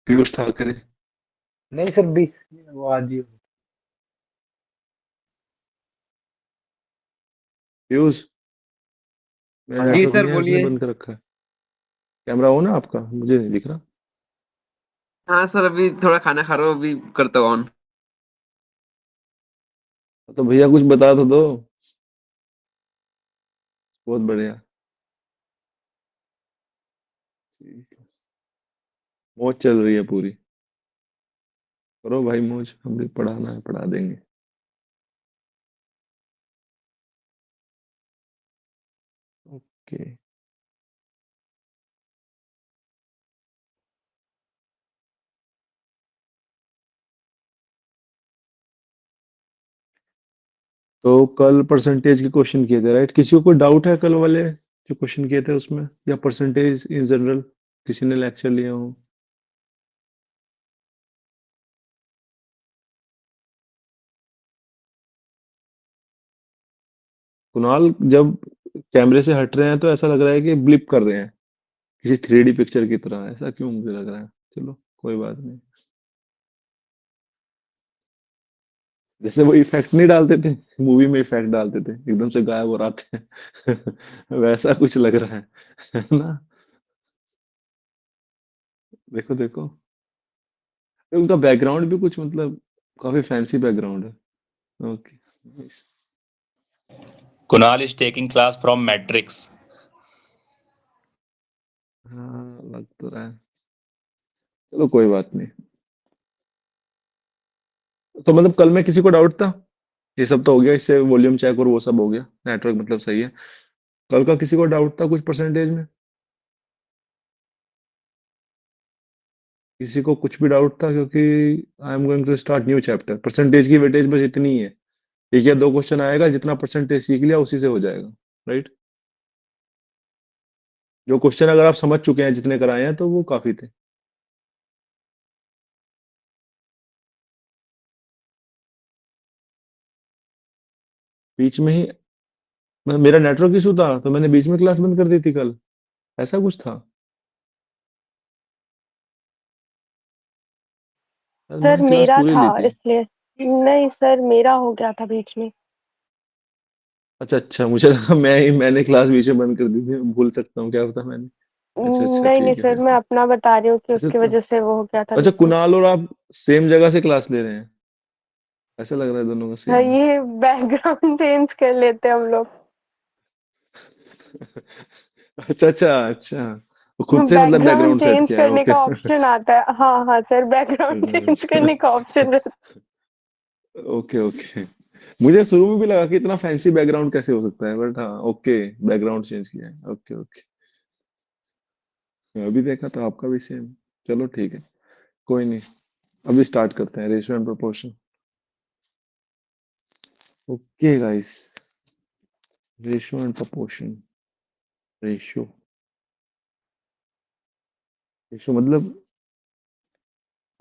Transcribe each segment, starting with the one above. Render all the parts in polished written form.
पीयूष ठाकरे। नहीं sir, B वो आज ही। पीयूष, मेरा हाँ जी नेटवर्क सर नहीं है इसमें, बोलिए। बंद कर रखा है। कैमरा ऑन है आपका? मुझे नहीं दिख रहा। हाँ सर, अभी थोड़ा खाना खा रहा हूँ, अभी करता हूँ ऑन। तो भैया कुछ बता तो दो। बहुत बढ़िया। ठीक है। मौज चल रही है पूरी। करो भाई मौज, हम भी पढ़ाना है पढ़ा देंगे। ओके। तो कल परसेंटेज के क्वेश्चन किए थे राइट? किसी को कोई डाउट है कल वाले जो क्वेश्चन किए थे उसमें, या परसेंटेज इन जनरल किसी ने लेक्चर लिया हो? कुणाल, जब कैमरे से हट रहे हैं तो ऐसा लग रहा है कि ब्लिप कर रहे हैं किसी 3D पिक्चर की तरह। ऐसा क्यों मुझे लग रहा है? चलो कोई बात नहीं। जैसे वो इफेक्ट नहीं डालते थे, मूवी में इफेक्ट डालते थे एकदम से गायब हो जाते हैं वैसा कुछ लग रहा है ना? देखो देखो, उनका बैकग्राउंड भी कुछ मतलब काफी फैंसी बैकग्राउंड है। Okay. Kunal is taking class from Matrix. हाँ लग तो रहा है। चलो कोई बात नहीं। तो मतलब कल में किसी को डाउट था? ये सब तो हो गया, इससे वॉल्यूम चेक और वो सब हो गया, नेटवर्क मतलब सही है। कल का किसी को डाउट था कुछ परसेंटेज में? किसी को कुछ भी डाउट था? क्योंकि I am going to start new chapter. Percentage की वेटेज बस इतनी ही है, एक या दो क्वेश्चन आएगा, जितना परसेंटेज सीख लिया उसी से हो जाएगा। राइट? जो क्वेश्चन अगर आप समझ चुके हैं, जितने कराए हैं, तो वो काफी थे। बीच में ही मेरा नेटवर्क इशू था तो मैंने बीच में क्लास बंद कर दी थी कल, ऐसा कुछ था? यार सर मैंने क्लास मेरा पूरी था ली थी। इसलिए। नहीं सर, मेरा हो गया था बीच में। अच्छा अच्छा, मुझे लगा मैंने क्लास बीच में बंद कर दी थी, भूल सकता हूँ, क्या पता मैंने। अच्छा अच्छा, नहीं नहीं ठीक है सर, फिर मैं तो। अपना बता रही हूँ कि अच्छा उसकी तो, वजह से वो हो गया था अच्छा बीच में। कुणाल और आप सेम जगह से क्लास ले रहे हैं? ऐसा लग रहा है दोनों का हाँ, सेम है। ये बैकग्राउंड चेंज कर लेते हैं हम लोग। अच्छा अच्छा अच्छा, वो खुद से मतलब बैकग्राउंड बैकग्राउंड सेट चेंज किया है, करने ओके का ऑप्शन आता है। हाँ हाँ सर, बैकग्राउंड चेंज अच्छा करने का ऑप्शन रहता ओके ओके। मुझे शुरू में भी लगा कि इतना फैंसी बैकग्राउंड कैसे हो सकता है, बट हाँ ओके, बैकग्राउंड चेंज किया है, ओके ओके। अभी देखा तो आपका भी सेम। चलो ठीक है, कोई नहीं। अभी स्टार्ट करते हैं ratio and proportion. Okay guys, ratio and proportion. Ratio, ratio मतलब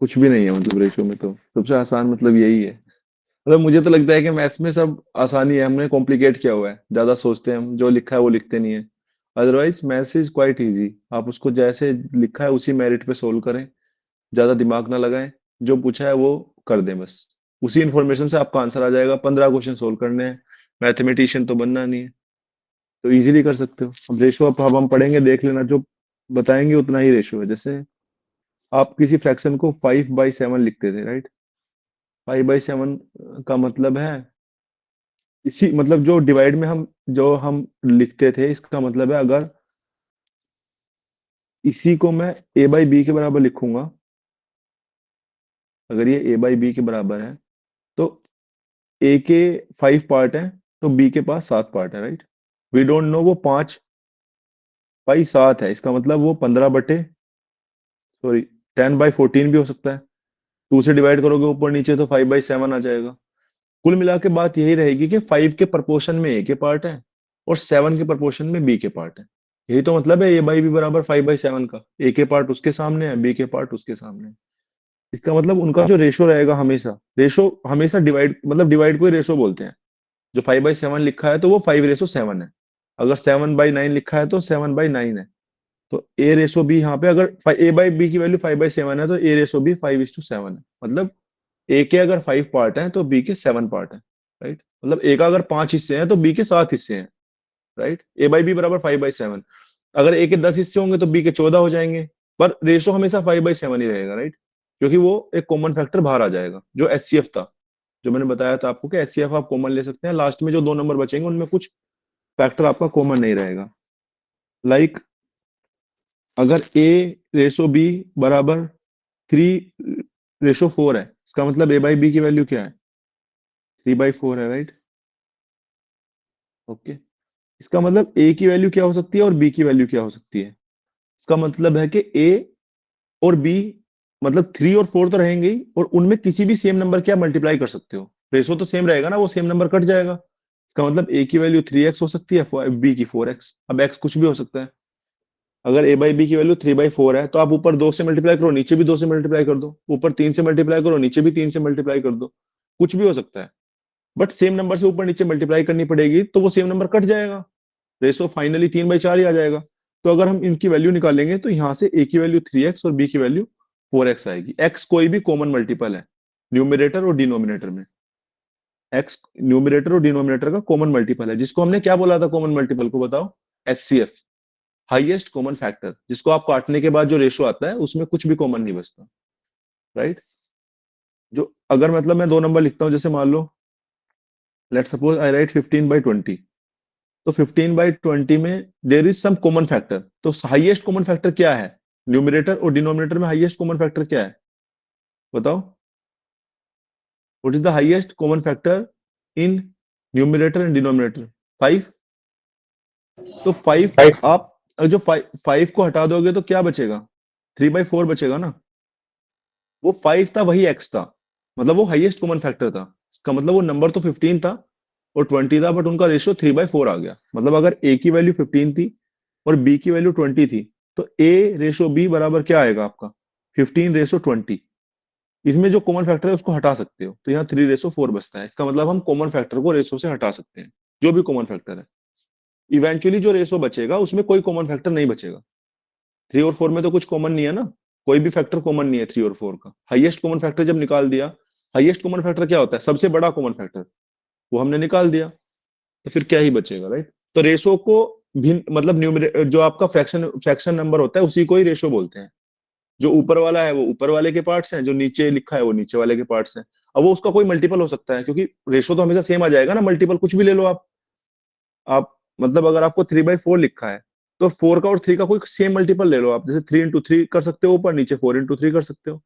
कुछ भी नहीं है। मतलब रेशियो में तो सबसे आसान मतलब यही है। मतलब मुझे तो लगता है कि मैथ्स में सब आसानी है, हमने कॉम्प्लिकेट किया हुआ है, ज्यादा सोचते हैं हम, जो लिखा है वो लिखते नहीं है। Otherwise maths is quite easy, आप उसको जैसे लिखा है उसी मेरिट पे सोल्व करें, ज्यादा दिमाग ना लगाएं, जो पूछा है वो कर दें बस। उसी इंफॉर्मेशन से आपका आंसर आ जाएगा। 15 क्वेश्चन सोल्व करने हैं, मैथमेटिशियन तो बनना नहीं है, तो इजीली कर सकते हो। अब रेशो अब हम पढ़ेंगे, देख लेना, जो बताएंगे उतना ही रेशो है। जैसे आप किसी फ्रैक्शन को 5/7 लिखते थे राइट? 5/7 का मतलब है, इसी मतलब जो डिवाइड में हम लिखते थे, इसका मतलब है अगर इसी को मैं a/b के बराबर लिखूंगा, अगर ये a/b के बराबर है, तो ए के 5 पार्ट है, तो बी के पास 7 पार्ट है राइट? वी डोंट नो वो 5/7 है, इसका मतलब वो 10/14 भी हो सकता है। टू से डिवाइड करोगे ऊपर नीचे तो 5/7 आ जाएगा। कुल मिला के बात यही रहेगी कि 5 के प्रपोर्शन में ए के पार्ट है, और 7 के प्रपोर्शन में बी के पार्ट है। यही तो मतलब है a/b बराबर 5/7 का। ए के पार्ट उसके सामने है, बी के पार्ट उसके सामने है। इसका मतलब उनका जो रेशो रहेगा, हमेशा डिवाइड, मतलब डिवाइड को ही रेशो बोलते हैं। जो 5/7 लिखा है तो वो 5:7 है। अगर 7/9 लिखा है तो 7/9 है। तो ए रेशो बी यहाँ पे अगर ए बाई बी की वैल्यू 5/7 है तो ए रेशो बी 5:7 है। मतलब ए के अगर 5 पार्ट हैं तो बी के 7 पार्ट हैं, राइट। मतलब ए का अगर 5 हिस्से हैं तो बी के 7 हिस्से हैं, राइट। ए बाई बी बराबर 5/7। अगर ए के 10 हिस्से होंगे तो बी के 14 हो जाएंगे, पर रेशो हमेशा 5/7 ही रहेगा, राइट। क्योंकि वो एक कॉमन फैक्टर बाहर आ जाएगा जो एचसीएफ था, जो मैंने बताया था आपको कि एचसीएफ आप कॉमन ले सकते हैं, लास्ट में जो 2 नंबर बचेंगे उनमें कुछ फैक्टर आपका कॉमन नहीं रहेगा। लाइक अगर ए रेशो बी बराबर 3:4 है, इसका मतलब ए बाई बी की वैल्यू क्या है? 3/4 है, राइट। ओके। इसका मतलब ए की वैल्यू क्या हो सकती है और बी की वैल्यू क्या हो सकती है? इसका मतलब है कि ए और बी, मतलब 3 और 4 तो रहेंगे ही, और उनमें किसी भी सेम नंबर क्या मल्टीप्लाई कर सकते हो, रेशो तो सेम रहेगा ना, वो सेम नंबर कट जाएगा। इसका मतलब ए की वैल्यू 3x हो सकती है, बी की 4x। अब x कुछ भी हो सकता है। अगर ए बाई बी की वैल्यू 3/4 है तो आप ऊपर 2 से मल्टीप्लाई करो, नीचे भी 2 से मल्टीप्लाई कर दो, ऊपर 3 से मल्टीप्लाई करो, नीचे भी 3 से मल्टीप्लाई कर दो, कुछ भी हो सकता है। बट सेम नंबर से ऊपर नीचे मल्टीप्लाई करनी पड़ेगी तो वो सेम नंबर कट जाएगा, रेशो फाइनली 3/4 ही आ जाएगा। तो अगर हम इनकी वैल्यू निकालेंगे तो यहाँ से ए की वैल्यू 3x और बी की वैल्यू 4x आएगी। x कोई भी कॉमन मल्टीपल है न्यूमिनेटर और डिनोमिनेटर में। x न्यूमिनेटर और डिनोमिनेटर का कॉमन मल्टीपल है, जिसको हमने क्या बोला था कॉमन मल्टीपल को, बताओ? एचसीएफ, हाईएस्ट कॉमन फैक्टर, जिसको आप काटने के बाद जो रेशो आता है उसमें कुछ भी कॉमन नहीं बचता, राइट। जो अगर मतलब मैं 2 नंबर लिखता हूँ, जैसे मान लो लेट सपोज आई राइट 15/20, तो 15/20 में there is some common factor. तो हाईएस्ट कॉमन फैक्टर क्या है न्यूमिनेटर और डिनोमिनेटर में? हाईएस्ट कॉमन फैक्टर क्या है, बताओ? What is the highest common factor in numerator and denominator? 5। तो 5 5. आप जो 5 को हटा दोगे तो क्या बचेगा? 3/4 बचेगा ना। वो 5 था, वही x था, मतलब वो हाईएस्ट कॉमन फैक्टर था। इसका मतलब वो नंबर तो 15 था और 20 था, बट उनका रेशियो 3/4 आ गया। मतलब अगर a की वैल्यू 15 थी और b की वैल्यू 20 थी, तो a रेशो b बराबर क्या आएगा आपका? 15:20। इसमें जो कॉमन फैक्टर है उसको हटा सकते हो, तो यहाँ 3:4 बचता है। इसका मतलब हम कॉमन फैक्टर को रेशो से हटा सकते हैं, जो भी कॉमन फैक्टर है। इवेंचुअली जो रेशो बचेगा उसमें कोई कॉमन फैक्टर नहीं बचेगा। 3 और 4 में तो कुछ कॉमन नहीं है ना, कोई भी फैक्टर कॉमन नहीं है 3 और 4 का। हाईएस्ट कॉमन फैक्टर जब निकाल दिया, हाईएस्ट कॉमन फैक्टर क्या होता है? सबसे बड़ा कॉमन फैक्टर, वो हमने निकाल दिया, तो फिर क्या ही बचेगा, राइट। तो रेशो को भिन्न, मतलब न्यूमरेटर जो आपका फ्रैक्शन फ्रैक्शन नंबर होता है उसी को ही रेशो बोलते हैं। जो ऊपर वाला है वो ऊपर वाले के पार्ट्स हैं, जो नीचे लिखा है वो नीचे वाले के पार्ट्स हैं। अब वो उसका कोई मल्टीपल हो सकता है, क्योंकि रेशो तो हमेशा सेम आ जाएगा ना, मल्टीपल कुछ भी ले लो आप मतलब अगर आपको 3/4 लिखा है तो 4 का और 3 का कोई सेम मल्टीपल ले लो आप, जैसे 3 into 3 कर सकते हो ऊपर नीचे, 4 into 3 कर सकते हो।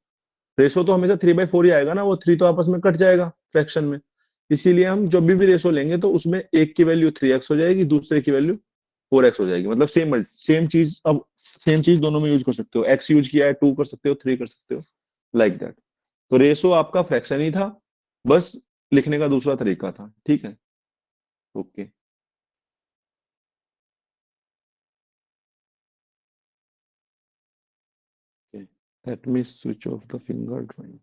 रेशो तो हमेशा 3/4 ही आएगा ना, वो 3 तो आपस में कट जाएगा फ्रैक्शन में। इसीलिए हम जब भी रेशो लेंगे तो उसमें एक की वैल्यू 3x हो जाएगी, दूसरे की वैल्यू 4x हो जाएगी। मतलब सेम चीज, अब सेम चीज दोनों में यूज कर सकते हो, x यूज किया है 2 कर सकते हो, 3 कर सकते हो, लाइक दैट। तो रेशो आपका फ्रैक्शन ही था, बस लिखने का दूसरा तरीका था, ठीक है। Okay. Let me switch off the finger drawing.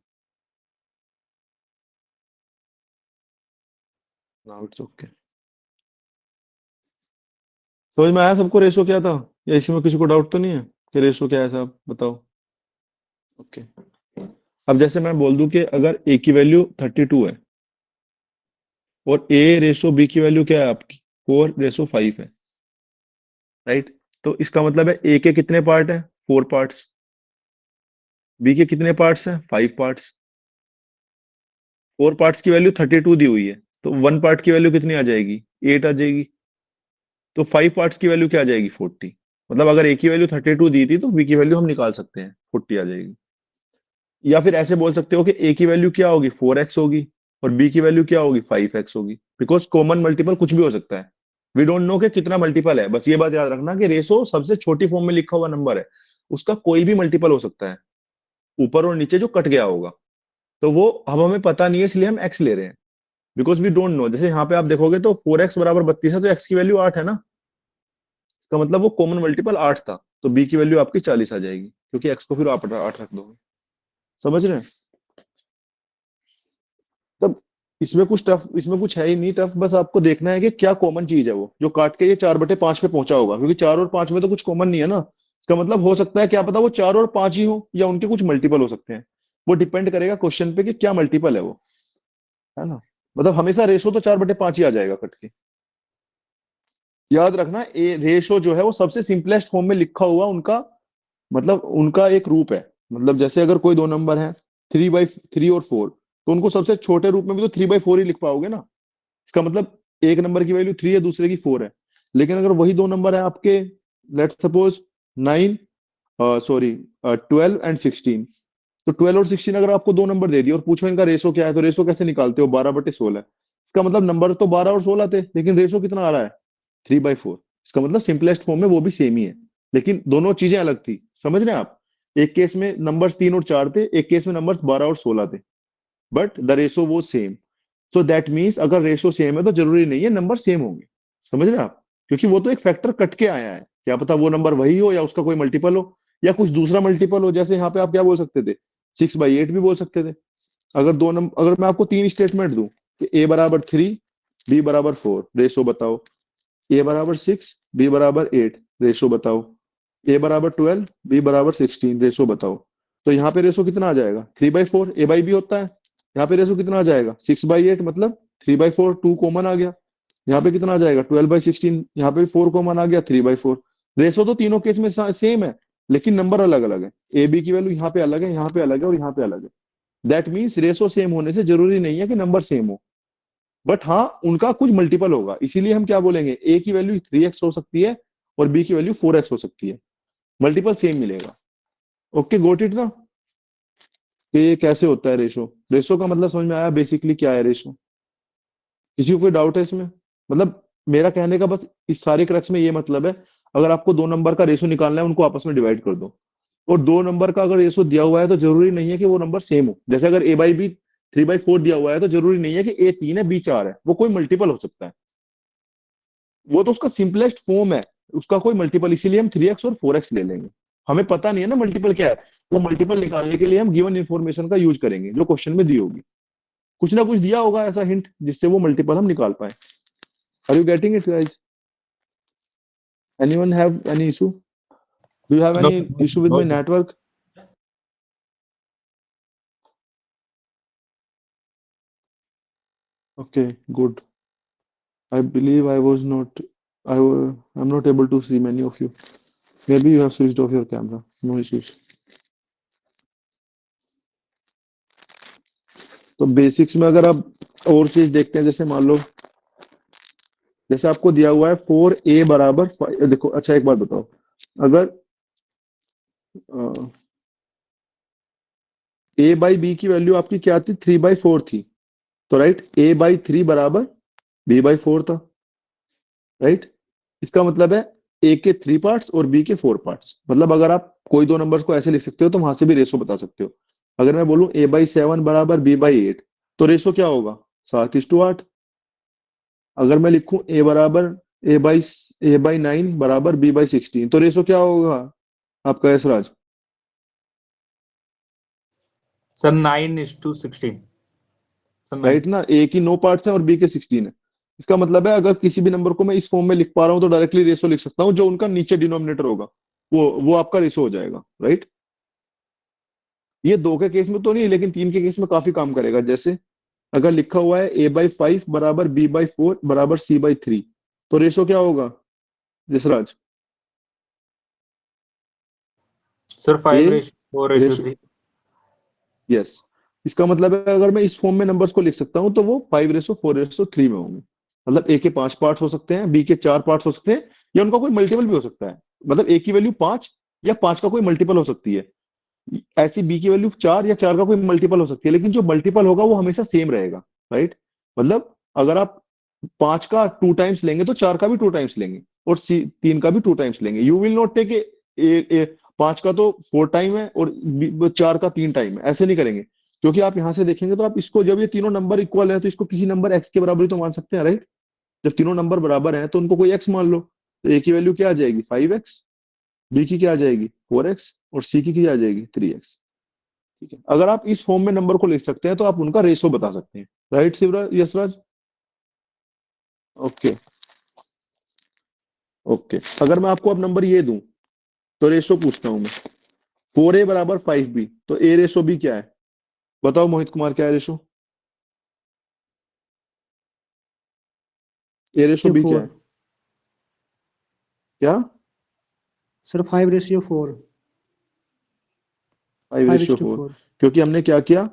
Now it's okay. समझ में आया सबको रेशो क्या था, या इसी में किसी को डाउट तो नहीं है कि रेशो क्या है? साहब बताओ। ओके। अब जैसे मैं बोल दूं कि अगर a की वैल्यू 32 है और a रेशो b की वैल्यू क्या है आपकी? 4:5 है, राइट। तो इसका मतलब है a के कितने पार्ट हैं? 4 पार्ट्स। b के कितने पार्ट्स हैं? 5 पार्ट्स। 4 पार्ट्स की वैल्यू 32 दी हुई है, तो 1 पार्ट की वैल्यू कितनी आ जाएगी? 8 आ जाएगी। तो 5 पार्ट्स की वैल्यू क्या आ जाएगी? 40। मतलब अगर ए की वैल्यू 32 दी थी तो बी की वैल्यू हम निकाल सकते हैं, 40 आ जाएगी। या फिर ऐसे बोल सकते हो कि ए की वैल्यू क्या होगी? 4x होगी, और बी की वैल्यू क्या होगी? 5x होगी। बिकॉज कॉमन मल्टीपल कुछ भी हो सकता है, वी डोंट नो कि कितना मल्टीपल है। बस ये बात याद रखना कि रेशो सबसे छोटी फॉर्म में लिखा हुआ नंबर है, उसका कोई भी मल्टीपल हो सकता है ऊपर और नीचे जो कट गया होगा। तो वो अब हमें पता नहीं है, इसलिए हम x ले रहे हैं, बिकॉज वी डोंट नो। जैसे यहाँ पे आप देखोगे तो 4x बराबर 32 है, तो x की वैल्यू 8 है ना, इसका मतलब वो कॉमन मल्टीपल 8 था, तो बी की वैल्यू आपकी 40 आ जाएगी, क्योंकि एक्स को फिर आप 8 रख दोगे। समझ रहे हैं? तब इसमें कुछ है ही नहीं टफ, बस आपको देखना है कि क्या कॉमन चीज है वो जो काट के ये 4/5 पे पहुंचा होगा, क्योंकि 4 और 5 में तो कुछ कॉमन नहीं है ना, इसका मतलब हो सकता है क्या पता वो 4 और 5 ही हो या उनके कुछ मल्टीपल हो सकते हैं। वो डिपेंड करेगा क्वेश्चन पे कि क्या मल्टीपल है वो, है ना। मतलब हमेशा रेशो तो 4/5 ही आ जाएगा कट के। याद रखना ए रेशो जो है वो सबसे सिंपलेस्ट फॉर्म में लिखा हुआ उनका, मतलब उनका एक रूप है। मतलब जैसे अगर कोई दो नंबर है 3/3 और 4, तो उनको सबसे छोटे रूप में भी तो 3/4 ही लिख पाओगे ना। इसका मतलब एक नंबर की वैल्यू 3 है, दूसरे की 4 है। लेकिन अगर वही दो नंबर है आपके, लेट्स सपोज 9, सॉरी 12 और 16, तो 12 और 16 अगर आपको दो नंबर दे दिए और पूछो इनका रेशो क्या है, तो रेशो कैसे निकालते हो? 12/16। इसका मतलब नंबर तो 12 और 16 थे, लेकिन रेशो कितना आ रहा है? 3/4। इसका मतलब सिंपलेस्ट फॉर्म में वो भी सेम ही है, लेकिन दोनों चीजें अलग थी। समझ रहे हैं आप? एक केस में नंबर्स 3 और 4 थे, एक केस में नंबर्स 12 और 16 थे, बट द रेशो वो सेम। सो दैट मीन्स अगर रेशो सेम है तो जरूरी नहीं है नंबर सेम होंगे। समझ रहे हैं आप? क्योंकि वो तो एक फैक्टर कट के आया है, क्या पता वो नंबर वही हो या उसका कोई मल्टीपल हो या कुछ दूसरा मल्टीपल हो। जैसे यहाँ पे आप क्या बोल सकते थे? 6/8 भी बोल सकते थे। अगर मैं आपको 3 स्टेटमेंट दूं कि A = 3, B = 4, रेशो बताओ। A = 6, B = 8, रेशो बताओ। A = 12, B = 16, रेशो बताओ। तो यहाँ पे रेशो कितना आ जाएगा? 3/4। A/B होता है। यहाँ पे रेशो कितना आ जाएगा? 6/8, मतलब 3/4, 2 कॉमन आ गया। यहाँ पे कितना आ जाएगा? 12/16, यहाँ पे 4 कॉमन आ गया, 3/4। रेशो तो तीनों केस में सेम है, लेकिन नंबर अलग अलग है। AB की वैल्यू यहाँ पे अलग है, यहाँ पे अलग है और यहाँ पे अलग है। दैट मीन्स रेशो सेम होने से जरूरी नहीं है कि नंबर सेम हो, बट हाँ उनका कुछ मल्टीपल होगा। इसीलिए हम क्या बोलेंगे? ए की वैल्यू 3x हो सकती है और बी की वैल्यू 4x हो सकती है, मल्टीपल सेम मिलेगा। ओके, गोट इट ना? कि ये कैसे होता है रेशो? रेशो का मतलब समझ में आया बेसिकली क्या है रेशो? किसी को कोई डाउट है इसमें? मतलब मेरा कहने का बस इस सारे क्रक्स में ये मतलब है, अगर आपको दो नंबर का रेशो निकालना है उनको आपस में डिवाइड कर दो। और दो नंबर का अगर रेशो दिया हुआ है तो जरूरी नहीं है कि वो नंबर सेम हो। जैसे अगर A/B 3/4 दिया हुआ है तो जरूरी नहीं है कि A 3 है B 4 है, वो कोई मल्टीपल हो सकता है। वो तो उसका सिंपलेस्ट फॉर्म है, उसका कोई मल्टीपल, इसीलिए हम 3x और 4x ले लेंगे। हमें पता नहीं है ना मल्टीपल क्या है, वो मल्टीपल निकालने के लिए हम गिवन इन्फॉर्मेशन का यूज करेंगे जो क्वेश्चन में दी होगी। कुछ ना कुछ दिया होगा ऐसा हिंट जिससे वो मल्टीपल हम निकाल पाए। Are you getting it guys? Anyone have any issue? Do you have No, any issue with no, my network? Okay, good. I believe I was not, I'm not able to see many of you. Maybe you have switched off your camera. No issues. तो basics में अगर आप और चीज देखते हैं, जैसे मान लो जैसे आपको दिया हुआ है 4A = 5। देखो अच्छा एक बात बताओ, अगर A/B की वैल्यू आपकी क्या थी? 3/4 थी। तो राइट, A/3 = B/4 था, राइट। इसका मतलब है A के 3 पार्ट्स और B के 4 पार्ट्स। मतलब अगर आप कोई दो नंबर्स को ऐसे लिख सकते हो तो वहां से भी रेशो बता सकते हो। अगर मैं बोलूं A/7 = B/8, तो रेशो क्या होगा? 7:8। अगर मैं लिखूं A9 = B/16, तो रेशो क्या होगा आपका यशराज? sir, 9:16. Sir, 9. राइट ना, A की 9 पार्ट्स हैं और B के 16 है। इसका मतलब है अगर किसी भी नंबर को मैं इस फॉर्म में लिख पा रहा हूं तो डायरेक्टली रेशो लिख सकता हूं, जो उनका नीचे डिनोमिनेटर होगा वो आपका रेशो हो जाएगा, राइट। ये दो के केस में तो नहीं, लेकिन तीन के केस में काफी काम करेगा। जैसे अगर लिखा हुआ है A/5 = B/4 = C/3, तो रेशो क्या होगा यशराज? Sir, ए 5:4:3. Ratio, yes. इसका मतलब है अगर मैं इस फॉर्म में नंबर्स को लिख सकता हूं तो वो 5:4:3 में होंगे। मतलब ए के 5 पार्ट्स हो सकते हैं, बी के 4 पार्ट्स हो सकते हैं, या उनका कोई मल्टीपल भी हो सकता है। मतलब ए की वैल्यू 5 या 5 का कोई मल्टीपल हो सकती है। ऐसी बी की वैल्यू 4 या 4 का कोई मल्टीपल हो सकती है, लेकिन जो मल्टीपल होगा वो हमेशा सेम रहेगा, राइट। मतलब अगर आप 5 का 2 टाइम्स लेंगे तो 4 का भी 2 टाइम्स लेंगे और 3 का भी 2 टाइम्स लेंगे। You will not take a 5 का तो 4 टाइम है और 4 का 3 टाइम है, ऐसे नहीं करेंगे। क्योंकि आप यहां से देखेंगे तो आप इसको, जब ये तीनों नंबर इक्वल है तो इसको किसी नंबर एक्स के बराबर ही तो मान सकते हैं, राइट। जब तीनों नंबर बराबर हैं तो उनको कोई एक्स मान लो, तो ए की वैल्यू क्या आ जाएगी? 5x, बी की क्या आ जाएगी? 4x, और सी की क्या आ जाएगी? 3x। ठीक है, अगर आप इस फॉर्म में नंबर को लिख सकते हैं तो आप उनका रेशो बता सकते हैं, right Shivraj, Yashraj? Okay. Okay, अगर मैं आपको अब नंबर ये दूं तो रेशो पूछता हूं मैं, 4a बराबर 5b, तो a रेशो b क्या है? बताओ मोहित कुमार, क्या है रेशो? a रेशो b क्या है? क्या? सर 5:4। 5:4, क्योंकि हमने क्या किया,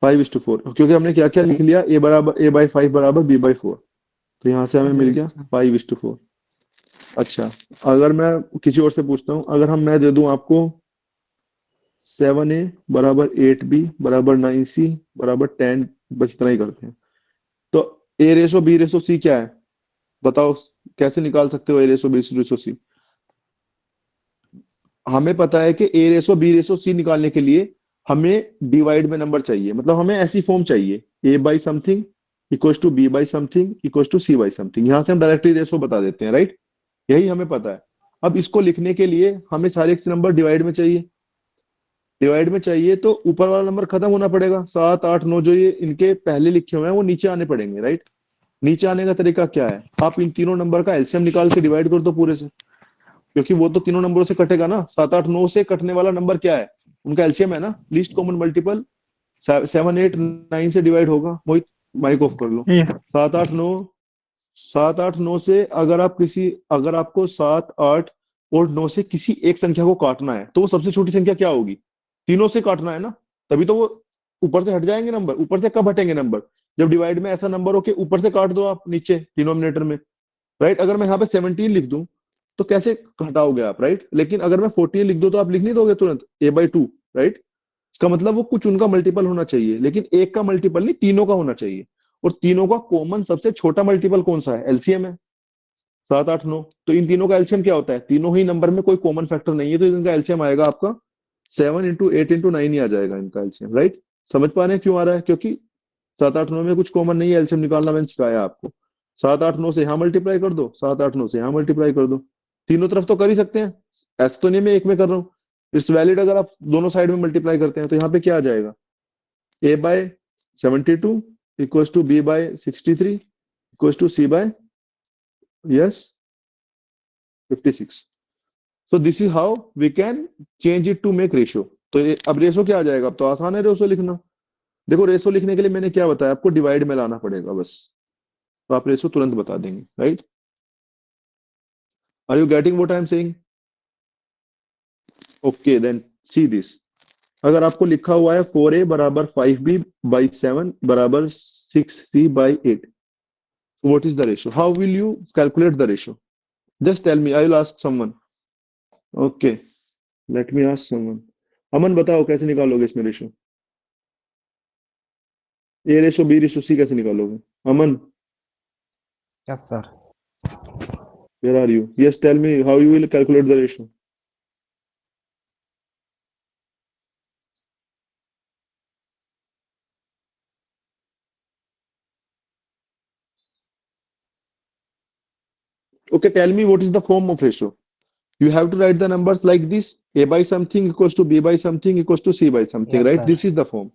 5:4, क्योंकि हमने क्या क्या लिख लिया, a/5 बराबर b/4, तो यहाँ से हमें मिल Yes, गया sir. 5:4। अच्छा, अगर मैं किसी और से पूछता हूँ, अगर मैं दे दूं आपको 7a बराबर 8b बराबर 9c बराबर 10, बस इतना ही करते हैं, तो a ratio b ratio c क्या है? बताओ, कैसे निकाल सकते हो a ratio b ratio c? हमें पता है कि a ratio b ratio c निकालने के लिए हमें डिवाइड में नंबर चाहिए, मतलब हमें ऐसी फॉर्म चाहिए, a by something equals to b by something equals to c by something, यहां से हम डायरेक्टली रेशो बता देते हैं, राइट? यही हमें पता है। अब इसको लिखने के लिए हमें सारे नंबर डिवाइड में चाहिए, डिवाइड में चाहिए तो ऊपर वाला नंबर खत्म होना पड़ेगा, 7 8 9 जो ये इनके पहले लिखे हुए हैं वो नीचे आने पड़ेंगे, राइट? नीचे आने का तरीका क्या है? आप इन तीनों नंबर का एलसीएम निकाल के डिवाइड कर दो पूरे से, क्योंकि वो तो तीनों नंबरों से कटेगा ना। 7 8 9 से कटने वाला नंबर क्या है? उनका एलसीएम है ना, लीस्ट कॉमन मल्टीपल 7 8 9 से डिवाइड होगा। मोहित माइक ऑफ कर लो। 7 8 9, 7 8 9 से अगर आपको 7 8 और 9 से किसी एक संख्या को काटना है तो वो सबसे छोटी संख्या क्या होगी? तीनों से काटना है ना, तभी तो वो ऊपर से हट जाएंगे नंबर। ऊपर से कब हटेंगे नंबर? जब डिवाइड में ऐसा नंबर हो कि ऊपर से काट दो आप नीचे डिनोमिनेटर में, राइट? अगर मैं यहाँ पे 17 लिख दूं तो कैसे हटाओगे आप, राइट? लेकिन अगर मैं 14 लिख दूं तो आप लिख नहीं दोगे तुरंत a/2, राइट? इसका मतलब वो कुछ उनका मल्टीपल होना चाहिए, लेकिन एक का मल्टीपल नहीं, तीनों का होना चाहिए। और तीनों का कॉमन सबसे छोटा मल्टीपल कौन सा है? एलसीएम है 7 8 9। तो इन तीनों का एलसीएम क्या होता है? तीनों ही नंबर में कोई कॉमन फैक्टर नहीं है, तो इनका एलसीएम आएगा आपका 7 इंटू 8 इंटू 9 ही आ जाएगा इनका एलसीएम, राइट? समझ पा रहे हैं क्यों आ रहा है? क्योंकि 7 8 9 में कुछ कॉमन नहीं है, एलसीएम निकालना मैंने सिखाया आपको। 7 8 9 से यहाँ मल्टीप्लाई कर दो, 7 8 9 से यहाँ मल्टीप्लाई कर दो, तीनों तरफ तो कर ही सकते हैं, ऐसा तो नहीं मैं एक में कर रहा हूँ। इट्स वैलिड अगर आप दोनों साइड में मल्टीप्लाई करते हैं, तो यहाँ पे क्या आ जाएगा? a/72 equals to b/63 equals to c/, yes, 56। So this is how we can change it to make ratio। तो अब रेशो क्या आ जाएगा? अब तो आसान है रेशो लिखना। देखो, रेशो लिखने के लिए मैंने क्या बताया आपको? डिवाइड में लाना पड़ेगा बस, तो आप रेशो तुरंत बता देंगे, right? Are you getting what I am saying? Okay, then see this. अगर आपको लिखा हुआ है 4a बराबर 5b/7 बराबर 6c/8, what is the ratio? How will you calculate the ratio? Just tell me, I will ask someone. Okay, let me ask someone. Aman बताओ कैसे निकालोगे इसमें रेशो? A ratio B ratio C कैसे निकालोगे? अमन, Yes, sir. where are you? Yes, tell me how you will calculate the ratio. Okay, tell me what is the form of ratio. You have to write the numbers like this: a by something equals to b by something equals to c by something, Yes, right? sir. This is the form.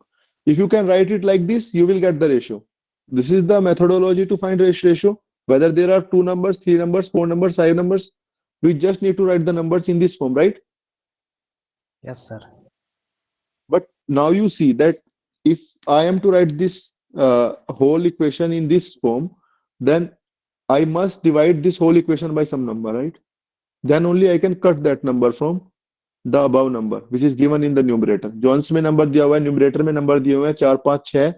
If you can write it like this, you will get the ratio. This is the methodology to find ratio. Whether there are 2 numbers, 3 numbers, 4 numbers, 5 numbers, we just need to write the numbers in this form, right? Yes, sir. But now you see that if I am to write this whole equation in this form, then I must divide this whole equation by some number, right? Then only I can cut that number from the above number which is given in the numerator. जो अंश में number दिया हुआ है, numerator में number दिए हुए हैं 4 5 6,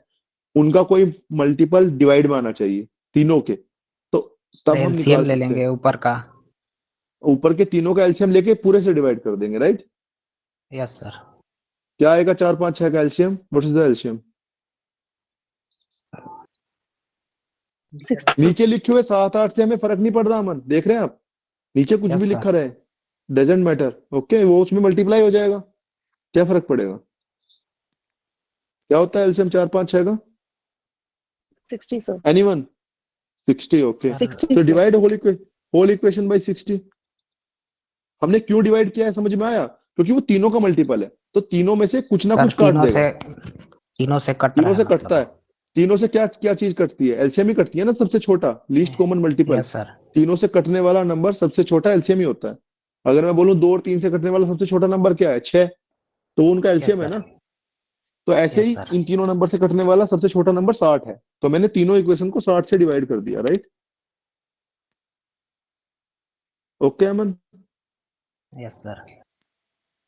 उनका कोई मल्टीपल डिवाइड में आना चाहिए तीनों के, तो तब हम एलसीएम निकाल ले सकते लेंगे हैं। ऊपर का। ऊपर के तीनों का एलसीएम लेके पूरे से डिवाइड कर देंगे, राइट? Yes sir. क्या आएगा 4 5 6 का LCM? What is the LCM? नीचे लिखे हुए 7 8 से हमें फर्क नहीं पड़ रहा, मन देख रहे हैं आप? नीचे कुछ Yes, भी sir. लिखा रहे, डजंट मैटर, ओके? वो उसमें मल्टीप्लाई हो जाएगा, क्या फर्क पड़ेगा? क्या होता है एलसीएम 4 5 6 का? 60 sir. एनीवन? 60, ओके। 60 तो sir. Divide whole equation by 60। हमने क्यों डिवाइड किया है समझ में आया? क्योंकि वो तीनों का मल्टीपल है, तो तीनों में से कुछ ना सर कुछ काट तीनों देगा। से कट तीनों रहा से है कटता है। तीनों से क्या क्या चीज कटती है? एलसीएम ही कटती है ना, सबसे छोटा least common multiple. Yes sir. तीनों से कटने वाला नंबर सबसे छोटा एलसीएम ही होता है। अगर मैं बोलूं 2 और 3 से कटने वाला सबसे छोटा नंबर क्या है, 6, तो वो उनका यस एलसीएम है सर। ना। तो ऐसे यस ही सर। इन तीनों नंबर से कटने वाला सबसे छोटा नंबर 60 है, तो मैंने तीनों इक्वेशन को 60 से डिवाइड कर दिया, right. Okay Aman. Yes sir.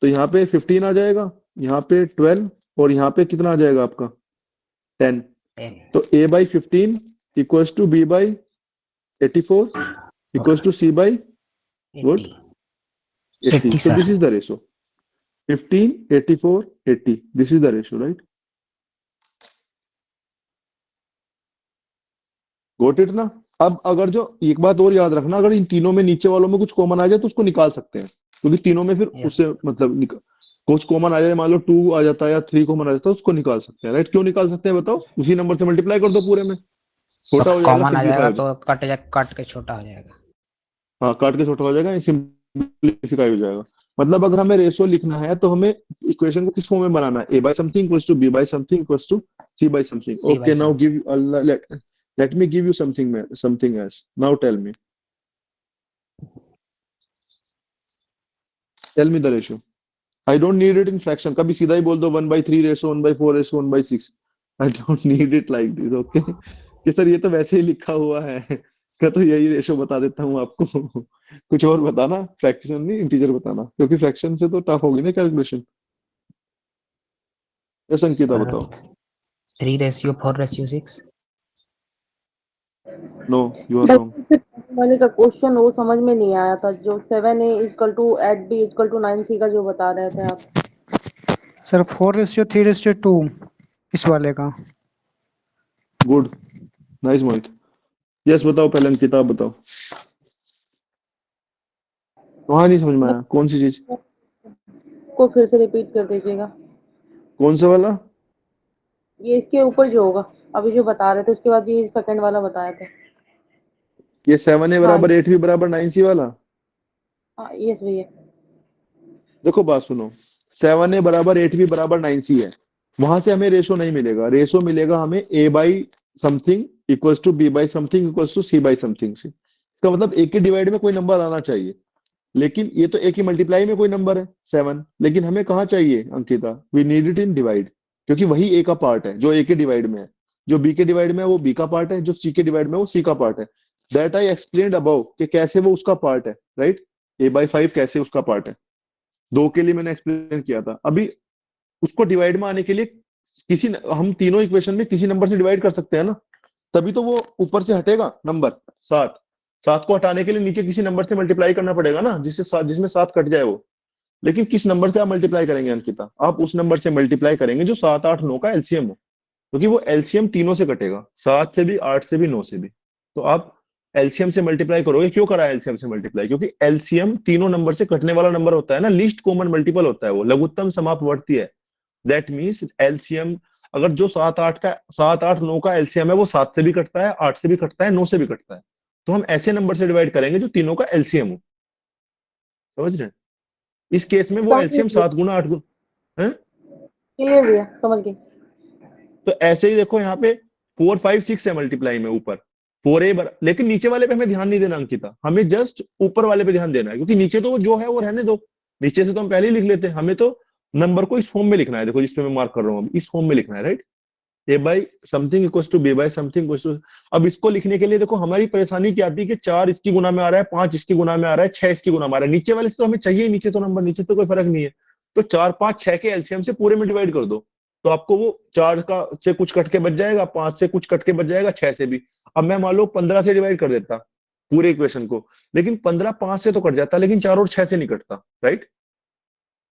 तो यहाँ पे 15 आ जाएगा, यहाँ पे 12, और यहाँ पे कितना आ जाएगा आपका 10। 10। तो a/15 equals to b/84 equals to c/, good, 80। 80। 80 So this sir. is the ratio. 15, 84, 80. This is the ratio, right? Got it ना। अब अगर जो एक बात और याद रखना, अगर इन तीनों में नीचे वालों में कुछ कॉमन आ जाए तो उसको निकाल सकते हैं, क्योंकि तीनों में फिर यस। उससे मतलब कुछ कॉमन आ जाए, मान लो 2 आ जाता है या 3 कॉमन आ जाता है, उसको निकाल सकते हैं, राइट। क्यों निकाल सकते हैं बताओ, उसी नंबर से मल्टीप्लाई कर दो पूरे में, छोटा सब हो जाएगा, कॉमन आ सिंप्लीफाई जाएगा हो जाएगा। तो कट के छोटा हो जाएगा। हाँ, काट के छोटा हो जाएगा, सिंप्लीफाई हो जाएगा। मतलब अगर हमें रेशियो लिखना है तो हमें इक्वेशन को किस फॉर्म में बनाना है, a/something equals to b/something equals to c/something। C by okay, now something। Give let me give you something else. Now tell me the ratio. I don't need it in fraction. कभी सीधा ही बोल दो 1/3 ratio 1/4 ratio 1/6। I don't need it like this, okay? कि sir ये तो वैसे ही लिखा हुआ है, क्या तो यही रेशो बता देता हूँ आपको। कुछ और बताना, फ्रैक्शन नहीं इंटीजर बताना, क्योंकि फ्रैक्शन से तो टफ होगी ना कैलकुलेशन। या संकेता सर बताओ। 3:4:6। नो, यू आर बस रॉन्ग। इससे वाले का क्वेश्चन वो समझ में नहीं आया था, जो 7A equal to 8B equal to 9C का जो बता रहे थे आप। सर 4:3:2 इस वाले का। गुड, नाइस मोहित। यस बताओ, पहले अंकिता आप बताओ। वहां नहीं समझ में आया, कौन सी चीज, को फिर से रिपीट कर दीजिएगा। कौन सा वाला। ये इसके ऊपर जो होगा अभी जो बता रहे थे, उसके बाद ये सेकंड वाला बताए थे। ये 7a हाँ बराबर 8b बराबर 9c वाला। हाँ, यस भैया। देखो बात सुनो, 7a बराबर 8b बराबर 9c है, वहां से हमें रेशो नहीं मिलेगा, रेशो मिलेगा हमें a/समथिंग इक्वल्स टू b/समथिंग इक्वल्स टू c/समथिंग से। इसका मतलब a के डिवाइड में कोई नंबर आना चाहिए, लेकिन ये तो a की मल्टीप्लाई में कोई नंबर है 7, लेकिन हमें कहाँ चाहिए Ankita, we need it in divide, क्योंकि वही a का पार्ट है जो a के डिवाइड में है, जो b के डिवाइड में है वो b का पार्ट है, जो c के डिवाइड में है वो c का पार्ट है। दैट आई एक्सप्लेन्ड अबव कि कैसे वो उसका पार्ट है, राइट। a/5 कैसे उसका पार्ट है, 2 के लिए मैंने एक्सप्लेन किया था। अभी उसको डिवाइड में आने के लिए हम तीनों इक्वेशन में किसी नंबर से डिवाइड कर सकते हैं ना, तभी तो वो ऊपर से हटेगा नंबर 7। 7 को हटाने के लिए नीचे किसी नंबर से मल्टीप्लाई करना पड़ेगा ना, जिसमें 7 कट जाए वो। लेकिन किस नंबर से आप मल्टीप्लाई करेंगे अंकिता, आप उस नंबर से मल्टीप्लाई करेंगे जो 7, 8, 9 का एलसीएम हो, क्योंकि वो एलसीएम तीनों से कटेगा, 7 से भी, 8 से भी, 9 से भी। तो आप एलसीएम से मल्टीप्लाई करोगे। क्यों करा है एलसीएम से मल्टीप्लाई, क्योंकि एलसीएम तीनों नंबर से कटने वाला नंबर होता है ना, लीस्ट कॉमन मल्टीपल होता है, वो लघुत्तम समापवर्ती है। दैट मीन्स एलसीएम, अगर जो 7, 8, 9 का एलसीएम है वो 7 से भी कटता है, 8 से भी कटता है, 9 से भी कटता है, तो हम ऐसे नंबर से डिवाइड करेंगे जो तीनों का एलसीएम हो। समझ रहे हैं, इस केस में वो समझ एलसीएम गई, 7 गुना 8 गुना है। क्लियर भैया, समझ गई। तो ऐसे ही देखो यहाँ पे 4, 5, 6 है मल्टीप्लाई में ऊपर, 4a, लेकिन नीचे वाले पे हमें ध्यान नहीं देना अंकिता, हमें जस्ट ऊपर वाले पे ध्यान देना है, क्योंकि नीचे तो जो है वो रहने दो, नीचे से तो हम पहले ही लिख लेते हैं, हमें तो नंबर को इस फॉर्म में लिखना है। देखो जिसपे मैं मार्क कर रहा हूँ इस फॉर्म में लिखना है, राइट। a/समथिंग इक्वल्स टू b/समथिंग इक्वल्स टू। अब इसको लिखने के लिए देखो हमारी परेशानी क्या आती है कि 4 इसकी गुना में आ रहा है, 5 इसकी गुना में आ रहा है, 6 इसकी गुना में आ रहा है, नीचे वाले से तो हमें चाहिए ही, नीचे तो नंबर, नीचे तो कोई फर्क नहीं है। तो 4, 5, 6 के एलसीएम से पूरे में डिवाइड कर दो, तो आपको वो 4 का से कुछ कट के बच जाएगा, 5 से कुछ कट के बच जाएगा, 6 से भी। अब मैं मान लो 15 से डिवाइड कर देता पूरे इक्वेशन को, लेकिन 15 5 से तो कट जाता, लेकिन 4 और 6 से नहीं कटता, राइट।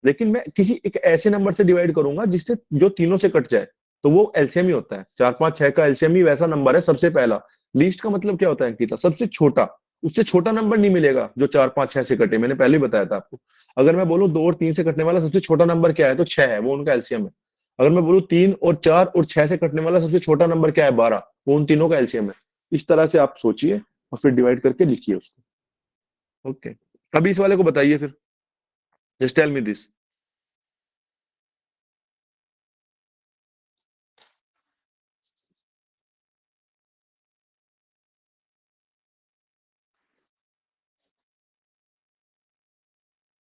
लेकिन मैं किसी एक ऐसे नंबर से डिवाइड करूंगा जिससे जो तीनों से कट जाए, तो वो एलसीएम ही होता है। 4, 5, 6 का एलसीएम ही वैसा नंबर है, सबसे पहला। लीस्ट का मतलब क्या होता है अंकिता, सबसे छोटा, उससे छोटा नंबर नहीं मिलेगा जो 4, 5, 6 से कटे, मैंने पहले ही बताया था आपको। अगर मैं बोलूं 2 और 3 से कटने वाला सबसे छोटा नंबर क्या है, तो 6 है, वो उनका एलसीएम है। अगर मैं बोलूं 3 और 4 और 6 से कटने वाला सबसे छोटा नंबर क्या है, 12, वो उन तीनों का एलसीएम है। इस तरह से आप सोचिए और फिर डिवाइड करके लिखिए उसको। ओके, अभी इस वाले को बताइए फिर, just tell me this.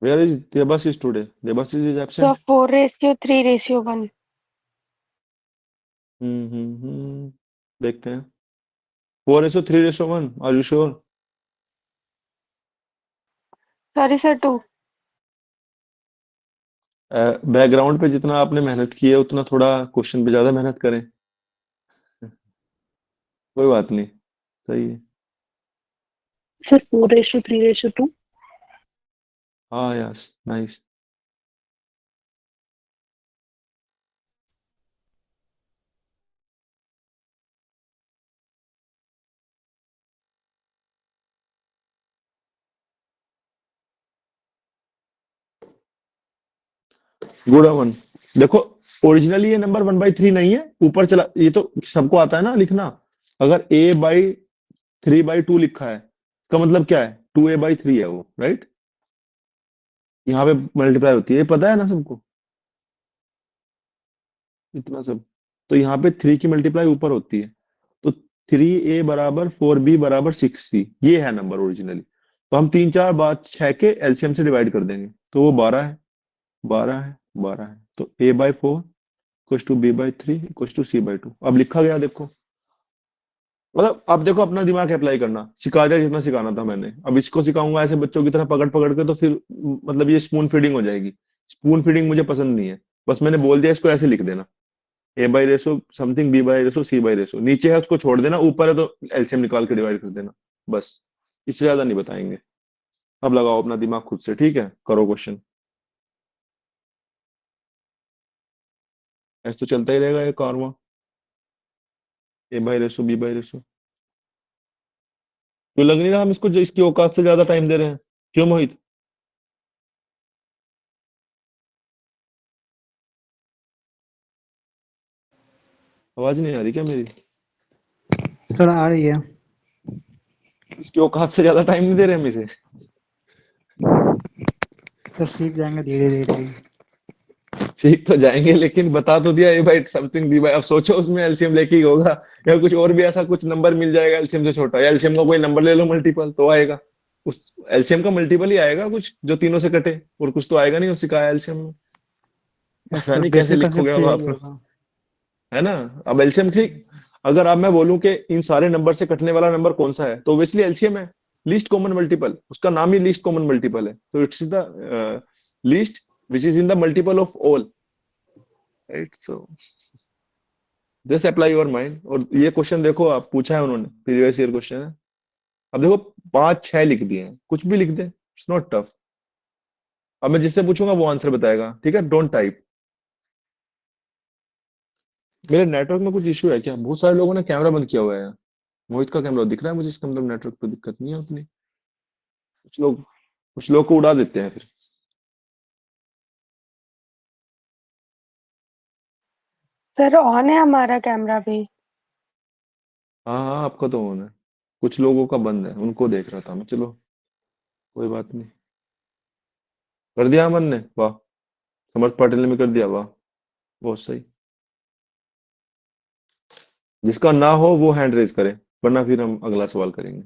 Where is Debasis today? Debasis is So absent. 4:3:1. देखते हैं। 4:3:1, are you sure? Sorry sir, 2. Background पे जितना आपने मेहनत की है उतना थोड़ा क्वेश्चन पे ज्यादा मेहनत करें। कोई बात नहीं, सही है। Sir, 4:3:2. हाँ यस, नाइस। गुड अमन। देखो, ओरिजिनली ये नंबर 1/3 नहीं है, ऊपर चला, ये तो सबको आता है ना लिखना। अगर a/3/2 लिखा है, का मतलब क्या है? 2a/3 है वो, राइट? यहाँ पे मल्टीप्लाई होती है, ये पता है ना सबको, इतना सब। तो यहाँ पे 3 की मल्टीप्लाई ऊपर होती है, तो 3a बराबर 4b बराबर 6c, ये है नंबर ओरिजिनली। तो हम 3 4 बाद 6 के एलसीएम से डिवाइड कर देंगे, तो वो 12 है, 12 है, 12 है। तो a/4 equals to b/3 equals to c/2। अब लिखा गया, देखो। मतलब अब देखो, अपना दिमाग अप्लाई करना, सिखा दिया जितना सिखाना था मैंने। अब इसको सिखाऊंगा ऐसे बच्चों की तरह पकड़ पकड़ के, तो फिर मतलब ये स्पून फीडिंग हो जाएगी। स्पून फीडिंग मुझे पसंद नहीं है। बस मैंने बोल दिया, इसको ऐसे लिख देना, a/रेशो समथिंग b/रेशो c/रेशो। नीचे है उसको छोड़ देना, ऊपर है तो एलसीएम निकाल के डिवाइड कर देना, बस। इससे ज्यादा नहीं बताएंगे। अब लगाओ अपना दिमाग खुद से, ठीक है? करो क्वेश्चन। ऐसे तो चलता ही रहेगा ये कारवा, a/रेशो b/रेशो। क्यों लग नहीं रहा हम इसको जो इसकी औकात से ज्यादा टाइम दे रहे हैं? क्यों मोहित? आवाज नहीं आ रही क्या मेरी? सर आ रही है। इसकी औकात से ज्यादा टाइम नहीं दे रहे हम इसे। सर सीख जाएंगे धीरे धीरे। सीख तो जाएंगे, लेकिन बता तो दिया a/, समथिंग b/। अब सोचो उसमें एलसीएम लेके ही होगा, या कुछ और भी ऐसा कुछ नंबर मिल जाएगा एलसीएम से छोटा, या एलसीएम का कोई नंबर ले लो मल्टीपल, तो आएगा। उस एलसीएम का मल्टीपल ही आएगा कुछ जो तीनों से कटे, और कुछ तो आएगा नहीं उस सिखाया एलसीएम में। यस पता सर, नहीं कैसे बेसिक लिखोगे कंसेप्ट अब यही आप, होगा। है ना? अब एलसीएम ठीक, अगर अब मैं बोलूं कि इन सारे नंबर से कटने वाला नंबर कौन सा है, तो ऑब्वियसली एलसीएम है। लीस्ट कॉमन मल्टीपल, उसका नाम ही लीस्ट कॉमन मल्टीपल है, तो it's the least which is in the multiple of all, right? So this apply your mind. और ये क्वेश्चन देखो, आप पूछा है उन्होंने, प्रीवियस ईयर क्वेश्चन है। अब देखो, 5 6 लिख दिए हैं, कुछ भी लिख दे, इट्स नॉट टफ। अब मैं जिससे पूछूंगा वो आंसर बताएगा, ठीक है? Don't type. मेरे नेटवर्क में कुछ इशू है क्या? बहुत सारे लोगों ने कैमरा बंद किया हुआ है। मोहित का कैमरा दिख रहा है मुझे, इसका मतलब नेटवर्क तो दिक्कत नहीं है उतनी। कुछ लोग कुछ लोग को उड़ा देते हैं फिर। सर ऑन है हमारा कैमरा भी। हाँ हाँ, आपका तो ऑन है, कुछ लोगों का बंद है, उनको देख रहा था मैं। चलो, कोई बात नहीं। कर दिया अमन ने, वाह। समर्थ पाटिल ने भी कर दिया, वाह, बहुत सही। जिसका ना हो वो हैंड रेज करे, वरना फिर हम अगला सवाल करेंगे।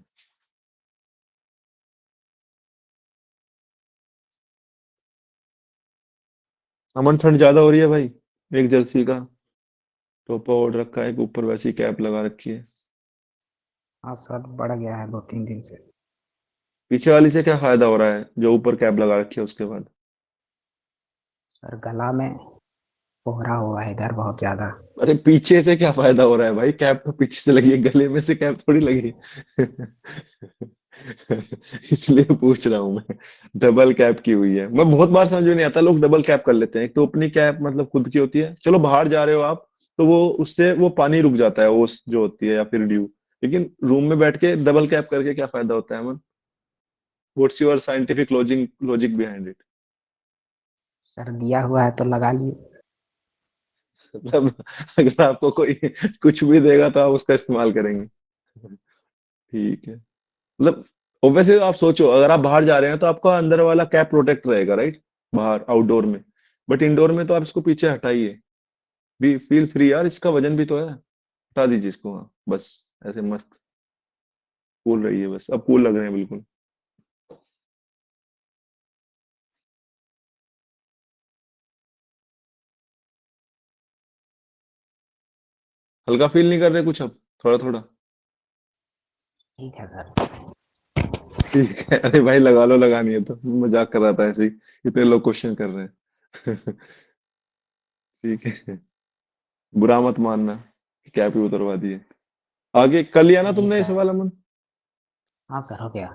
अमन, ठंड ज्यादा हो रही है भाई। एक जर्सी का टोपा ओढ़ रखा है, एक ऊपर वैसी कैप लगा रखी है। हाँ सर, बढ़ गया है 2 3 दिन से। पीछे वाली से क्या फायदा हो रहा है जो ऊपर कैप लगा रखी है उसके बाद? सर गला में कोहरा हुआ है इधर बहुत ज्यादा। अरे पीछे से क्या फायदा हो रहा है भाई? कैप तो पीछे से लगी है, गले में से कैप थोड़ी लगी है। इसलिए पूछ रहा हूं मैं। डबल कैप की हुई है, मैं बहुत बार समझ में नहीं आता, लोग डबल कैप कर लेते हैं। एक तो अपनी कैप मतलब खुद की होती है, चलो बाहर जा रहे हो आप, तो वो उससे वो पानी रुक जाता है, ओस जो होती है, या फिर ड्यू। लेकिन रूम में बैठ के डबल कैप करके क्या फायदा होता है मन? What's your scientific logic behind it? Sir दिया हुआ है तो लगा लिए। मतलब अगर आपको कोई कुछ भी देगा तो आप उसका इस्तेमाल करेंगे, ठीक है? मतलब ऑब्वियसली आप सोचो, अगर आप बाहर जा रहे हैं तो आपका अंदर वाला कैप प्रोटेक्ट रहेगा, राइट? बाहर आउटडोर में। बट इंडोर में तो आप इसको पीछे हटाइए, भी फील फ्री यार, इसका वजन भी तो है। हटा दीजिए इसको, हाँ बस। ऐसे मस्त कूल रही है, बस अब कूल लग रहे हैं बिल्कुल। हल्का फील नहीं कर रहे कुछ अब? थोड़ा थोड़ा ठीक है सर। ठीक है। अरे भाई लगा लो, लगानी है तो, मजाक कर रहा था ऐसे ही, इतने लोग क्वेश्चन कर रहे हैं। ठीक है, बुरा मत मानना कि कैप ही उतरवा दिए। आगे कर लिया ना नहीं तुमने ये सर। सवाल अमन? हाँ सर, हो गया।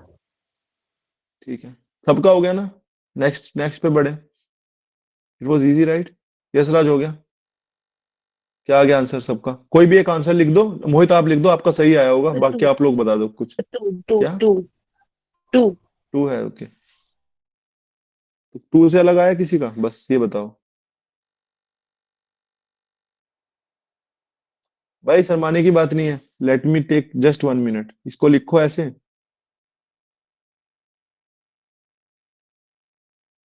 ठीक है, सबका हो गया ना? नेक्स्ट नेक्स्ट पे बढ़े। It was easy right? Yes Raj, हो गया? क्या आ गया आंसर सबका? कोई भी एक आंसर लिख दो। मोहित आप लिख दो, आपका सही आया होगा, बाकी टू आप लोग बता दो कुछ। टू टू क्या? Two two. टू है, ओके। तो टू से अलग आया किसी का, बस ये बताओ। भाई शर्माने की बात नहीं है, let me take just 1 minute, इसको लिखो ऐसे।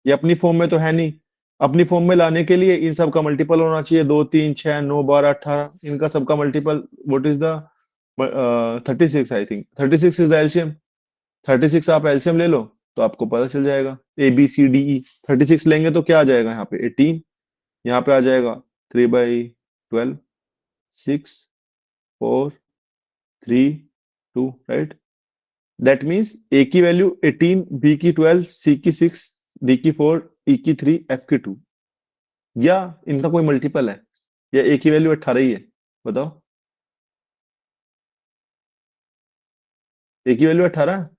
ये अपनी फॉर्म में तो है नहीं। अपनी फॉर्म में लाने के लिए इन सब का मल्टीपल होना चाहिए, 2 3 6 9 12 18, इनका सबका multiple. What is the 36? I think 36 is the LCM. 36 आप एलसीएम ले लो तो आपको पता चल जाएगा। ABCDE 36 लेंगे तो क्या आ जाएगा यहाँ पे? 18। यहाँ पे आ जाएगा 3/12, 6, 4, 3, 2, राइट? दैट मीन्स ए की वैल्यू 18, बी की 12, सी की 6, डी की 4, ई की 3, एफ की 2। या इनका कोई मल्टीपल है, या ए की वैल्यू 18 ही है? बताओ। ए की वैल्यू 18 है?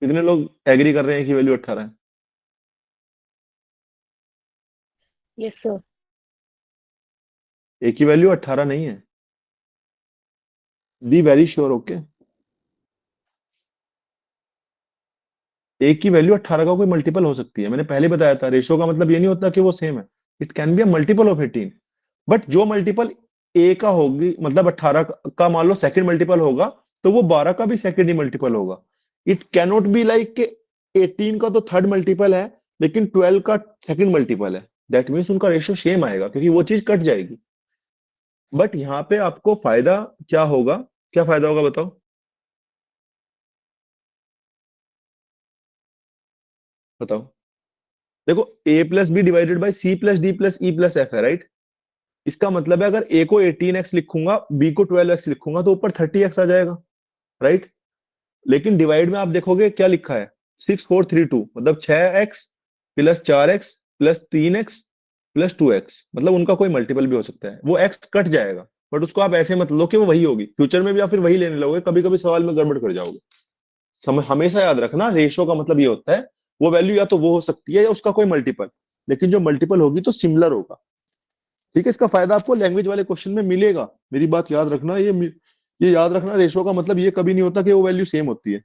कितने लोग एग्री कर रहे हैं कि वैल्यू 18 है? Yes sir. ए की वैल्यू 18 नहीं है। Be very sure, okay. A की वैल्यू 18 का कोई मल्टीपल हो सकती है, मैंने पहले बताया था। रेशो का मतलब ये नहीं होता कि वो सेम है। It can be a multiple of 18। But जो मल्टीपल ए का होगी, मतलब 18 का मान लो सेकंड मल्टीपल होगा, तो वो 12 का भी सेकंड ही मल्टीपल होगा। इट कैनॉट बी लाइक के 18 का तो थर्ड मल्टीपल है, लेकिन 12 का सेकंड मल्टीपल है। दैट मीन्स उनका रेशियो सेम आएगा, क्योंकि वो चीज कट जाएगी। बट यहाँ पे आपको फायदा क्या होगा? क्या फायदा होगा बताओ? बताओ। देखो, a plus B divided by C plus D plus E plus F है, राइट? इसका मतलब है अगर a को 18x लिखूंगा, b को 12x लिखूंगा, तो ऊपर 30x आ जाएगा, राइट? लेकिन डिवाइड में आप देखोगे क्या लिखा है, 6 4 3 2, मतलब 6x plus 4x plus 3x plus 2x, मतलब उनका कोई मल्टीपल भी हो सकता है। वो x कट जाएगा, बट उसको आप ऐसे मत लो कि वो वही होगी। फ्यूचर में भी आप फिर वही लेने लगोगे, कभी कभी सवाल में गड़बड़ कर जाओगे। हमेशा याद रखना, रेशो का मतलब ये होता है वो वैल्यू या तो वो हो सकती है या उसका कोई मल्टीपल, लेकिन जो मल्टीपल होगी तो सिमिलर होगा। ठीक है, इसका फायदा आपको लैंग्वेज वाले क्वेश्चन में मिलेगा। मेरी बात याद रखना, ये याद रखना, रेशो का मतलब ये कभी नहीं होता कि वो वैल्यू सेम होती है,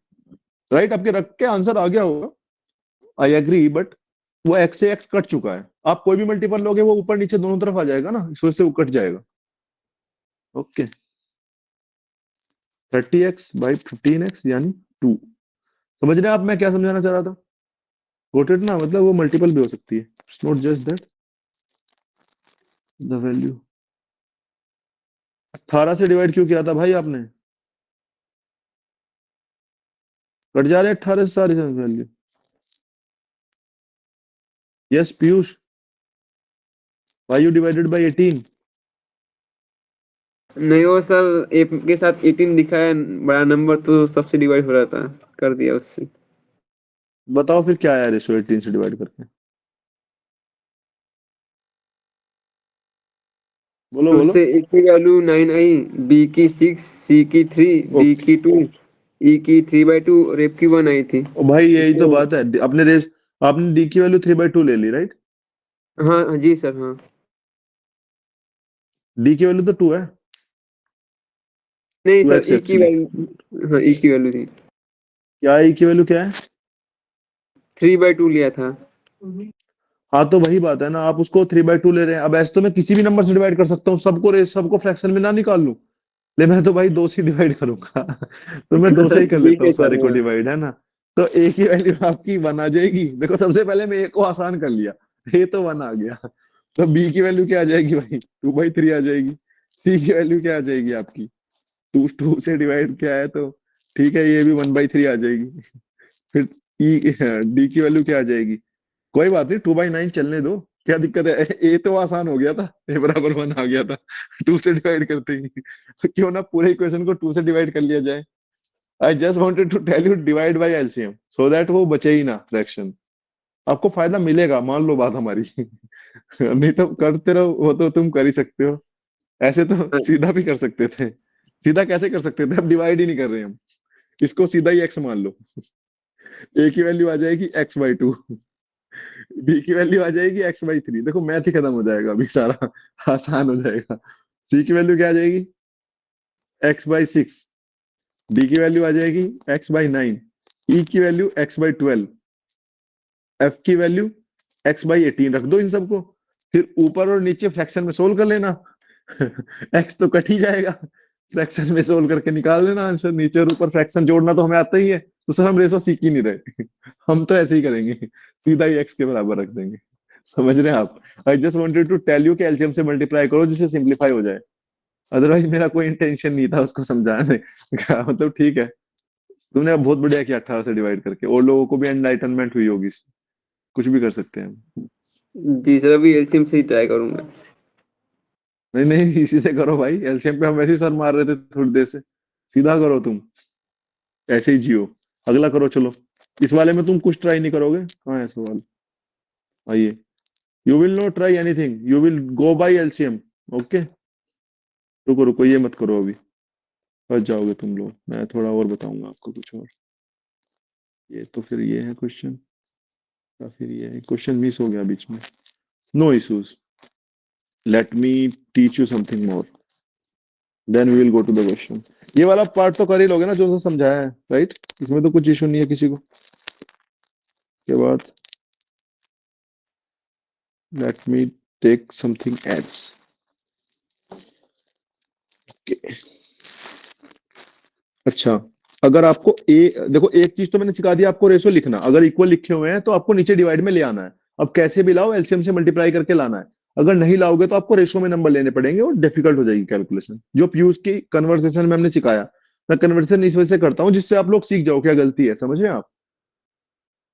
राइट? आपके रख के आंसर आ गया होगा, आई एग्री, बट वो एक्स से एक्स कट चुका है। आप कोई भी मल्टीपल लोगे वो ऊपर नीचे दोनों तरफ आ जाएगा ना, इस वजह से वो कट जाएगा। ओके, 30x/15x यानी 2। समझ रहे हैं आप मैं क्या समझाना चाह रहा था? गोट इट ना, मतलब वो मल्टीपल भी हो सकती है। It's not just that the value. 18 से डिवाइड क्यों किया था भाई आपने? कट जा रहे हैं 18 से सारी value. Yes Piyush, why you divided by 18? नहीं वो सर ए के साथ 18 दिखा है, बड़ा नंबर तो सबसे डिवाइड हो रहा था, कर दिया उससे। बताओ फिर क्या आया रेशो 18 से डिवाइड करके? बोलो बोलो। उससे ए की वैल्यू 9 आई, बी की 6, सी की 3, डी की 2, ई की 3/2 और एफ की 1 आई थी। ओ भाई यही इससे तो बात है, आपने डी की वैल्यू 3/2 ले ली, राइट? हाँ हाँ, जी सर, हाँ। डी की वैल्यू तो 2 है। नहीं सर, 2x ई की एक्चुअली। वैल्यू, हाँ ई की वैल्यू थी, क्या है, ई की वैल्यू क्या है? 3/2 लिया था। हाँ तो वही बात है ना, आप उसको 3/2 ले रहे हैं। अब ऐसे तो मैं किसी भी नंबर से डिवाइड कर सकता हूँ, सबको फ्रैक्शन में ना निकाल लूं। ले मैं तो भाई 2 से डिवाइड करूंगा। तो मैं 2 से ही कर ठीक लेता हूँ है सारे सर, को हाँ। डिवाइड, है ना? तो ए की वैल्यू आपकी 1 आ जाएगी। देखो सबसे पहले मैं ए को आसान कर लिया, ए तो 1 आ गया। तो बी की वैल्यू क्या आ जाएगी भाई? 2/3 आ जाएगी। सी की वैल्यू क्या आ जाएगी आपकी? 2 से डिवाइड क्या है तो ठीक है, ये भी 1/3 आ जाएगी। फिर ई डी की वैल्यू क्या आ जाएगी? कोई बात नहीं, 2/9 चलने दो, क्या दिक्कत है? ए तो आसान हो गया था, ए बराबर 1 आ गया था 2 से डिवाइड करते ही। तो क्यों ना पूरे इक्वेशन को 2 से डिवाइड कर लिया जाए। I just wanted to tell you divide by LCM so that वो बचे ही ना फ्रैक्शन। आपको फायदा मिलेगा, मान लो बात हमारी। नहीं तो करते रहो, वो तो तुम कर ही सकते हो। ऐसे तो सीधा भी कर सकते थे। सीधा कैसे कर सकते थे? अब डिवाइड ही नहीं कर रहे हम, इसको सीधा ही एक्स मान लो। ए की वैल्यू आ जाएगी एक्स बाई 2, बी की वैल्यू आ जाएगी एक्स बाई 3। देखो मैथ ही खत्म हो जाएगा अभी सारा, आसान हो जाएगा। सी की वैल्यू क्या आ जाएगी? X by 6। डी की वैल्यू आ जाएगी एक्स बाई 9। ई की वैल्यू एक्स बाई 12। एफ की वैल्यू एक्स बाई 18 रख दो इन सबको, फिर ऊपर और नीचे फ्रैक्शन में सोल्व कर लेना। एक्स तो कट ही जाएगा, फ्रैक्शन में सोल्व करके निकाल लेना आंसर। नीचे और ऊपर फ्रैक्शन जोड़ना तो हमें आता ही है, तो सर हम रेशो सीख ही नहीं रहे। हम तो ऐसे ही करेंगे, सीधा ही एक्स के बराबर रख देंगे। समझ रहे हैं आप? I just wanted to tell you कि एलसीएम से मल्टीप्लाई करो जिससे सिंप्लीफाई हो जाए। अदरवाइज मेरा कोई इंटेंशन नहीं था उसको समझाने का। मतलब ठीक है, तुमने अब बहुत बढ़िया किया 18 से डिवाइड करके, और लोगों को भी एनलाइटनमेंट हुई होगी इससे। कुछ भी कर सकते हैं। जी सर, अभी एलसीएम से ही ट्राई करूंगा। नहीं नहीं, इसी से करो भाई, एलसीएम पे हम वैसे ही सर मार रहे थे थोड़ी देर से। सीधा करो तुम, ऐसे ही जियो। अगला करो चलो। इस वाले में तुम कुछ ट्राई नहीं करोगे? कहाँ है सवाल? आइए। You will not try anything, you will go bye LCM. Okay, रुको रुको, ये मत करो अभी, फंस जाओगे तुम लोग। मैं थोड़ा और बताऊंगा आपको कुछ और। ये तो फिर ये है क्वेश्चन, या फिर ये है क्वेश्चन मिस हो गया बीच में। No issues, let me teach you something more, then we will go to the question. ये वाला पार्ट तो कर ही लोगे ना जो जो समझाया है, राइट? इसमें तो कुछ इशू नहीं है किसी को। के बाद let me take something else. अच्छा, अगर आपको ए देखो, एक चीज तो मैंने सिखा दिया आपको, रेशो लिखना। अगर इक्वल लिखे हुए हैं तो आपको नीचे डिवाइड में ले आना है। अब कैसे भी लाओ, एलसीएम से मल्टीप्लाई करके लाना है। अगर नहीं लाओगे तो आपको रेशो में नंबर लेने पड़ेंगे और डिफिकल्ट हो जाएगी कैलकुलेशन। जो पीयूष की कन्वर्सेशन में हमने सिखाया, मैं कन्वर्सेशन इस वजह से करता हूँ जिससे आप लोग सीख जाओ क्या गलती है। समझ रहे हैं आप?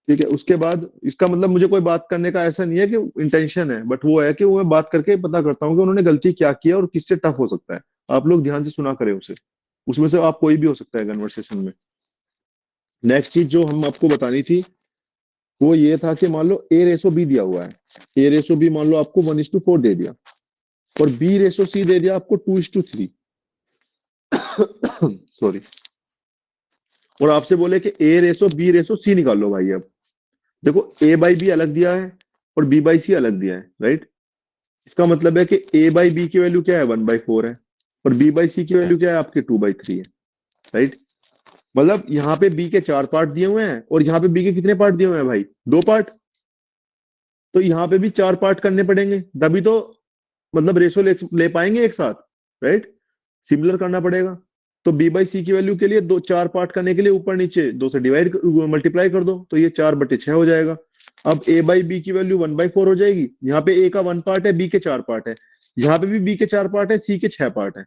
ठीक है, उसके बाद इसका मतलब मुझे कोई बात करने का ऐसा नहीं है कि इंटेंशन है, बट वो है कि वो मैं बात करके पता करता हूँ कि उन्होंने गलती क्या किया और किससे टफ हो सकता है। आप लोग ध्यान से सुना करें उसे, उसमें से आप कोई भी हो सकता है कन्वर्सेशन में। नेक्स्ट चीज जो हम आपको बतानी थी वो ये था कि मान लो ए रेसो बी दिया हुआ है, ए रेसो बी मान लो आपको 1:4 दे दिया, और बी रेसो सी दे दिया आपको 2:3। सॉरी। और आपसे बोले कि ए रेसो बी रेसो सी निकालो भाई। अब देखो, ए बाई बी अलग दिया है और बी बाई सी अलग दिया है, राइट? इसका मतलब है कि ए बाई बी की वैल्यू क्या है? 1/4 है, और बी बाई सी की वैल्यू क्या है? आपके 2/3 है, राइट? मतलब यहाँ पे बी के 4 पार्ट दिए हुए हैं और यहाँ पे बी के कितने पार्ट दिए हुए हैं भाई? 2 पार्ट। तो यहाँ पे भी 4 पार्ट करने पड़ेंगे, तभी तो मतलब रेशो ले पाएंगे एक साथ, राइट? सिमिलर करना पड़ेगा। तो बी बाई सी की वैल्यू के लिए 4 पार्ट करने के लिए ऊपर नीचे 2 से डिवाइड मल्टीप्लाई कर दो, तो ये 4/6 हो जाएगा। अब ए बाई बी की वैल्यू 1/4 हो जाएगी। यहाँ पे ए का 1 पार्ट है, बी के 4 पार्ट है। यहाँ पे भी बी के 4 पार्ट है, सी के 6 पार्ट है।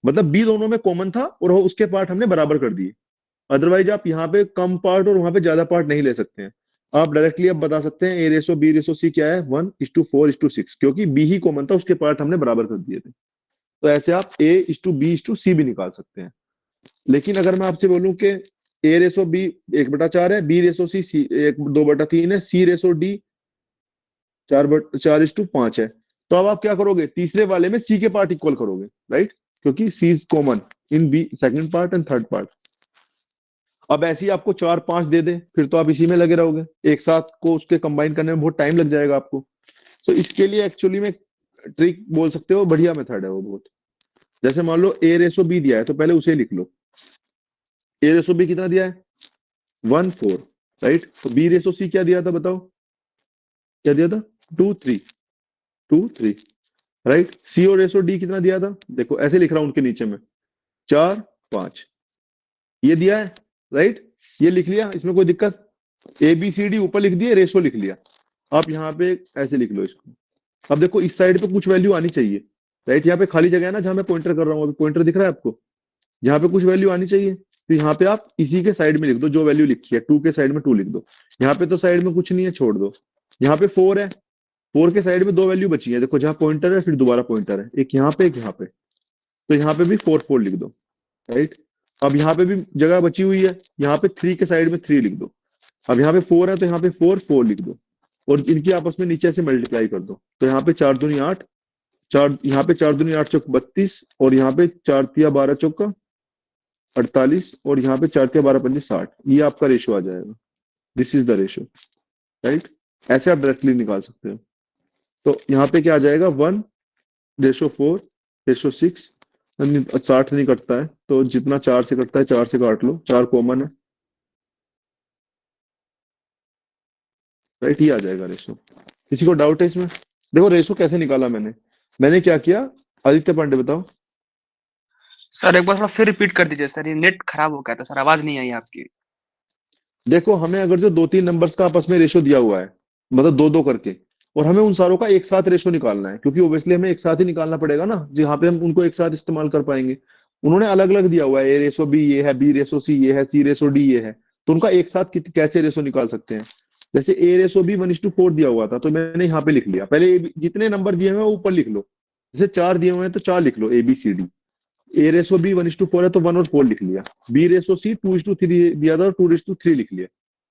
मतलब बी दोनों में कॉमन था और उसके पार्ट हमने बराबर कर दिए। अदरवाइज आप यहाँ पे कम पार्ट और वहां पे ज्यादा पार्ट नहीं ले सकते हैं। आप डायरेक्टली अब बता सकते हैं ए रेसो बी रेसो सी क्या है? 1:4:6, क्योंकि बी ही कॉमन था, उसके पार्ट हमने बराबर कर दिए थे। तो ऐसे आप A:B:C भी निकाल सकते हैं। लेकिन अगर मैं आपसे बोलूं कि ए रेसो बी 1/4 है, बी रेसो सी 2/3 है, सी रेसो डी 4:5 है, तो अब आप क्या करोगे? तीसरे वाले में सी के पार्ट इक्वल करोगे, राइट? क्योंकि C is common in B second part and third part. अब ऐसे ही आपको 4-5 दे दे, फिर तो आप इसी में लगे रहोगे। एक साथ को उसके कंबाइन करने में बहुत टाइम लग जाएगा आपको। तो इसके लिए एक्चुअली में ट्रिक बोल सकते हो, बढ़िया मेथड है वो बहुत। जैसे मान लो ए रेसो बी दिया है तो पहले उसे लिख लो। ए रेसो बी कितना दिया है? 1:4, राइट? तो बी रेसो सी क्या दिया था बताओ? क्या दिया था? 2:3, राइट? सी और रेसो डी कितना दिया था? देखो ऐसे लिख रहा हूं उनके नीचे में, 4-5 ये दिया है, राइट? ये लिख लिया, इसमें कोई दिक्कत? ए बी सी डी ऊपर लिख दिए, रेशो लिख लिया। आप यहाँ पे ऐसे लिख लो इसको। अब देखो इस साइड पे कुछ वैल्यू आनी चाहिए, राइट? यहाँ पे खाली जगह है ना जहां मैं पॉइंटर कर रहा हूँ, अभी पॉइंटर दिख रहा है आपको? यहाँ पे कुछ वैल्यू आनी चाहिए, तो यहाँ पे आप इसी के साइड में लिख दो जो वैल्यू लिखी है। 2 के साइड में 2 लिख दो। यहाँ पे तो साइड में कुछ नहीं है, छोड़ दो। यहाँ पे 4 है, 4 के साइड में दो वैल्यू बची है, देखो जहां पॉइंटर है फिर दोबारा पॉइंटर है, एक यहाँ पे एक यहाँ पे, तो यहाँ पे भी 4 लिख दो, राइट। अब यहाँ पे भी जगह बची हुई है, यहाँ पे 3 के साइड में 3 लिख दो। अब यहाँ पे 4 है तो यहाँ पे 4 लिख दो, और इनकी आपस में नीचे से मल्टीप्लाई कर दो, तो यहाँ पे 4 दूनी 8, चार यहाँ पे 4 दूनी 8 चौक 32, और यहाँ पे 4 तिया 12 चौका 48, और यहाँ पे 4 तिया 12 पंजे 60। ये आपका रेशो आ जाएगा, this is the ratio, right. ऐसे आप डायरेक्टली निकाल सकते हो। तो यहाँ पे क्या आ जाएगा, 1:4:6, 60 नहीं कटता है तो जितना 4 से कटता है 4 से काट लो, 4 कॉमन है, राइट। ये आ जाएगा रेशो। किसी को डाउट है इसमें? देखो रेशो कैसे निकाला मैंने क्या किया, आदित्य पांडे बताओ। सर एक बार थोड़ा फिर रिपीट कर दीजिए सर, ये नेट खराब हो गया था सर, आवाज नहीं आई आपकी। देखो हमें अगर जो 2-3 नंबर्स का आपस में रेशो दिया हुआ है, मतलब 2-2 करके, और हमें उन सारों का एक साथ रेशो निकालना है, क्योंकि ओब्वियसली हमें एक साथ ही निकालना पड़ेगा ना, जहाँ पे हम उनको एक साथ इस्तेमाल कर पाएंगे। उन्होंने अलग अलग दिया हुआ है, ए रेशो बी ये है, बी रेशो सी ये है, सी रेशो डी ये है, तो उनका एक साथ कैसे रेशो निकाल सकते हैं। जैसे ए रेशो बी 1:4 दिया हुआ था, तो मैंने यहाँ पे लिख लिया। पहले जितने नंबर दिए हुए हैं वो ऊपर लिख लो, जैसे 4 दिए हुए हैं तो 4 लिख लो, A B C D. A ratio B 1:4 है तो 1 और 4 लिख लिया। बी रेशो सी 2:3 दिया था, 2:3 लिख लिया,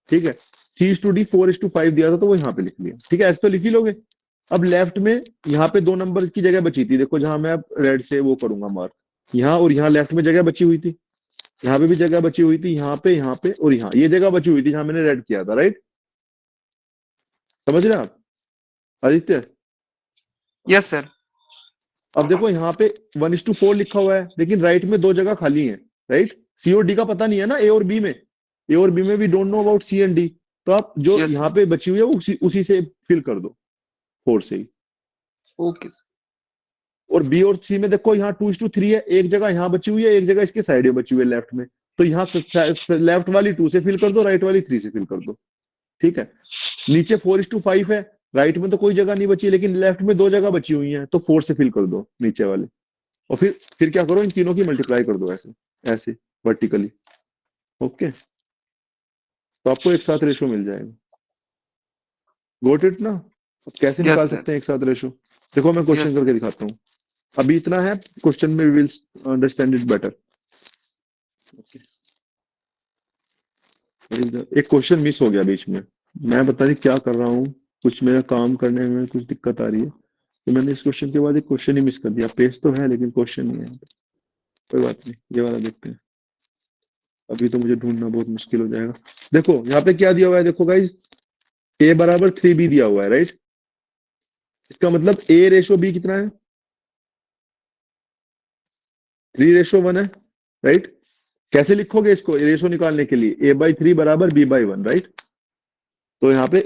ठीक है। C/D 4:5 दिया था तो वो यहाँ पे लिख लिया, ठीक है। ऐसे तो लिख ही लोगे। अब लेफ्ट में यहाँ पे 2 नंबर की जगह बची थी, देखो जहां मैं रेड से वो करूंगा मार्क, यहाँ और यहाँ लेफ्ट में जगह बची हुई थी, यहाँ पे भी जगह बची हुई थी, यहाँ पे और यहाँ ये जगह बची हुई थी जहां मैंने रेड किया था, राइट। समझ रहे हैं आप आदित्य? Yes sir. अब देखो यहाँ पे 1:4 लिखा हुआ है, लेकिन राइट में 2 जगह खाली है, राइट। सी और डी का पता नहीं है ना, ए और बी में we don't know about C and D, तो आप जो Yes, यहाँ पे बची हुई है वो उसी से फिल कर दो, 4 से ही। ओके और बी और सी में देखो यहाँ 2:3 है, एक जगह यहाँ बची हुई है, एक जगह इसके साइड में बची हुई है लेफ्ट में, तो यहाँ लेफ्ट वाली 2 से फिल कर दो, राइट वाली 3 से फिल कर दो, ठीक है। नीचे 4:5 है, राइट में तो कोई जगह नहीं बची, लेकिन लेफ्ट में 2 जगह बची हुई है, तो 4 से फिल कर दो नीचे वाले, और फिर क्या करो, इन तीनों की मल्टीप्लाई कर दो ऐसे ऐसे वर्टिकली, ओके। तो आपको एक साथ रेशो मिल जाएगा। गोट इट ना? अब कैसे निकाल sir. सकते हैं एक साथ रेशो? देखो मैं क्वेश्चन Yes, करके दिखाता हूँ। अभी इतना है, क्वेश्चन में विल अंडरस्टैंड इट बेटर। एक क्वेश्चन मिस हो गया बीच में, मैं पता नहीं क्या कर रहा हूँ, कुछ मेरा काम करने में कुछ दिक्कत आ रही है, तो मैंने इस क्वेश्चन के बाद एक क्वेश्चन ही मिस कर दिया। पेज तो है लेकिन क्वेश्चन नहीं है। कोई बात नहीं, ये वाला देखते हैं। अभी तो मुझे ढूंढना बहुत मुश्किल हो जाएगा। देखो यहाँ पे क्या दिया हुआ है, देखो गाइज, a बराबर 3b दिया हुआ है, राइट। इसका मतलब a रेशो b कितना है, 3:1 है, राइट। कैसे लिखोगे इसको रेशो निकालने के लिए, a/3 बराबर b/1, राइट। तो यहाँ पे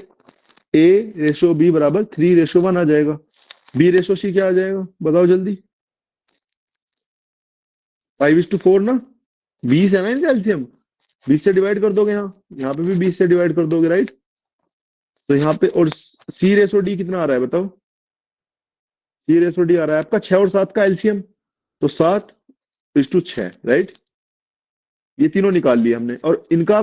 a रेशो b बराबर 3:1 आ जाएगा। b रेशो c क्या आ जाएगा, बताओ जल्दी। 5:4 ना, 20 है ना इनका एलसीएम, 20 से डिवाइड कर दोगे, यहाँ पे भी 20 से डिवाइड कर दोगे, राइट। तो यहाँ पे और c रेशो d कितना आ रहा है बताओ, c रेशो d आ रहा है आपका 6 और 7 का एलसीएम, तो 7:6, राइट। ये तीनों निकाल लिए हमने, और इनका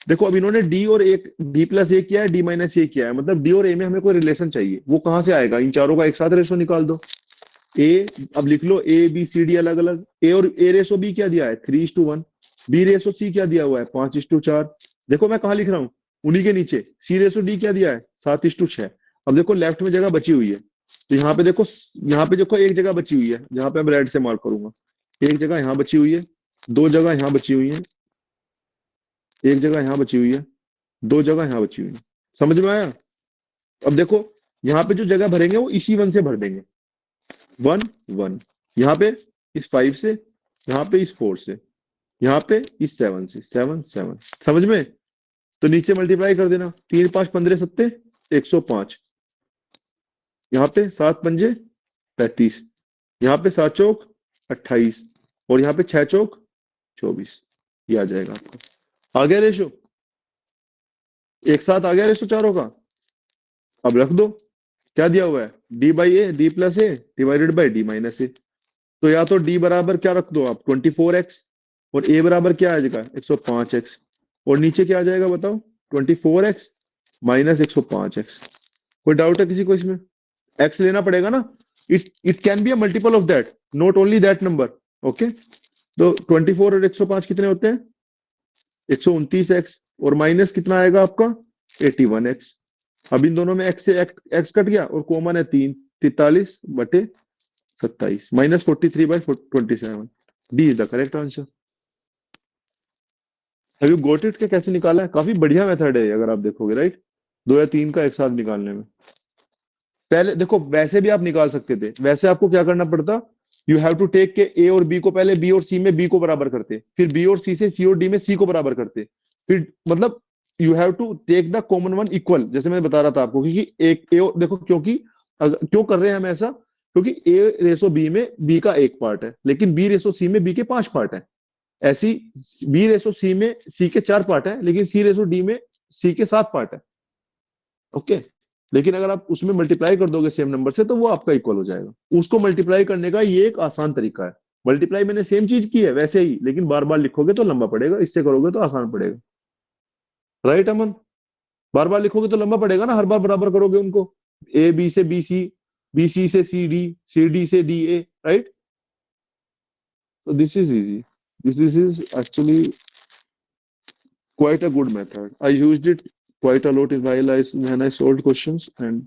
देखो अब इन्होंने d और एक d+a किया है, d-a किया है, मतलब d और a में हमें कोई रिलेशन चाहिए, वो कहां से आएगा, इन चारों का एक साथ रेशो निकाल दो। a अब लिख लो a b c d अलग अलग, a और a रेशो b क्या दिया है 3:1, b रेशो c क्या दिया हुआ है 5:4। देखो मैं कहाँ लिख रहा हूँ, उन्हीं के नीचे। c रेशो d क्या दिया है 7:6। अब देखो लेफ्ट में जगह बची हुई है, तो यहाँ पे देखो एक जगह बची हुई है, जहां पे मैं रेड से मार्क करूंगा, एक जगह यहाँ बची हुई है, 2 जगह यहाँ बची हुई है, एक जगह यहाँ बची हुई है, 2 जगह यहाँ बची हुई है। समझ में आया? अब देखो यहाँ पे जो जगह भरेंगे वो इसी 1 से भर देंगे, 1 1, यहाँ पे इस 5 से, यहाँ पे इस 4 से, यहाँ पे इस 7 से, 7 7। समझ में? तो नीचे मल्टीप्लाई कर देना, 3 5 15 7 105, यहाँ पे 7 पंजे 35, यहाँ पे 7 चौक 28, और यहाँ पे 6 चौक 24। ये आ जाएगा आपका। आ गया रेशो, एक साथ आ गया रेशो चारों का। अब रख दो, क्या दिया हुआ है, d/a d+a divided by d-a। तो या तो d बराबर क्या रख दो आप 24x, और a बराबर क्या आ जाएगा 105x, और नीचे क्या आ जाएगा बताओ 24x - 105x। कोई डाउट है किसी को इसमें? एक्स लेना पड़ेगा ना, it can be a multiple of that, not only that number. Okay, तो 24 और 105 कितने होते हैं? 129x, और माइनस कितना आएगा आपका? 81x। अब इन दोनों में एक्स से एक्स कट गया और कॉमन है 3, 43/27, -43/27। D is the correct answer. Have you got it? के कैसे निकाला है? काफी बढ़िया मेथड है अगर आप देखोगे, राइट? दो या तीन का एक साथ निकालने में। पहले देखो, वैसे भी आप निकाल सकते थे, वैसे आपको क्या करना पड़ता, यू हैव टू टेक के ए और बी को, पहले बी और सी में बी को बराबर करते, फिर बी और सी से सी और डी में सी को बराबर करते, फिर मतलब you have to take the common one equal, जैसे मैं बता रहा था आपको, क्योंकि एक ए देखो, क्योंकि क्यों कर रहे हैं हम ऐसा, क्योंकि ए रेसो बी में बी का एक पार्ट है, लेकिन बी रेसो सी में बी के 5 पार्ट है। ऐसी बी रेसो सी में सी के 4 पार्ट है, लेकिन सी रेसो डी में सी के 7 पार्ट है। ओके, लेकिन अगर आप उसमें मल्टीप्लाई कर दोगे सेम नंबर से, तो वो आपका इक्वल हो जाएगा। उसको मल्टीप्लाई करने का ये एक आसान तरीका है। मल्टीप्लाई मैंने सेम चीज की है वैसे ही, लेकिन बार बार लिखोगे तो लंबा पड़ेगा, इससे करोगे तो आसान पड़ेगा। राइट अमन? बार बार लिखोगे तो लंबा पड़ेगा ना, हर बार बराबर करोगे उनको, ए बी से बी सी, बी सी से सी डी से डी ए, राइट? तो this is easy, this is actually quite a good method. I used it quite a lot while when I solved questions, and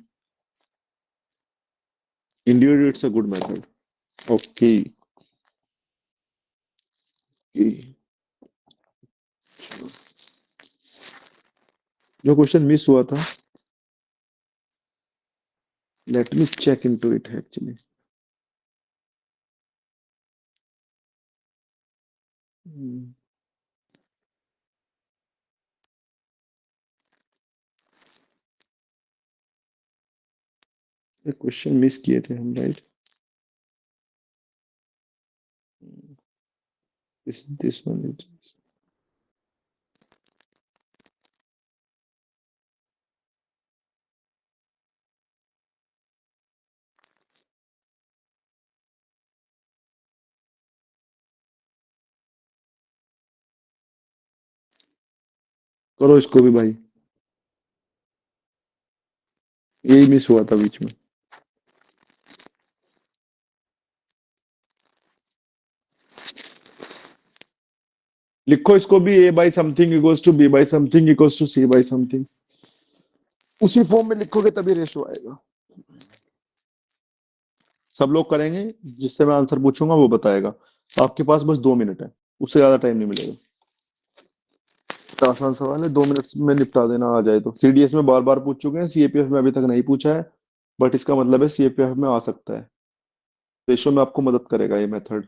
indeed it's a good method. Okay. Okay. जो question miss हुआ था, let me check into it actually. ये question miss किए थे हम, right? This one is, करो इसको भी भाई, यही मिस हुआ था बीच में। लिखो इसको भी, a by something equals to b by something equals to c by something, उसी फॉर्म में लिखोगे तभी रेशो आएगा। सब लोग करेंगे, जिससे मैं आंसर पूछूंगा वो बताएगा। आपके पास बस 2 मिनट है, उससे ज्यादा टाइम नहीं मिलेगा। तो आसान सवाल है, 2 मिनट में निपटा देना आ जाए तो। सीडीएस में बार बार पूछ चुके हैं, सीएपीएफ में अभी तक नहीं पूछा है, बट इसका मतलब है सीएपीएफ में आ सकता है। रेशो में आपको मदद करेगा ये मेथड।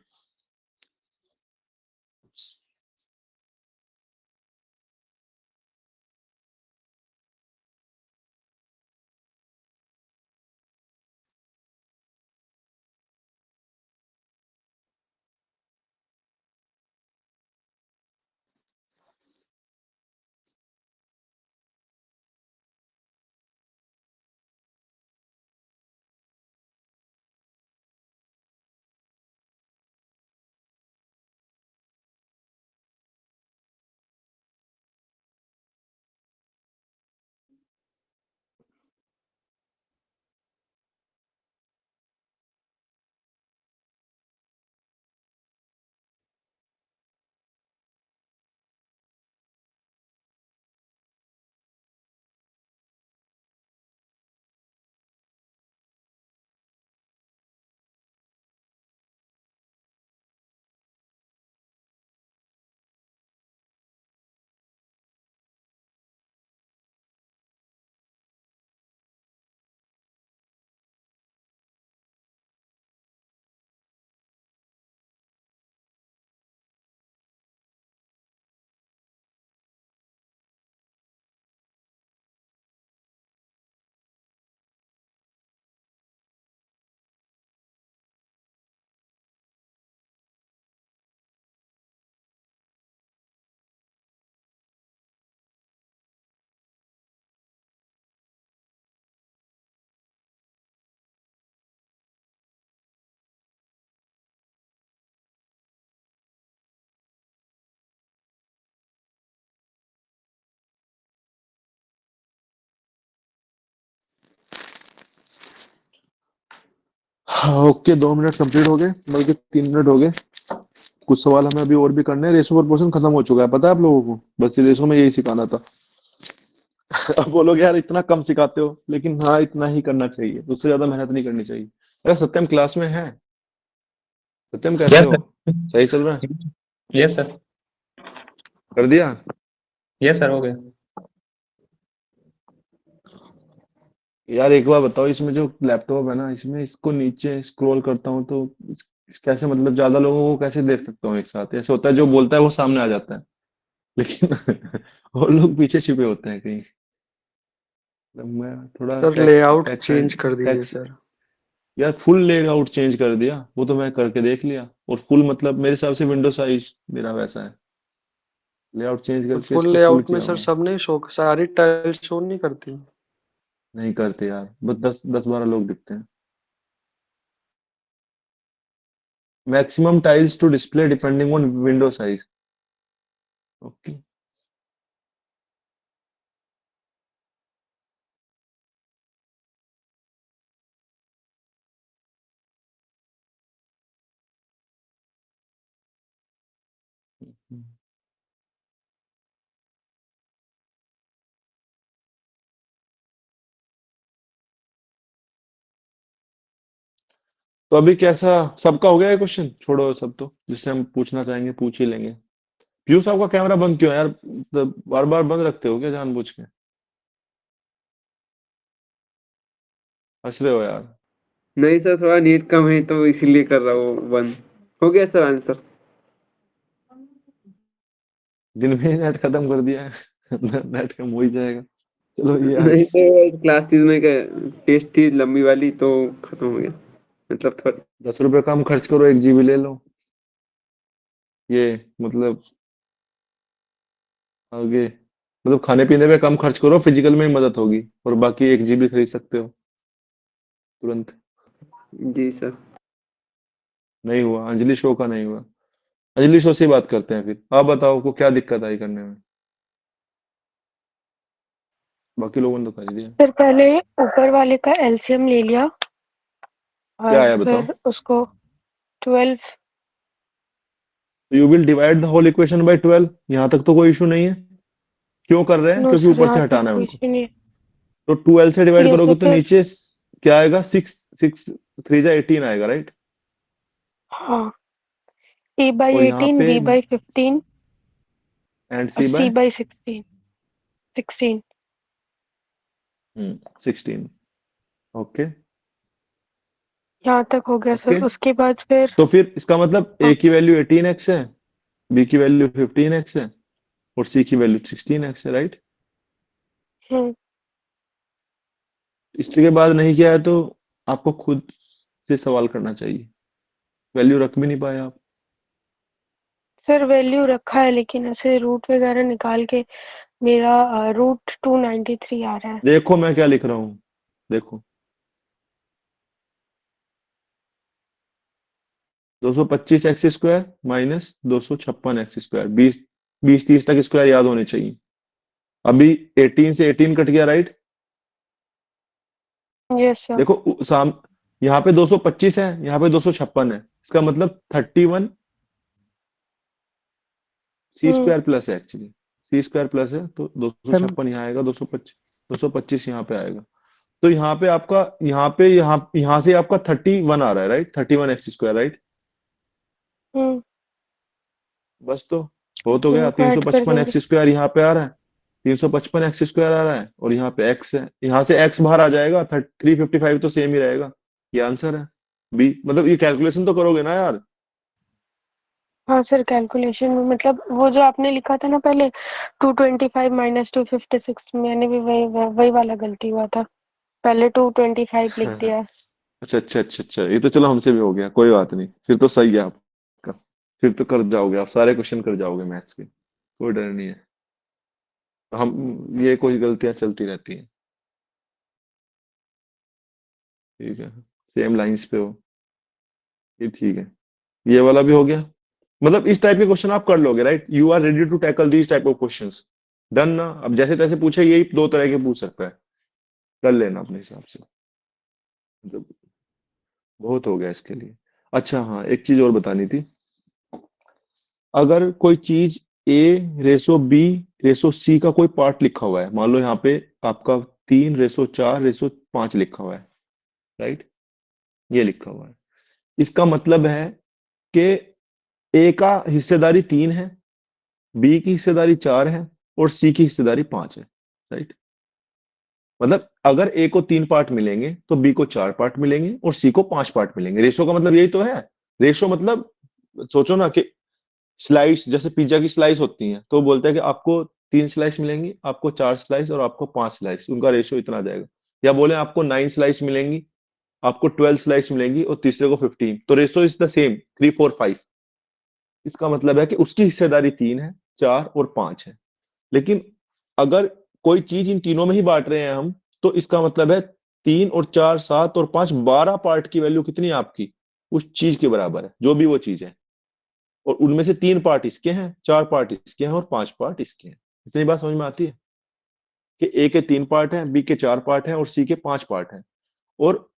हाँ, ओके 2 मिनट कंप्लीट हो गए, बल्कि 3 मिनट हो गए। कुछ सवाल हमें अभी और भी करने हैं। रेशो पर पोर्शन खत्म हो चुका है, पता है आप लोगों को? बस रेशो में यही सिखाना था। अब बोलोगे यार इतना कम सिखाते हो, लेकिन हाँ इतना ही करना चाहिए, उससे ज्यादा मेहनत नहीं करनी चाहिए। अरे सत्यम क्लास में है? सत्यम कैसे यस हो? सर। सही चल रहा है? Yes sir. कर दिया? यस सर, हो गया। यार एक बार बताओ, इसमें जो लैपटॉप है ना, इसमें इसको नीचे स्क्रॉल करता हूँ तो कैसे, मतलब ज्यादा लोगों को कैसे देख सकता हूँ एक साथ? ऐसे होता है जो बोलता है वो सामने आ जाता है, लेकिन वो लोग पीछे छिपे होते हैं कहीं। मतलब मैं थोड़ा sir take layout take change side कर दीजिए टेक्स सर। यार फुल लेआउट चेंज कर दिया, वो तो मैं करके देख लिया। और फुल मतलब मेरे हिसाब से विंडो साइज मेरा वैसा है, लेआउट चेंज तो करके फुल इसको फुल लेआउट में किया सर हुआ है। सब नहीं शो, सारी टाइल्स शो नहीं करती। नहीं करते यार, बस 10-12 लोग दिखते हैं। Maximum tiles to display depending on window size. Okay. तो अभी कैसा, सबका हो गया है क्वेश्चन? छोड़ो सब, तो जिससे हम पूछना चाहेंगे पूछ ही लेंगे। पीयूष आपका कैमरा बंद क्यों है यार? बार बार बंद रखते हो क्या जानबूझ के? हंस रहे हो यार? नहीं सर, थोड़ा नेट कम है तो इसीलिए कर रहा हूँ बंद। हो गया सर आंसर। दिन में ही नेट खत्म कर दिया है। नेट कम हो ही जाएगा। चलो ये आज नहीं सर, क्लासेस में टेस्ट थी लंबी वाली तो खत्म हो गया, मतलब थोड़ा। 10 रुपए कम खर्च करो, 1 GB ले लो। ये मतलब आगे, मतलब खाने पीने पे कम खर्च करो, फिजिकल में ही मदद होगी, और बाकी 1 GB खरीद सकते हो तुरंत। जी सर। नहीं हुआ अंजलि शो का? नहीं हुआ। अंजलि शो से ही बात करते हैं फिर। आप बताओ को क्या दिक्कत आई करने में? बाकी लोगों ने तो कर दिया। सर पहले ऊपर वाले का एलसीएम ले लिया क्या और आया बताओ? फिर उसको 12। You will divide the whole equation by 12। यहाँ तक तो कोई इशू नहीं है। क्यों कर रहे हैं? नो क्योंकि सर, ऊपर से यहाँ तक हटाना है कोई उनको। इशू नहीं तो 12 से है। डिवाइड यस करोगे सर, तो फिर नीचे क्या आएगा? 6 3 आएगा, राइट? हाँ, ए बाई और यहाँ 18, पे बी बाई 15 एंड और सी सी बाय बाई 16। 16। ओके। यहाँ तक हो गया ओके, सर। उसके बाद फिर तो फिर इसका मतलब ए हाँ। की वैल्यू 18x है, बी की वैल्यू 15x है, और सी की वैल्यू 16x है, राइट? हम्म, इसके बाद नहीं किया है तो आपको खुद से सवाल करना चाहिए। वैल्यू रख भी नहीं पाए आप। सर वैल्यू रखा है, लेकिन ऐसे रूट वगैरह निकाल के मेरा रूट 293 आ रहा है। देखो मैं क्या लिख रहा हूँ, देखो 225x² माइनस 256x²। 20 20 30 तक स्क्वायर याद होने चाहिए। अभी 18 से 18 कट गया, राइट? Yes sir. देखो यहाँ पे 225 है, यहाँ पे 256 है, इसका मतलब 31 सी हम्म स्क्वायर प्लस है एक्चुअली। सी स्क्वायर प्लस है तो सर 256 यहाँ आएगा, 225 यहाँ पे आएगा। तो यहाँ पे आपका, यहाँ से आपका 31 आ रहा है, राइट? 31x², right? हम्म बस तो हो तो गया। इनको तीन सौ ऐड कर पचपन देंगे। एक्स स्क्वायर यहाँ पे आ रहा है, 355x² आ रहा है, और यहाँ पे x है, यहाँ से x बाहर आ जाएगा। 355 तो सेम ही रहेगा। ये आंसर है बी। मतलब ये कैलकुलेशन तो करोगे ना यार? हाँ सर, कैलकुलेशन में मतलब वो जो आपने लिखा था ना पहले 225 माइनस 256, मैंने भी वही वही वाला गलती हुआ था। पहले 225 लिख दिया। अच्छा अच्छा अच्छा अच्छा, ये तो चलो हमसे भी हो गया, कोई बात नहीं, फिर तो सही है आपका। फिर तो कर जाओगे आप, सारे क्वेश्चन कर जाओगे मैथ्स के, कोई डर नहीं है। हम ये कुछ गलतियां चलती रहती हैं। ठीक है, सेम लाइंस पे हो, ये ठीक है। ये वाला भी हो गया। मतलब इस टाइप के क्वेश्चन आप कर लोगे, right? You are ready to tackle these type of questions. Done ना? अब जैसे तैसे पूछे, यही 2 तरह के पूछ सकता है, कर लेना अपने हिसाब से। मतलब बहुत हो गया इसके लिए। अच्छा हाँ, एक चीज और बतानी थी। अगर कोई चीज ए रेसो बी रेसो सी का कोई पार्ट लिखा हुआ है, मान लो यहाँ पे आपका 3:4:5 लिखा हुआ है, राइट, ये लिखा हुआ है। इसका मतलब है कि ए का हिस्सेदारी 3 है, बी की हिस्सेदारी 4 है और सी की हिस्सेदारी 5 है, राइट। मतलब अगर ए को 3 पार्ट मिलेंगे तो बी को 4 पार्ट मिलेंगे और सी को 5 पार्ट मिलेंगे। रेशो का मतलब यही तो है। रेशो मतलब सोचो ना कि स्लाइस, जैसे पिज्जा की स्लाइस होती हैं, तो बोलते हैं कि आपको 3 स्लाइस मिलेंगी, आपको 4 स्लाइस और आपको 5 स्लाइस, उनका रेशो इतना आ जाएगा। या बोले आपको 9 स्लाइस मिलेंगी, आपको 12 स्लाइस मिलेंगी और तीसरे को 15, तो रेशो इज द सेम 3:4:5। इसका मतलब है कि उसकी हिस्सेदारी 3 है, 4 और 5 है। लेकिन अगर कोई चीज इन तीनों में ही बांट रहे हैं हम, तो इसका मतलब है 3 और 4, 7 और 5, 12 पार्ट की वैल्यू कितनी है आपकी, उस चीज के बराबर है, जो भी वो चीज है। और उनमें से 3 पार्ट इसके हैं, 4 पार्ट इसके हैं और 5 पार्ट इसके हैं। इतनी बात समझ में आती है कि ए के 3 पार्ट हैं, बी के 4 पार्ट हैं और सी के 5 पार्ट हैं, और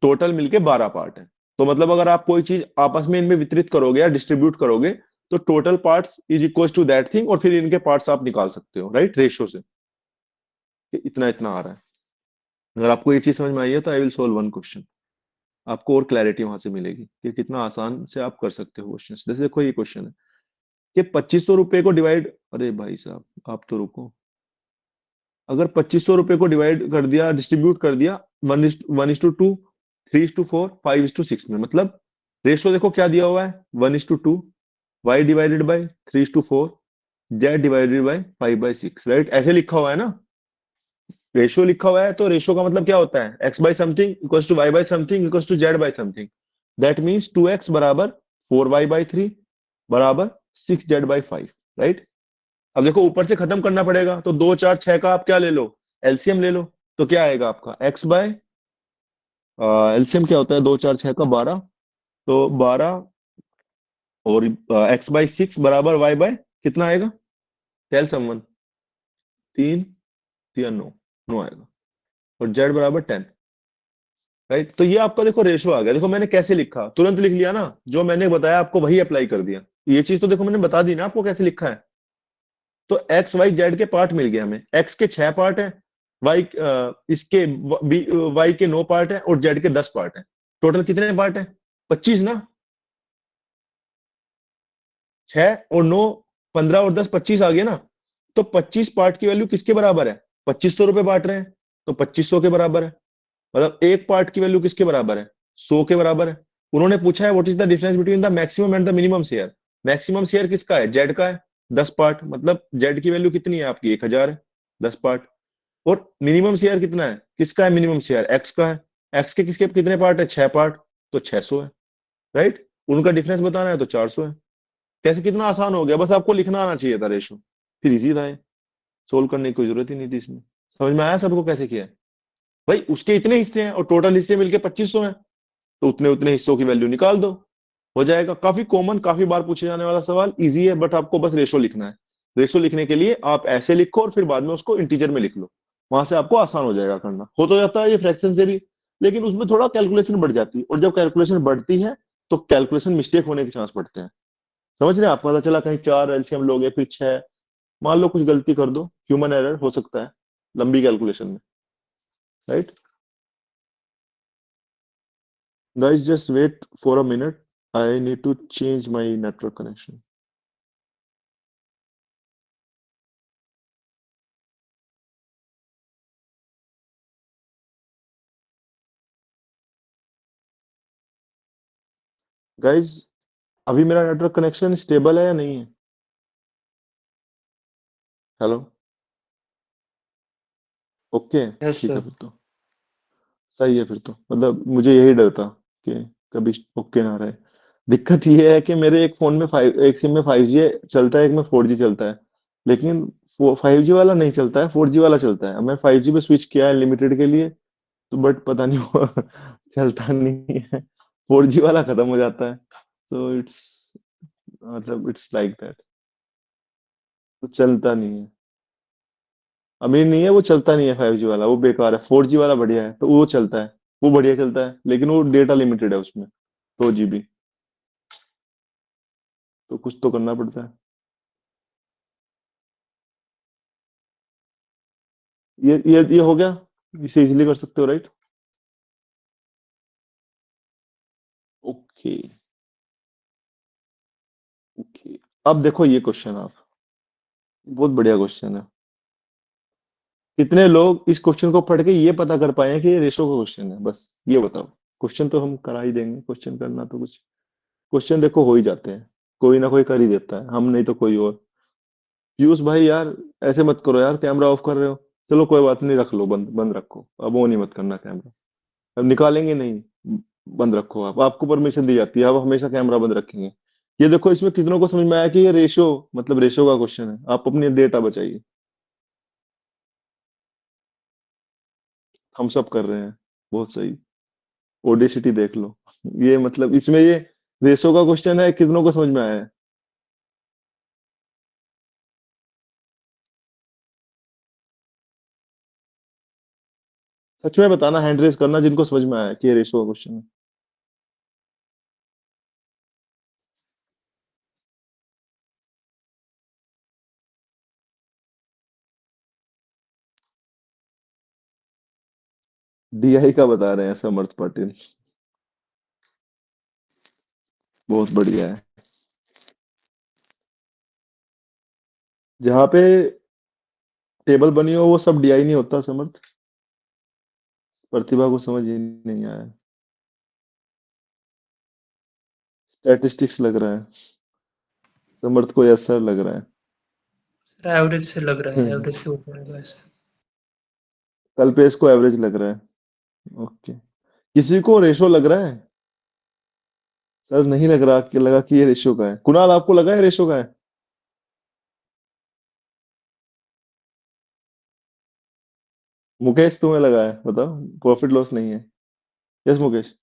टोटल मिलके 12 पार्ट है। तो मतलब अगर आप कोई चीज आपस में इनमें वितरित करोगे या डिस्ट्रीब्यूट करोगे, तो total parts is equal to that thing, और फिर इनके पार्ट्स आप निकाल सकते हो, राइट, रेशियो से कि इतना इतना आ रहा है। अगर आपको ये चीज समझ में आई है तो I will solve one question, आपको और क्लैरिटी वहां से मिलेगी कि कितना आसान से आप कर सकते हो क्वेश्चन। जैसे देखो ये क्वेश्चन है कि 2500 रुपए को डिवाइड, अरे भाई साहब आप तो रुको। अगर 2500 रुपए को डिवाइड कर दिया, डिस्ट्रीब्यूट कर दिया 1:2, 3:4, 5:6 में, मतलब रेशियो देखो क्या दिया हुआ है, 1:2, y divided by 3:4, z divided by 5/6, right, ऐसे लिखा हुआ है ना। रेशियो लिखा हुआ है तो रेशियो का मतलब क्या होता है, x by something equals to y by something equals to z by something. That means 2x बराबर 4y/3 बराबर 6z/5, राइट। अब देखो ऊपर से खत्म करना पड़ेगा, तो 2, 4, 6 का आप क्या ले लो, एलसीएम ले लो। तो क्या आएगा आपका x बाय, एलसीएम क्या होता है, 2, 4, 6 का 12, तो 12 और x/6 बराबर y बाय कितना आएगा, टेल समवन, 3 या 9, 9 आएगा, और z बराबर 10, राइट। तो ये आपका देखो रेशो आ गया। देखो मैंने कैसे लिखा, तुरंत लिख लिया ना, जो मैंने बताया आपको वही अप्लाई कर दिया। ये चीज तो देखो मैंने बता दी ना आपको कैसे लिखा है। तो एक्स वाई जेड के पार्ट मिल गए हमें, एक्स के 6 पार्ट है, वाई इसके वाई के 9 पार्ट है और जेड के 10 पार्ट है। टोटल कितने पार्ट है, 25 ना, 6 और 9, 15 और 10, 25 आ गया ना। तो 25 पार्ट की वैल्यू किसके बराबर है, 2500 रुपए बांट रहे हैं तो 2500 के बराबर है। मतलब एक पार्ट की वैल्यू किसके बराबर है, 100 के बराबर है। उन्होंने पूछा है what is the difference between the maximum and the minimum share. Maximum share किसका है, जेड का है, 10 पार्ट, मतलब जेड की वैल्यू कितनी है आपकी, 1000 है, 10 पार्ट। और मिनिमम शेयर कितना है, किसका है मिनिमम शेयर, एक्स का है, एक्स के किसके कितने पार्ट है, 6 पार्ट, तो 600 है, राइट। उनका डिफरेंस बताना है तो 400 है। कैसे, कितना आसान हो गया, बस आपको लिखना आना चाहिए था रेशो, फिर इजी था ये, सोल्व करने की कोई जरूरत ही नहीं थी इसमें। समझ में आया सबको कैसे किया है। भाई उसके इतने हिस्से हैं और टोटल हिस्से मिलके 2500 हैं, तो उतने उतने हिस्सों की वैल्यू निकाल दो, हो जाएगा। काफी कॉमन, काफी बार पूछे जाने वाला सवाल, इजी है, बट आपको बस रेशो लिखना है। रेशो लिखने के लिए आप ऐसे लिखो और फिर बाद में उसको इंटीजर में लिख लो, वहां से आपको आसान हो जाएगा करना। हो तो जाता है ये फ्रैक्शन से भी, लेकिन उसमें थोड़ा कैलकुलेशन बढ़ जाती है, और जब कैलकुलेशन बढ़ती है तो कैलकुलेशन मिस्टेक होने के चांस बढ़ते हैं। समझ रहे हैं आप, पता चला कहीं 4 एलसीएम लोगे फिर 6, मान लो कुछ गलती कर दो, ह्यूमन एरर हो सकता है लंबी कैलकुलेशन में, right. Guys, just wait for a minute. I need to change my network connection. Guys, अभी मेरा नेटवर्क कनेक्शन स्टेबल है या नहीं है, हेलो, ओके, यस ठीक है सर। फिर तो सही है। फिर तो मतलब मुझे यही डर था कि कभी ओके ना रहे। दिक्कत ये है कि मेरे एक फोन में एक सिम में 5G चलता है, एक में 4G चलता है, लेकिन 5G वाला नहीं चलता है, 4G वाला चलता है। अब मैं 5G पे स्विच किया है लिमिटेड के लिए, तो बट पता नहीं वो चलता नहीं है, 4G वाला खत्म हो जाता है, तो इट्स मतलब इट्स लाइक दैट, तो चलता नहीं है। अमीर नहीं है वो, चलता नहीं है 5G वाला, वो बेकार है, 4G वाला बढ़िया है, तो वो चलता है। वो बढ़िया चलता है, लेकिन वो डेटा लिमिटेड है उसमें, 2 GB, तो कुछ तो करना पड़ता है। ये हो गया, इसे इजीली कर सकते हो, राइट? ओके। ओके, अब देखो ये क्वेश्चन, आप बहुत बढ़िया क्वेश्चन है। कितने लोग इस क्वेश्चन को पढ़ के ये पता कर पाए हैं कि ये रेशो का क्वेश्चन है? बस ये बताओ। क्वेश्चन तो हम करा ही देंगे, क्वेश्चन करना तो कुछ, क्वेश्चन देखो हो ही जाते हैं, कोई ना कोई कर ही देता है, हम नहीं तो कोई और। पीयूष भाई यार, ऐसे मत करो यार, कैमरा ऑफ कर रहे हो। चलो कोई बात नहीं, रख लो, बंद बंद रखो, अब वो नहीं मत करना कैमरा, अब निकालेंगे नहीं, बंद रखो आप, आपको परमिशन दी जाती है, आप हमेशा कैमरा बंद रखेंगे। ये देखो, इसमें कितनों को समझ में आया कि ये रेशो, मतलब रेशो का क्वेश्चन है, आप अपनी डेटा बचाइए। हम सब कर रहे हैं, बहुत सही। ओडेसिटी देख लो, ये मतलब इसमें ये रेशो का क्वेश्चन है, कितनों को समझ में आया है? सच में बताना, हैंड रेस करना जिनको समझ में आया है कि ये रेशो का क्वेश्चन है। डीआई का बता रहे हैं समर्थ पाटिल, बहुत बढ़िया है। जहाँ पे टेबल बनी हो वो सब डीआई नहीं होता समर्थ, प्रतिभा को समझ ही नहीं आया, स्टैटिस्टिक्स लग रहा है समर्थ को, यस सर लग रहा है। एवरेज से लग रहा है, हम्म, एवरेज से हो जाएगा ऐसे। कल पे इसको एवरेज लग रहा है। ओके, किसी को रेशो लग रहा है? सर नहीं लग रहा, कि लगा कि ये रेशो का है। कुणाल, आपको लगा है रेशो का है? मुकेश, तुम्हें लगा है, बताओ, प्रॉफिट लॉस नहीं है। यस मुकेश।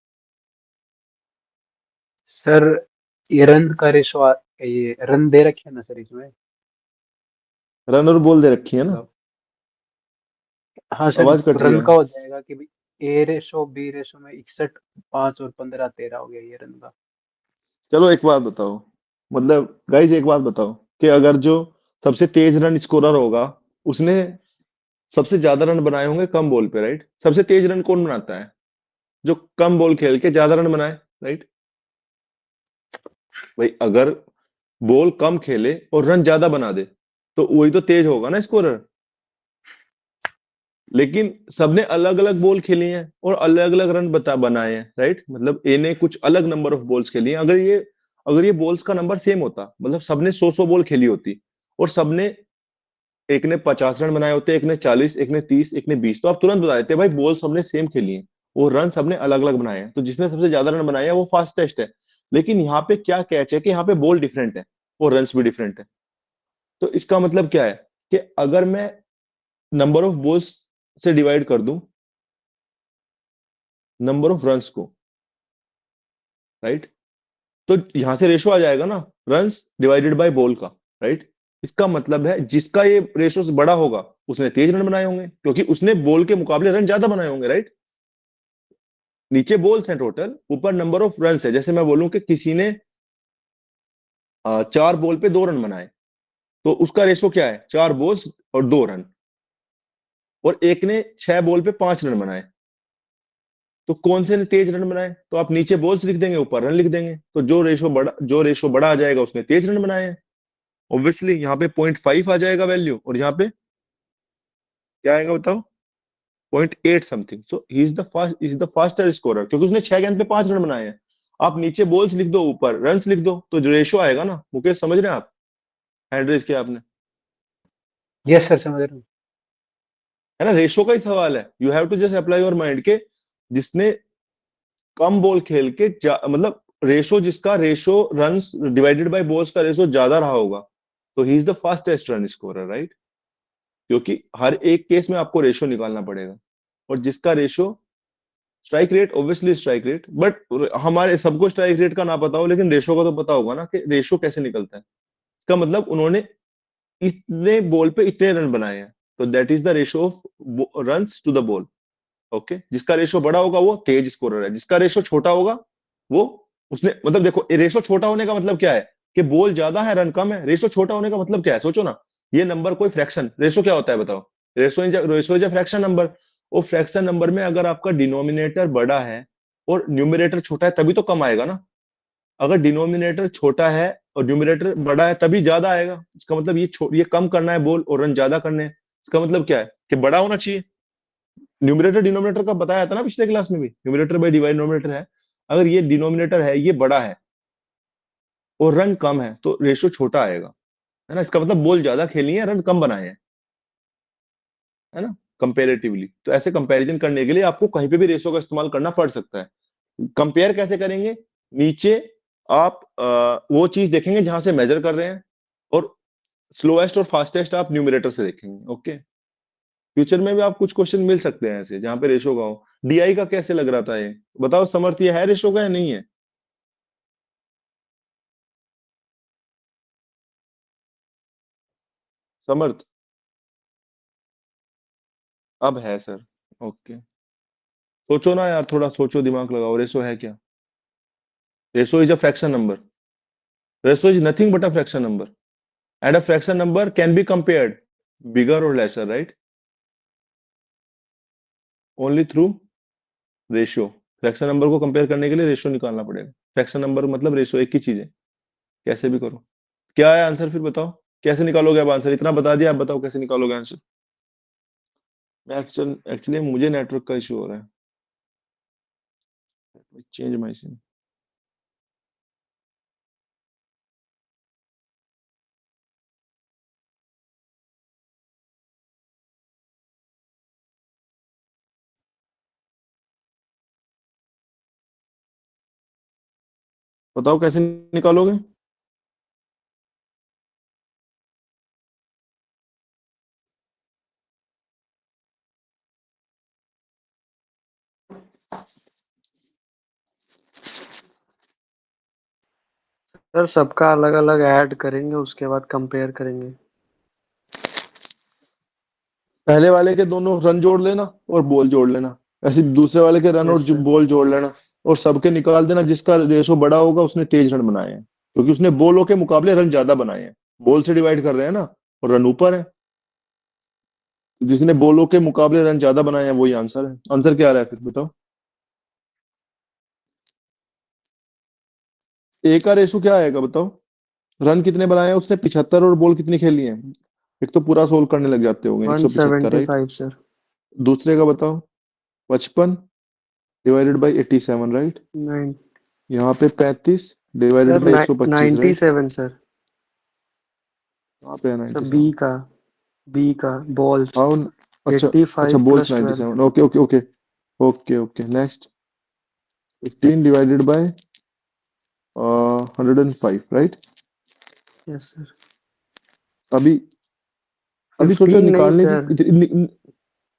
सर ये रन का रेशो ये रन दे रखे हैं ना सर इसमें, रन और बॉल दे रखी है ना? मतलब हाँ सर, आवाज कट रही रन है। का हो जाएगा कि भाई ए रेशो बी रेशो में 61, 5 और 15, 13 हो गया ये रन का। चलो एक बात बताओ, मतलब गाइज एक बात बताओ, कि अगर जो सबसे तेज रन स्कोरर होगा, उसने सबसे ज्यादा रन बनाए होंगे कम बॉल पे, राइट? सबसे तेज रन कौन बनाता है? जो कम बॉल खेल के ज्यादा रन बनाए, राइट? भाई अगर बॉल कम खेले और रन ज्यादा बना दे, तो वही तो तेज होगा ना स्कोरर। लेकिन सबने अलग अलग बॉल खेली हैं और अलग अलग रन बनाए हैं, राइट? मतलब ए ने कुछ अलग नंबर ऑफ बॉल्स खेली हैं। अगर ये बॉल्स का नंबर सेम होता, मतलब सबने 100 बॉल खेली होती, और सबने, एक ने 50 रन बनाए होते, एक ने 40, एक ने 30, एक ने 20, तो आप तुरंत बता देते भाई बॉल सबने सेम खेली है, वो रन सबने अलग अलग बनाए हैं, तो जिसने सबसे ज्यादा रन बनाए हैं वो फास्टेस्ट है। लेकिन यहाँ पे क्या कैच है कि यहाँ पे बॉल डिफरेंट है और रन्स भी डिफरेंट है। तो इसका मतलब क्या है कि अगर मैं नंबर ऑफ बॉल्स से डिवाइड कर दूं नंबर ऑफ रन्स को, राइट, तो यहां से रेशो आ जाएगा ना, रन्स डिवाइडेड बाय बॉल का, राइट? इसका मतलब है जिसका ये रेशो से बड़ा होगा उसने तेज रन बनाए होंगे, क्योंकि उसने बॉल के मुकाबले रन ज्यादा बनाए होंगे, राइट? नीचे बॉल्स हैं टोटल, ऊपर नंबर ऑफ रन है। जैसे मैं बोलूं कि किसी ने 4 बॉल पे 2 रन बनाए, तो उसका रेशो क्या है? 4 बॉल्स और 2 रन। और एक ने 6 बॉल पे 5 रन बनाए, तो कौन से ने तेज रन बनाए? तो आप नीचे बॉल्स लिख देंगे, ऊपर रन लिख देंगे, तो जो रेशो बड़ा आ जाएगा उसने तेज रन बनाए हैं। ऑब्वियसली यहाँ पे 0.5 आ जाएगा वैल्यू, और यहाँ पे क्या आएगा बताओ? 0.8 something. So he is the faster scorer, क्योंकि उसने 6 गेंद पे 5 रन बनाए हैं। आप नीचे बॉल्स लिख दो, ऊपर रन्स लिख दो, तो जो रेशो आएगा ना, मुकेश समझ रहे हैं आप? हैंड रेस किया आपने, यस सर समझ रहा हूँ। है ना? रेशो का ही सवाल है, you have to just apply your mind के जिसने कम बॉल खेल के मतलब रेशो, जिसका ratio runs divided by balls का रेशो ज्यादा रहा होगा, तो he is the fastest run scorer, right? क्योंकि हर एक केस में आपको रेशो निकालना पड़ेगा, और जिसका ratio, strike rate, obviously strike rate, but हमारे सबको स्ट्राइक रेट का ना पता हो, लेकिन रेशो का तो पता होगा ना कि रेशो कैसे निकलता है। इसका मतलब उन्होंने इतने बॉल पे इतने रन बनाए हैं, तो that is the ratio of runs to the ball. Okay, जिसका रेशो बड़ा होगा वो तेज स्कोरर है, जिसका रेशो छोटा होगा वो उसने मतलब देखो रेशो छोटा होने का मतलब क्या है कि बॉल ज्यादा है रन कम है। रेशो छोटा होने का मतलब क्या है, सोचो ना, ये नंबर कोई फ्रैक्शन, रेशो क्या होता है बताओ? Ratio is fraction number. और फ्रैक्शन नंबर में अगर आपका डिनोमिनेटर बड़ा है और न्यूमरेटर छोटा है तभी तो कम आएगा ना। अगर डिनोमिनेटर छोटा है और न्यूमरेटर बड़ा है तभी ज्यादा आएगा। इसका मतलब ये कम करना है बॉल और रन ज्यादा करने हैं। इसका मतलब क्या है कि बड़ा होना चाहिए। न्यूमरेटर डिनोमिनेटर का बताया था ना पिछले क्लास में भी, न्यूमरेटर बाय डिवाइड डिनोमिनेटर है। अगर ये डिनोमिनेटर है ये बड़ा है और रन कम है तो रेशो छोटा आएगा, है ना। इसका मतलब बॉल ज्यादा खेली है, रन कम बनाए हैं, है ना, कंपेरेटिवली। तो ऐसे कंपैरिजन करने के लिए आपको कहीं पे भी रेशो का इस्तेमाल करना पड़ सकता है। कंपेयर कैसे करेंगे? नीचे आप वो चीज देखेंगे जहां से मेजर कर रहे हैं और स्लोएस्ट और फास्टेस्ट आप न्यूमरेटर से देखेंगे। ओके, फ्यूचर में भी आप कुछ क्वेश्चन मिल सकते हैं ऐसे जहां पे रेशो का हो। डीआई का कैसे लग रहा था ये बताओ समर्थ, ये है रेशो का या नहीं है? समर्थ अब है सर। ओके, सोचो ना यार, थोड़ा सोचो, दिमाग लगाओ, रेशो है क्या? Ratio is a fraction number. Ratio is nothing but a fraction number and a fraction number can be compared bigger और lesser, right, only through ratio. Fraction number को कंपेयर करने के लिए रेशियो निकालना पड़ेगा। फ्रैक्शन नंबर मतलब ratio, एक ही चीज है, कैसे भी करो। क्या है आंसर फिर बताओ, कैसे निकालोगे अब आंसर? इतना बता दिया, अब बताओ कैसे निकालोगे आंसर? मैं एक्चुअली मुझे नेटवर्क का इशू हो रहा है, चेंज माय सिम। बताओ कैसे निकालोगे? सर सबका अलग अलग ऐड करेंगे, उसके बाद कंपेयर करेंगे। पहले वाले के दोनों रन जोड़ लेना और बॉल जोड़ लेना, ऐसे दूसरे वाले के रन और यस सर। बॉल जोड़ लेना और सबके निकाल देना। जिसका रेशो बड़ा होगा उसने तेज रन बनाए हैं, क्योंकि उसने बॉलों के मुकाबले रन ज्यादा बनाए हैं। बॉल से डिवाइड कर रहे हैं ना, और रन ऊपर है, तो जिसने बॉलों के मुकाबले रन ज्यादा बनाए हैं वही आंसर है। आंसर क्या आ रहा है फिर बताओ? ए का रेशो क्या आएगा बताओ? रन कितने बनाए हैं उसने? 75। और बॉल कितनी खेली है? एक तो पूरा सोल्व करने लग जाते होंगे, 175 राइट। 175 सर। दूसरे का बताओ? 55 डिवाइडेड बाई 87 राइट। 9 यहाँ पे 35 divided sir by 125 right. 97 sir. यहाँ पे है सर 97। बी का बॉल्स हाँ अच्छा, अच्छा 85 balls plus 12। 97। Okay okay okay okay okay next 15 divided by 105 right. Yes sir. अभी अभी सोचो 15 नहीं निकालने सर, की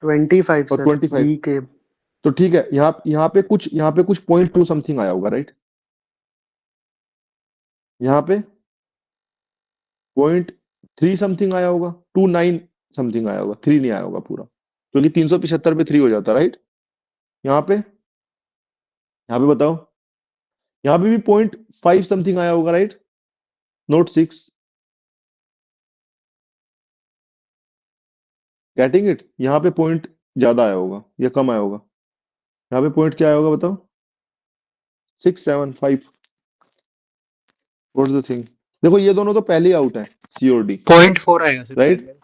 25 और सर 25। बी के। तो ठीक है, यहाँ पे कुछ 0.2 समथिंग आया होगा राइट। यहाँ पे 0.3 समथिंग आया होगा, 29 समथिंग आया होगा, 3 नहीं आया होगा पूरा, क्योंकि 375 पे 3 हो जाता राइट। यहाँ पे बताओ, यहाँ पे भी 0.5 समथिंग आया होगा राइट, नोट 6। Getting it? यहाँ पे पॉइंट ज्यादा आया होगा या कम आया होगा? यहाँ पे पॉइंट क्या आया होगा बताओ? 675। What's the thing? देखो ये दोनों तो पहले ही आउट है, सी और डी 0.4 आएगा सर राइट। पहले।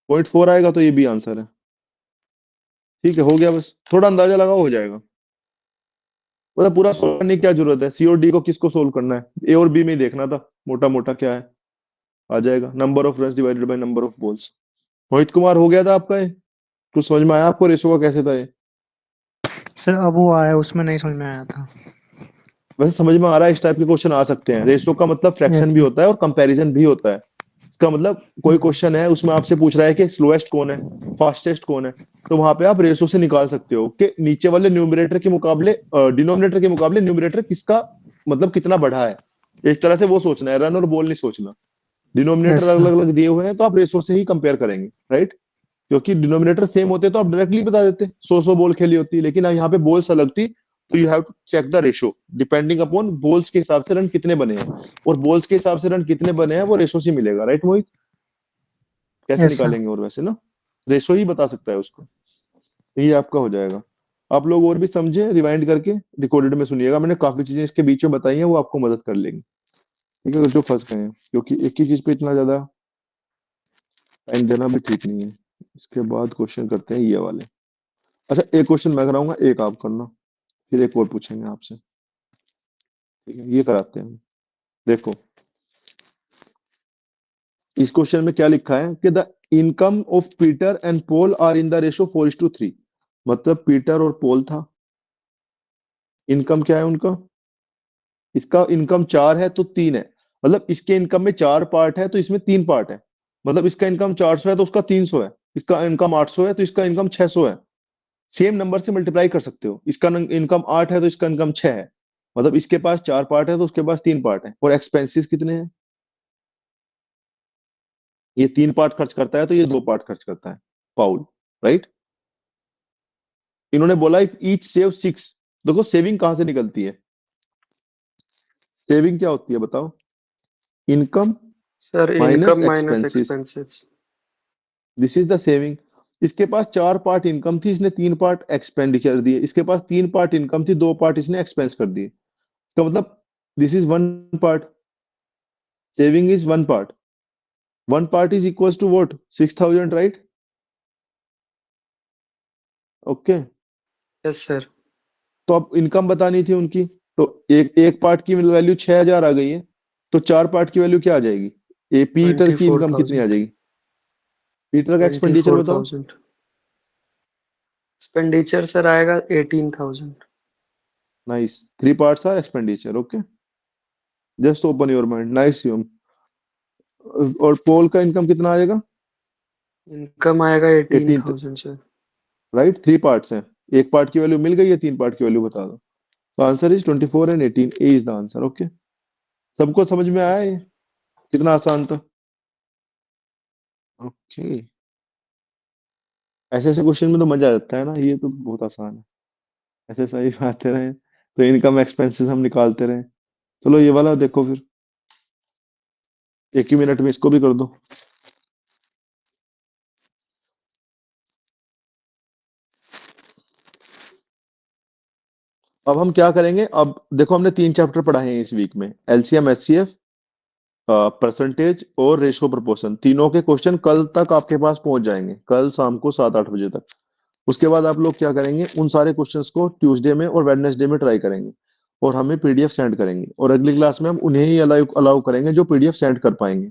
0.4 आएगा तो ये भी आंसर है। ठीक है, हो गया, बस थोड़ा अंदाजा लगाओ हो जाएगा। मतलब पूरा सोल्व करने की क्या जरूरत है? सी और डी को किसको सोल्व करना है? ए और बी में ही देखना था, मोटा मोटा क्या है आ जाएगा। Number of run divided by number of balls. Mohit Kumar हो गया था आपका ये? कुछ समझ में आया आपको रेशो का कैसे था ये? सर अब वो आया उसमें नहीं समझ में आया था। वैसे समझ में आ रहा है, इस टाइप के क्वेश्चन आ सकते हैं। रेशो का मतलब फ्रैक्शन यस भी सर। होता है और कंपैरिजन भी होता है। इसका मतलब कोई क्वेश्चन है उसमें आपसे पूछ रहा है कि स्लोएस्ट कौन है, फास्टेस्ट कौन है, तो वहां पे आप रेशो से निकाल सकते हो कि नीचे वाले न्यूमरेटर के मुकाबले डिनोमिनेटर के मुकाबले न्यूमरेटर किसका मतलब कितना बढ़ा है। एक तरह से वो सोचना है, रन और बॉल नहीं सोचना। डिनोमिनेटर यस अलग सर। अलग दिए हुए हैं तो आप रेशो से ही कंपेयर करेंगे राइट। क्योंकि डिनोमिनेटर सेम होते तो आप डायरेक्टली बता देते, 100 बॉल खेली होती, लेकिन यहाँ पे बॉल्स अलग थी, तो you have to check the ratio depending upon balls के हिसाब से रन कितने बने हैं, और बॉल्स के हिसाब से रन कितने बने हैं वो रेशो से मिलेगा, राइट मोहित? कैसे यस सर। निकालेंगे? और वैसे ना रेशो ही बता सकता है उसको। तो ये आपका हो जाएगा। आप लोग और भी समझे, रिवाइंड करके रिकॉर्डेड में सुनिएगा, मैंने काफी चीजें इसके बीच में बताई हैं, वो आपको मदद कर लेंगी, ठीक है? जो फंस गए हैं, क्योंकि एक ही चीज पे इतना ज्यादा टाइम देना भी ठीक नहीं है। इसके बाद क्वेश्चन करते हैं ये वाले। अच्छा, एक क्वेश्चन मैं कराऊंगा, एक आप करना, फिर एक और पूछेंगे आपसे, ठीक है? ये कराते हैं। देखो, इस क्वेश्चन में क्या लिखा है कि the income of Peter and Paul are in the ratio 4:3। मतलब पीटर और पॉल था, इनकम क्या है उनका? इसका इनकम 4 है तो 3 है, मतलब इसके इनकम में 4 पार्ट है तो इसमें 3 पार्ट है। मतलब इसका इनकम 400 है तो उसका 300 है, इसका इनकम 800 है तो इसका इनकम 600 है। सेम नंबर से मल्टीप्लाई कर सकते हो, इसका इनकम 8 है तो इसका इनकम 6 है। मतलब इसके पास 4 पार्ट है तो उसके पास 3 पार्ट है। और एक्सपेंसेस कितने हैं? ये 3 पार्ट खर्च करता है तो ये 2 पार्ट खर्च करता है, पाउल, राइट? इन्होंने बोला इफ ईच सेव 6। देखो सेविंग कहां से निकलती है? सेविंग क्या होती है बताओ? Income sir minus income minus expenses, expenses. This is the saving. इसके पास 4 पार्ट इनकम थी, इसने 3 पार्ट एक्सपेंडिचर दिए। इसके पास 3 पार्ट इनकम थी, 2 पार्ट इसने एक्सपेंस कर दिए। तो मतलब this is one part, saving is one part, one part is equals to what? 6,000, right? Okay. Yes sir. तो अब इनकम बतानी थी उनकी, तो एक एक पार्ट की वैल्यू 6,000 आ गई है, तो 4 पार्ट की वैल्यू क्या आ जाएगी? ए पीटर ट्वेंटी की फोर इनकम कितनी आ थाउजेंड जाएगी? पीटर का ट्वेंटी एक्सपेंडिचर फोर बताओ। थाउजेंड एक्सपेंडिचर सर आएगा 18,000। Nice, 3 parts are expenditure, okay, just open your mind, nice you. और पोल का इनकम कितना आएगा? इनकम आएगा 18, 18,000 सर। राइट? 3 पार्ट्स हैं, एक पार्ट की वैल्यू मिल गई है, 3 पार्ट की वैल्यू बता दो। तो answer is 24 and 18, A is the answer, okay. सबको समझ में आया ये? कितना आसान था? ओके। ऐसे ऐसे क्वेश्चन में तो मजा आ जाता है ना, ये तो बहुत आसान है। ऐसे सही आते रहे तो इनकम एक्सपेंसेस हम निकालते रहे। चलो ये वाला देखो फिर, एक ही मिनट में इसको भी कर दो। अब हम क्या करेंगे? अब देखो, हमने 3 चैप्टर पढ़ाए हैं इस वीक में, एलसीएम, एचसीएफ, परसेंटेज और रेशो प्रोपोर्शन। तीनों के क्वेश्चन कल तक आपके पास पहुंच जाएंगे, कल शाम को 7-8 बजे तक। उसके बाद आप लोग क्या करेंगे? उन सारे क्वेश्चंस को ट्यूसडे में और वेडनेसडे में ट्राई करेंगे, और हमें पीडीएफ सेंड करेंगे, और अगली क्लास में हम उन्हें ही अलाउ अलाउ करेंगे जो पीडीएफ सेंड कर पाएंगे।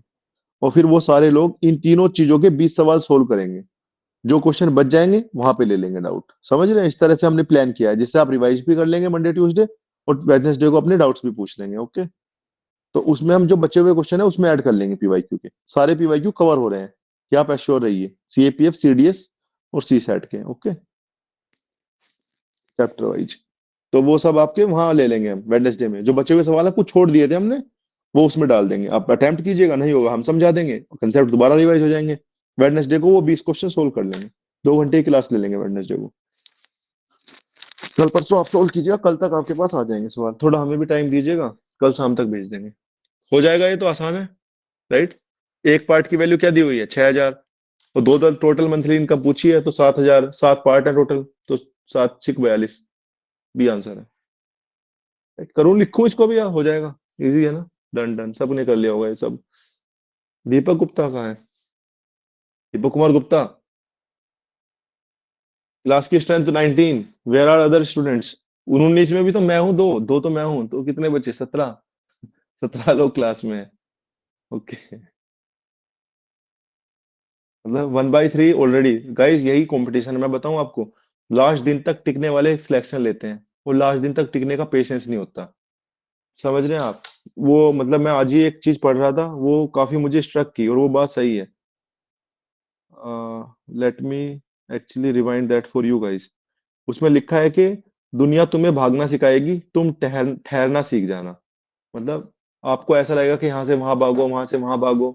और फिर वो सारे लोग इन तीनों चीजों के 20 सवाल सोल्व करेंगे। जो क्वेश्चन बच जाएंगे वहां पे ले लेंगे डाउट। समझ रहे हैं? इस तरह से हमने प्लान किया है, जिससे आप रिवाइज भी कर लेंगे मंडे ट्यूसडे, और वेडनेसडे को अपने डाउट्स भी पूछ लेंगे, ओके? तो उसमें हम जो बचे हुए क्वेश्चन है उसमें ऐड कर लेंगे पीवाईक्यू के, सारे पीवाईक्यू कवर हो रहे हैं, क्या आप एश्योर रहिए, सीएपीएफ, सीडीएस और सी सेट के, ओके, चैप्टर वाइज। तो वो सब आपके वहां ले लेंगे हम वेडनेसडे में। जो बचे हुए सवाल है कुछ छोड़ दिए थे हमने, वो उसमें डाल देंगे। आप अटेम्प्ट कीजिएगा, नहीं होगा हम समझा देंगे, कंसेप्ट दोबारा रिवाइज हो जाएंगे। वेडनेसडे को वो 20 क्वेश्चन सोल्व कर लेंगे, 2 घंटे की क्लास ले लेंगे वेडनेसडे को। कल परसों आप सोल्व कीजिएगा, कल तक आपके पास आ जाएंगे सवाल। थोड़ा हमें भी टाइम दीजिएगा, कल शाम तक भेज देंगे। हो जाएगा, ये तो आसान है, राइट? एक पार्ट की वैल्यू क्या दी हुई है? 6,000। और दो टोटल मंथली इनकम पूछी है तो 7,000, 7 पार्ट है टोटल, तो 7×6 = 42 बी आंसर है। right? करूँ लिखूं इसको भी, या हो जाएगा? इजी है ना? डन डन, सबने कर लिया होगा ये सब। दीपक गुप्ता कहाँ है? दीपक कुमार गुप्ता, क्लास की strength 19, where are other students? 19 में भी तो मैं हूँ, दो दो तो मैं हूँ, तो कितने बचे? 17, 17 लोग क्लास में है, ओके। मतलब 1/3 ऑलरेडी। गाइस यही कंपटीशन है, मैं बताऊं आपको, लास्ट दिन तक टिकने वाले सिलेक्शन लेते हैं, और लास्ट दिन तक टिकने का पेशेंस नहीं होता। समझ रहे हैं आप? वो मतलब मैं आज ही एक चीज पढ़ रहा था, वो काफी मुझे स्ट्रक की, और वो बात सही है। Let me actually rewind that for you guys. उसमें लिखा है कि दुनिया तुम्हें भागना सिखाएगी, तुम ठहरना सीख जाना। मतलब आपको ऐसा लगेगा कि यहाँ से वहां भागो, वहां से वहां भागो,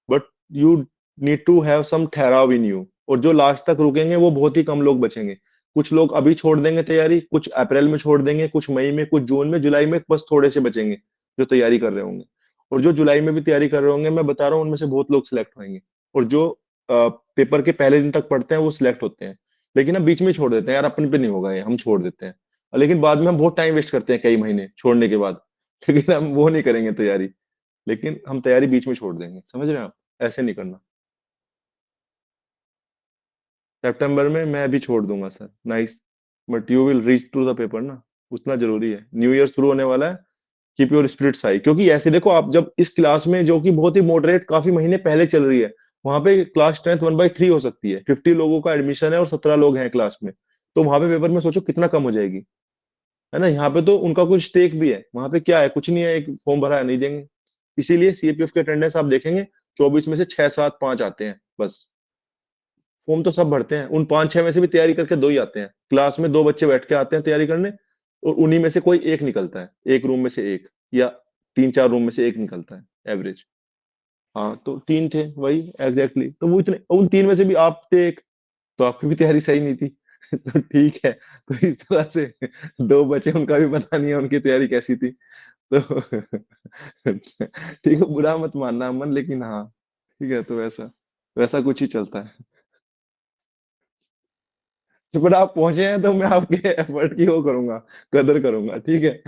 but you need to have some ठहराव इन यू। और जो लास्ट तक रुकेंगे वो बहुत ही कम लोग बचेंगे। कुछ लोग अभी छोड़ देंगे तैयारी, कुछ अप्रैल में छोड़ देंगे, कुछ मई में, कुछ जून में, जुलाई में बस थोड़े से बचेंगे जो तैयारी कर रहे होंगे। और जो जुलाई में भी तैयारी कर रहे होंगे, मैं बता रहा हूँ उनमें से बहुत लोग सिलेक्ट होंगे। और जो पेपर के पहले दिन तक पढ़ते हैं वो सिलेक्ट होते हैं। लेकिन हम बीच में छोड़ देते हैं, यार अपन पे नहीं होगा ये, हम छोड़ देते हैं। लेकिन बाद में हम बहुत टाइम वेस्ट करते हैं कई महीने छोड़ने के बाद। लेकिन हम वो नहीं करेंगे तैयारी, लेकिन हम तैयारी बीच में छोड़ देंगे। समझ रहे हैं आप? ऐसे नहीं करना। सितंबर में मैं भी छोड़ दूंगा sir, nice. But you will reach to the paper ना, उतना जरूरी है। न्यू ईयर शुरू होने वाला है, कीप योर स्पिरिट्स हाई। क्योंकि ऐसे देखो, आप जब इस क्लास में जो कि बहुत ही मॉडरेट काफी महीने पहले चल रही है, वहां पे क्लास स्ट्रेंथ 1/3 हो सकती है। 50 लोगों का एडमिशन है और 17 लोग हैं क्लास में। तो वहां पे पेपर में सोचो कितना कम हो जाएगी, है ना। यहाँ पे तो उनका कुछ स्टेक भी है, वहां पे क्या है, कुछ नहीं है, एक फॉर्म भरा है, नहीं देंगे। इसीलिए सीएपीएफ के अटेंडेंस आप देखेंगे 24 में से 6, 7, 5 आते हैं बस। फॉर्म तो सब भरते हैं, उन 5, 6 में से भी तैयारी करके 2 ही आते हैं। क्लास में 2 बच्चे बैठ के आते हैं तैयारी करने, और उन्हीं में से कोई एक निकलता है, एक रूम में से एक, या 3, 4 रूम में से एक निकलता है एवरेज। हाँ, तो 3 थे वही एग्जैक्टली। तो वो इतने, उन 3 में से भी आप थे एक, तो आपकी भी तैयारी सही नहीं थी। तो ठीक है, तो इस तरह से 2 बचे, उनका भी पता नहीं है उनकी तैयारी कैसी थी। तो ठीक है, बुरा मत मानना अमन, लेकिन हाँ ठीक है, तो वैसा वैसा कुछ ही चलता है। तो पर आप पहुंचे हैं तो मैं आपके एफर्ट की वो करूंगा, कदर करूंगा, ठीक है।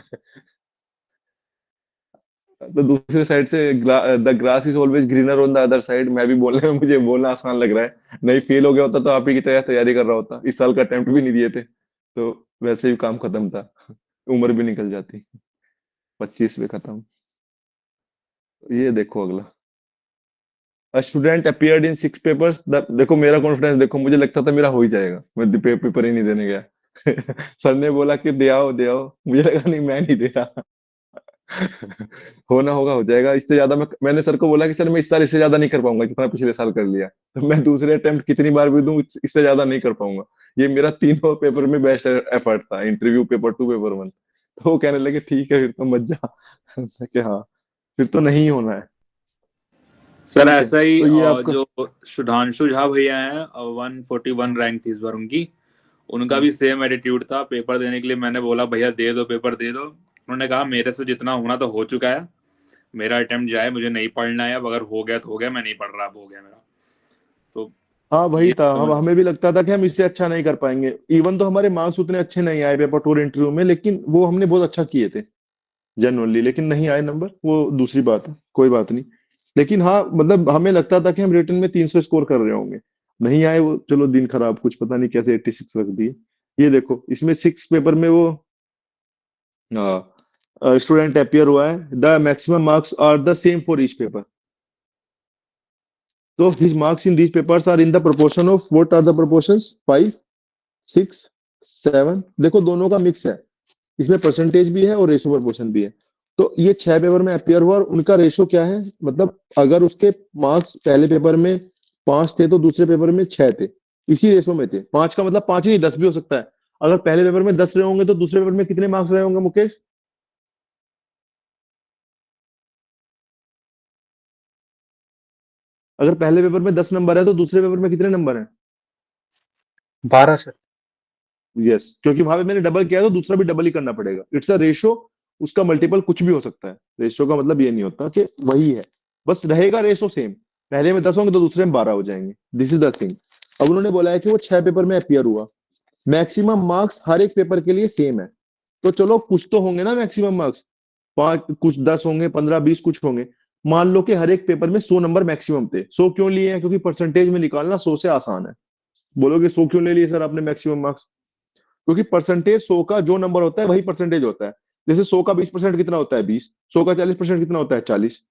तो दूसरी साइड से, the grass is always greener on the other side, मैं भी बोलने में, मुझे बोलना आसान लग रहा है। नहीं फेल हो गया होता तो आप ही की तरह तैयारी कर रहा होता, इस साल का अटेम्प्ट भी नहीं दिए थे तो वैसे ही काम खत्म था, उम्र भी निकल जाती, 25 में खत्म। ये देखो अगला, a student appeared in 6 papers. देखो मेरा कॉन्फिडेंस देखो, मुझे लगता था मेरा हो ही जाएगा, मैं पेपर ही नहीं देने गया। सर ने बोला कि दे आओ दे आओ, मुझे लगा नहीं, मैं नहीं दे रहा। होना होगा, हो जाएगा। इससे ज्यादा मैंने सर को बोला कि सर मैं इस साल इससे ज्यादा नहीं कर पाऊंगा जितना पिछले साल कर लिया। तो मैं दूसरे अटेम्प्ट कितनी बार भी दूं, इससे ज्यादा नहीं कर पाऊंगा। ये मेरा तीनों पेपर में बेस्ट एफर्ट था, इंटरव्यू, पेपर 2, पेपर 1। तो वो कहने लगे ठीक है फिर तो मत जा। कि हाँ, फिर तो नहीं होना है। सर ठीक है, ऐसा ही तो ये आपका। जो सुधांशु झा भैया हैं, 141 रैंक थी इस बार उनकी। उनका भी सेम एटीट्यूड था पेपर देने के लिए। मैंने बोला भैया दे दो, पेपर दे दो। उन्होंने कहा मेरे से जितना होना तो हो चुका है, मेरा अटेम्प्ट जाए, मुझे नहीं पढ़ना है, अब अगर हो गया तो हो गया, मैं नहीं पढ़ रहा, अब हो गया मेरा। तो हाँ वही ये था, हम समझ। हमें भी लगता था कि हम इससे अच्छा नहीं कर पाएंगे। इवन तो हमारे मार्क्स उतने अच्छे नहीं आए पेपर 2 इंटरव्यू में, लेकिन वो हमने बहुत अच्छा किए थे जनरली। लेकिन नहीं आए नंबर, वो दूसरी बात है, कोई बात नहीं। लेकिन हाँ, मतलब हमें लगता था कि हम रिटन में 300 स्कोर कर रहे होंगे। नहीं आए वो, चलो दिन खराब, कुछ पता नहीं कैसे 86 रख दिए। ये देखो इसमें 6 पेपर में वो स्टूडेंट अपियर हुआ है, the maximum marks are the same for each paper. तो his marks in these papers are in the proportion of, what are the proportions, 5, 6, 7। देखो दोनों का मिक्स है, इसमें परसेंटेज भी है और रेशो प्रोपोर्शन भी है। तो ये 6 पेपर में अपियर हुआ, और उनका रेशो क्या है, मतलब अगर उसके मार्क्स पहले पेपर में 5 थे तो दूसरे पेपर में 6 थे, इसी रेशो में थे। 5 का मतलब 5 ही नहीं, 10 भी हो सकता है। अगर पहले पेपर में 10 रहे होंगे तो दूसरे पेपर में कितने मार्क्स रहे होंगे मुकेश? अगर पहले पेपर में 10 नंबर है तो दूसरे पेपर में कितने नंबर है? 12 सर। यस, क्योंकि वहां पे मैंने डबल किया है, तो दूसरा भी डबल ही करना पड़ेगा। इट्स अ रेशो, उसका मल्टीपल कुछ भी हो सकता है। रेशो का मतलब ये नहीं होता कि वही है, बस रहेगा रेशो सेम। पहले में 10 होंगे तो दूसरे में 12 हो जाएंगे, दिस इज द थिंग। अब उन्होंने बोला है कि वो 6 पेपर में अपियर हुआ, मैक्सिमम मार्क्स हर एक पेपर के लिए सेम है। तो चलो कुछ तो होंगे ना मैक्सिमम मार्क्स, 5 कुछ, 10 होंगे, 15, 20 कुछ होंगे। मान लो कि हर एक पेपर में 100 नंबर मैक्सिमम थे। 100 क्यों लिए हैं? क्योंकि परसेंटेज में निकालना 100 से आसान है। बोलोगे 100 क्यों ले लिए सर आपने मैक्सिमम मार्क्स? क्योंकि परसेंटेज 100 का जो नंबर होता है वही परसेंटेज होता है। जैसे 100 का 20% कितना होता है? 20। 100 का 40% कितना होता है? 40।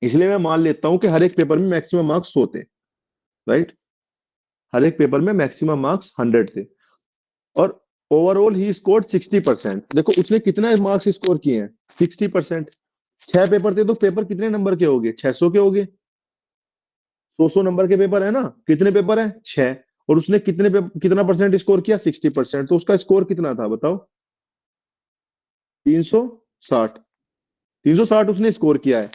इसलिए मैं मान लेता हूं कि हर एक पेपर में मैक्सिमम मार्क्स 100 थे, राइट। हर एक पेपर में मैक्सिमम मार्क्स 100 थे, और ओवरऑल ही स्कोर्ड 60%। देखो उसने कितना मार्क्स स्कोर किए हैं? 60%। 6 पेपर थे तो पेपर कितने नंबर के हो गए? 600 के हो गए। 100 नंबर के पेपर है ना, कितने पेपर है? 6। और उसने कितना परसेंट स्कोर किया? 60%। तो उसका स्कोर कितना था बताओ? 360। 360 उसने स्कोर किया है।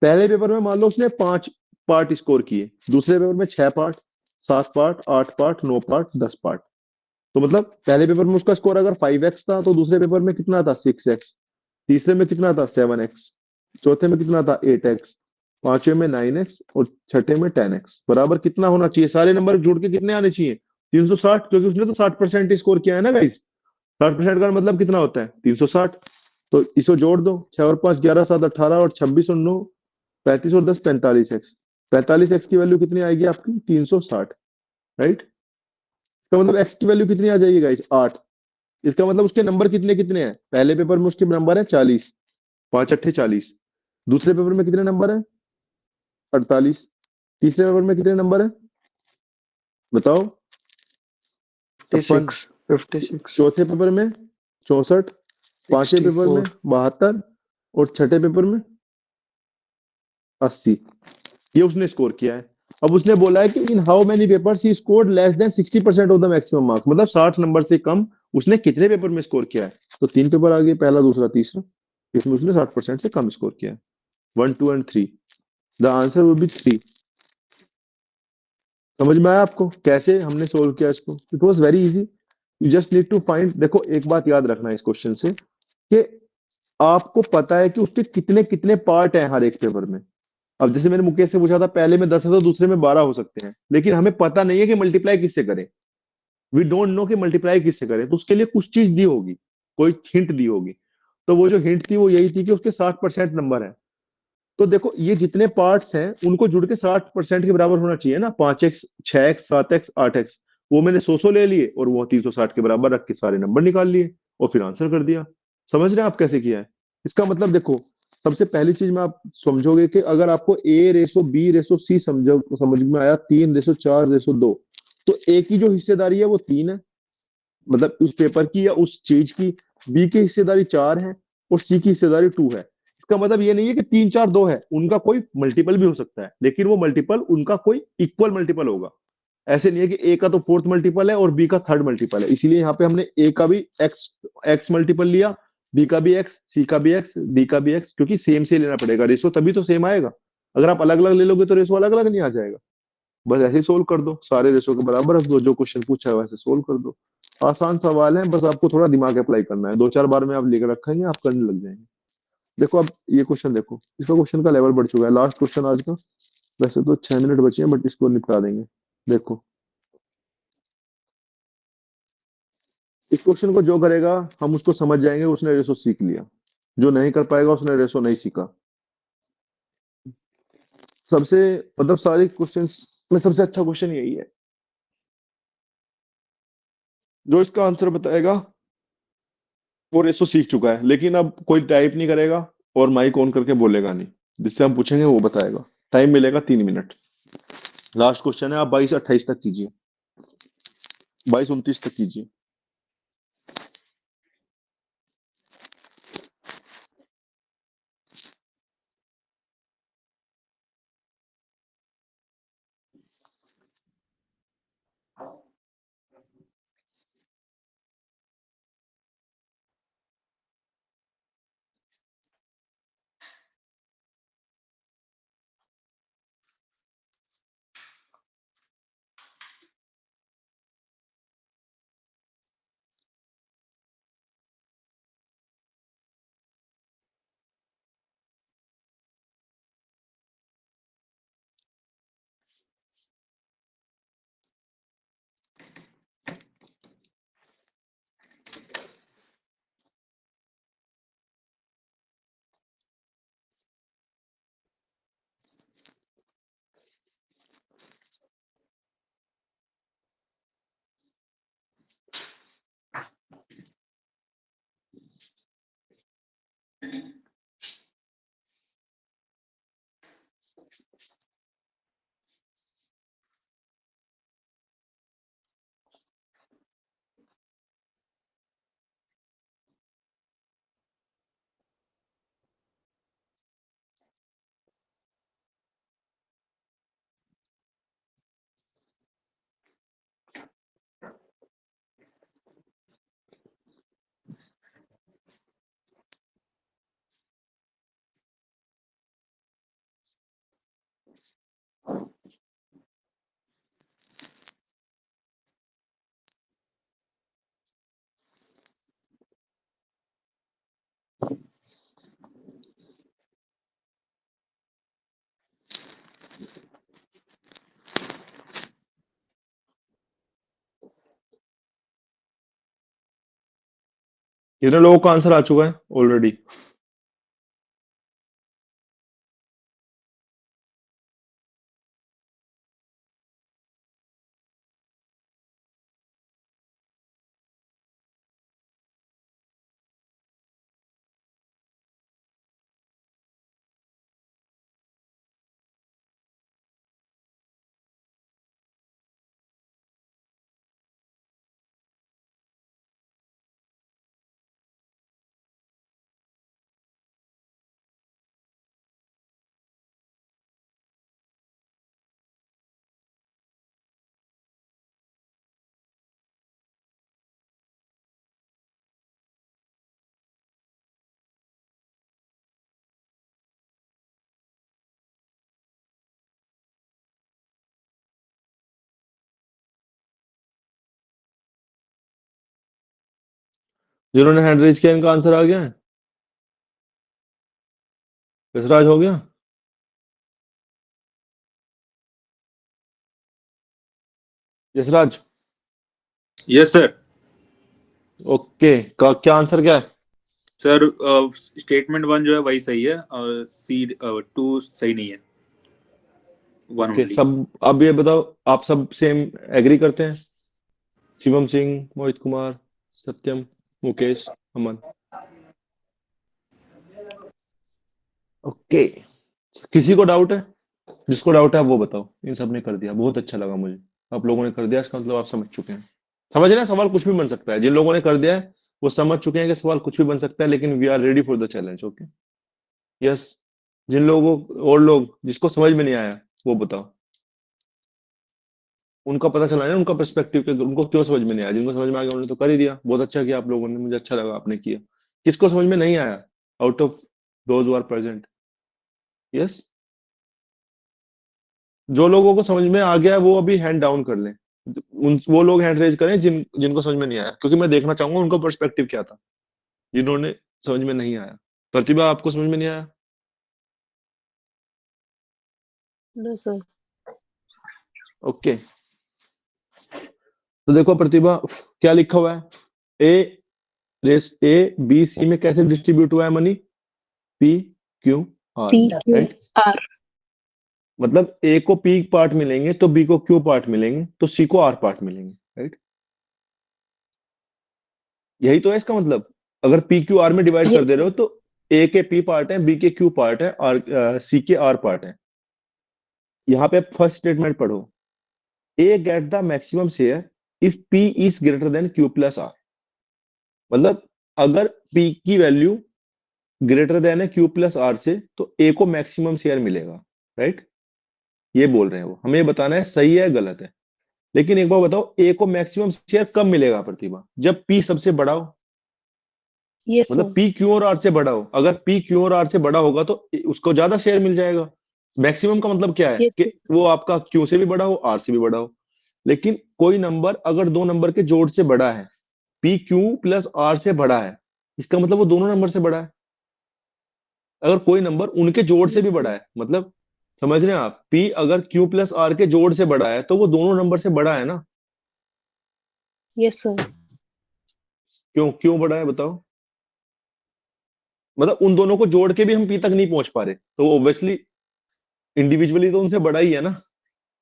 पहले पेपर में मान लो उसने 5 पार्ट स्कोर किए, दूसरे पेपर में 6 part, 7 part, 8 part, 9 part, 10 part. तो मतलब पहले पेपर में उसका स्कोर अगर 5x था तो दूसरे पेपर में कितना था? 6x। तीसरे में कितना था? 7x। चौथे में कितना था? 8x। पांचवे में 9x और छठे में 10x। बराबर कितना होना चाहिए? सारे नंबर जुड़ के कितने आने चाहिए? 360, क्योंकि उसने तो 60% स्कोर किया है ना गाइस। 60% का मतलब कितना होता है? 360। तो इसको जोड़ दो, 6 और 5 11, 7 18 और 26 और 9 35 और 10 45x। 45x की वैल्यू कितनी आएगी आपकी? 360, राइट। इसका मतलब x की वैल्यू कितनी आ जाएगी गाइस? 8। इसका मतलब उसके नंबर कितने कितने हैं? पहले पेपर में उसके नंबर है 40, 5 अट्ठे 40। दूसरे पेपर में कितने नंबर है? 48। तीसरे पेपर में कितने नंबर है? बताओ। 56। 56। चौथे पेपर में 64। पांचवें पेपर में 64। 72 और छठे पेपर में 80। ये उसने स्कोर किया है। अब उसने बोला है कि in how many papers he scored less than 60% of the maximum marks, मतलब 60 नंबर से कम उसने कितने पेपर में स्कोर किया है? तो 3 पेपर आ गए, पहला, दूसरा, तीसरा। इसमें उसने 60% से कम स्कोर किया है। 1 2 and 3। The answer will be 3। समझ में आया आपको कैसे हमने सोल्व किया इसको? It was very easy. You just need to find. देखो एक बात याद रखना है इस क्वेश्चन से, कि आपको पता है कि उसके कितने कितने पार्ट हैं हर एक पेपर में। अब जैसे मैंने मुकेश से पूछा था, पहले में 10 है तो दूसरे में 12 हो सकते हैं, लेकिन हमें पता नहीं है कि मल्टीप्लाई किससे करें। वी डोंट नो कि मल्टीप्लाई किससे करें, तो उसके लिए कुछ चीज दी होगी, कोई हिंट दी होगी। तो वो जो हिंट थी वो यही थी कि उसके 60% नंबर है। तो देखो ये जितने पार्ट्स हैं उनको जुड़ के 60% के बराबर होना चाहिए ना। 5x, 6x, 7x, 8x। वो मैंने 100 ले लिए और वो 360 के बराबर रख के सारे नंबर निकाल लिए और फिर आंसर कर दिया। समझ रहे हैं आप कैसे किया है? इसका मतलब देखो, सबसे पहली चीज में आप समझोगे कि अगर आपको ए रेसो बी रेसो सी समझ में आया, 3:4:2, तो ए की जो हिस्सेदारी है वो 3 है, मतलब उस पेपर की या उस चीज की। बी की हिस्सेदारी 4 है और सी की हिस्सेदारी 2 है। इसका मतलब ये नहीं है कि 3 4 2 है, उनका कोई मल्टीपल भी हो सकता है, लेकिन वो मल्टीपल उनका कोई इक्वल मल्टीपल होगा। ऐसे नहीं है कि ए का तो फोर्थ मल्टीपल है और बी का थर्ड मल्टीपल है। इसीलिए यहाँ पे हमने ए का भी एक्स एक्स मल्टीपल लिया, बी का भी एक्स, सी का भी एक्स, डी का भी एक्स, क्योंकि सेम से लेना पड़ेगा। रेशो तभी तो सेम आएगा। अगर आप अलग अलग ले लोगे तो रेशो अलग अलग नहीं आ जाएगा। बस ऐसे ही सोल्व कर दो, सारे रेशो के बराबर रख दो, जो क्वेश्चन पूछा है वैसे सोल्व कर दो। आसान सवाल है, बस आपको थोड़ा दिमाग अप्लाई करना है। 2 4 बार में आप लेकर रखेंगे, आप करने लग जाएंगे। देखो अब ये क्वेश्चन देखो, इसका क्वेश्चन का लेवल बढ़ चुका है। लास्ट क्वेश्चन आज का। वैसे तो 6 मिनट बचे हैं बट इसको निपटा देंगे। देखो इस क्वेश्चन को जो करेगा हम उसको समझ जाएंगे उसने रेशो सीख लिया। जो नहीं कर पाएगा उसने रेशो नहीं सीखा। सबसे मतलब सारे क्वेश्चंस में सबसे अच्छा क्वेश्चन यही है। जो इसका आंसर बताएगा वो रेसो सीख चुका है, लेकिन अब कोई टाइप नहीं करेगा और माइक ऑन करके बोलेगा नहीं। जिससे हम पूछेंगे वो बताएगा। टाइम मिलेगा 3 मिनट। लास्ट क्वेश्चन है, आप 22 28 तक कीजिए, 22 29 तक कीजिए। कितने लोगों का आंसर आ चुका है ऑलरेडी? जिन्होंने हैंड रेज किया इनका आंसर आ गया है? यशराज हो गया? यशराज? Yes sir. ओके, क्या आंसर क्या है? सर स्टेटमेंट 1 जो है वही सही है और सी 2 सही नहीं है, 1 ओके, ओनली। सब अब ये बताओ, आप सब सेम एग्री करते हैं? शिवम सिंह, मोहित कुमार, सत्यम, मुकेश, अमन। ओके, किसी को डाउट है? जिसको डाउट है आप वो बताओ। इन सब ने कर दिया, बहुत अच्छा लगा मुझे। आप लोगों ने कर दिया, इसका मतलब आप समझ चुके हैं। समझ रहे हैं, सवाल कुछ भी बन सकता है। जिन लोगों ने कर दिया है वो समझ चुके हैं कि सवाल कुछ भी बन सकता है, लेकिन we are ready for the challenge. Okay, yes. जिन लोगों और लोग जिसको समझ में नहीं आया वो बताओ। उनका पता चला ना, उनका पर्सपेक्टिव के उनको क्यों समझ में नहीं आया। जिनको समझ में आ गया उन्होंने तो कर ही दिया। बहुत अच्छा किया आप लोगों ने, मुझे अच्छा लगा आपने किया। किसको समझ में नहीं आया out of those who are present? Yes, जो लोगों को समझ में आ गया है वो अभी हैंड डाउन कर लें। वो लोग हैंड रेज करें जिनको समझ में नहीं आया, क्योंकि मैं देखना चाहूंगा उनका पर्सपेक्टिव क्या था, जिन्होंने समझ में नहीं आया। प्रतिभा, आपको समझ में नहीं आया? No sir. ओके, तो देखो प्रतिभा, क्या लिखा हुआ है? ए बी सी में कैसे डिस्ट्रीब्यूट हुआ है money? P Q R, P Q right. R. मतलब ए को पी पार्ट मिलेंगे तो बी को क्यू पार्ट मिलेंगे तो सी को आर पार्ट मिलेंगे, राइट। यही तो है इसका मतलब। अगर पी क्यू आर में डिवाइड कर यस दे रहे सर। हो तो ए के पी पार्ट है, बी के क्यू पार्ट है, और सी के आर पार्ट है। यहाँ पे फर्स्ट स्टेटमेंट पढ़ो। A get the maximum share if P is greater than Q plus R. मतलब अगर पी की वैल्यू ग्रेटर देन है क्यू प्लस आर से तो ए को मैक्सिमम शेयर मिलेगा, राइट। ये बोल रहे हैं वो, हमें ये बताना है सही है गलत है। लेकिन एक बार बताओ, ए को मैक्सिमम शेयर कब मिलेगा प्रतिभा? जब पी सबसे बड़ा हो। यस मतलब सर। पी क्यू और आर से बड़ा हो। अगर पी क्यू और आर से बड़ा होगा तो उसको ज्यादा शेयर मिल जाएगा। मैक्सिमम का मतलब क्या है यस कि सर। वो आपका क्यू से भी बड़ा हो, आर से भी बड़ा हो। लेकिन कोई नंबर अगर दो नंबर के जोड़ से बड़ा है, पी क्यू प्लस आर से बड़ा है, इसका मतलब वो दोनों नंबर से बड़ा है। अगर कोई नंबर उनके जोड़ से भी यस बड़ा सर। है, मतलब समझ रहे हैं आप, पी अगर क्यू प्लस आर के जोड़ से बड़ा है तो वो दोनों नंबर से बड़ा है ना। Yes sir. क्यों क्यों बड़ा है बताओ? मतलब उन दोनों को जोड़ के भी हम पी तक नहीं पहुंच पा रहे, तो ऑब्वियसली इंडिविजुअली तो उनसे बड़ा ही है ना।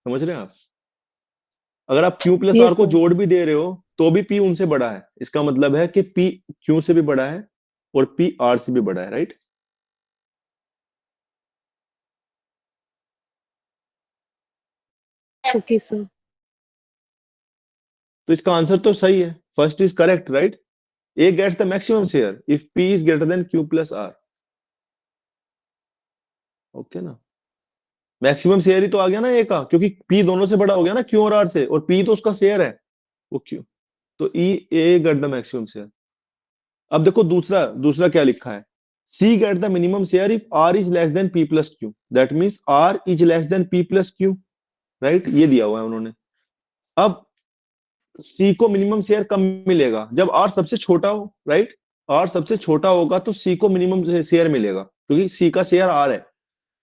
समझ रहे हैं आप? अगर आप क्यू प्लस आर यस को सर। जोड़ भी दे रहे हो तो भी पी उनसे बड़ा है। इसका मतलब है कि पी क्यू से भी बड़ा है और पी आर से भी बड़ा है, राइट। Okay sir. तो इसका आंसर तो सही है, first is correct, right. A gets the maximum share if P is greater than Q plus R. Okay ना, मैक्सिमम शेयर ही तो आ गया ना ए का, क्योंकि पी दोनों से बड़ा हो गया ना क्यू और आर से, और पी तो उसका शेयर है, वो क्यू। तो ई A get the maximum share. अब देखो दूसरा दूसरा क्या लिखा है। C get the minimum share if R is less than P plus Q. That means R is less than P plus Q, right. ये दिया हुआ है उन्होंने। अब सी को मिनिमम शेयर कब मिलेगा? जब आर सबसे छोटा हो, राइट। आर सबसे छोटा होगा तो सी को मिनिमम शेयर मिलेगा, क्योंकि सी का शेयर आर है।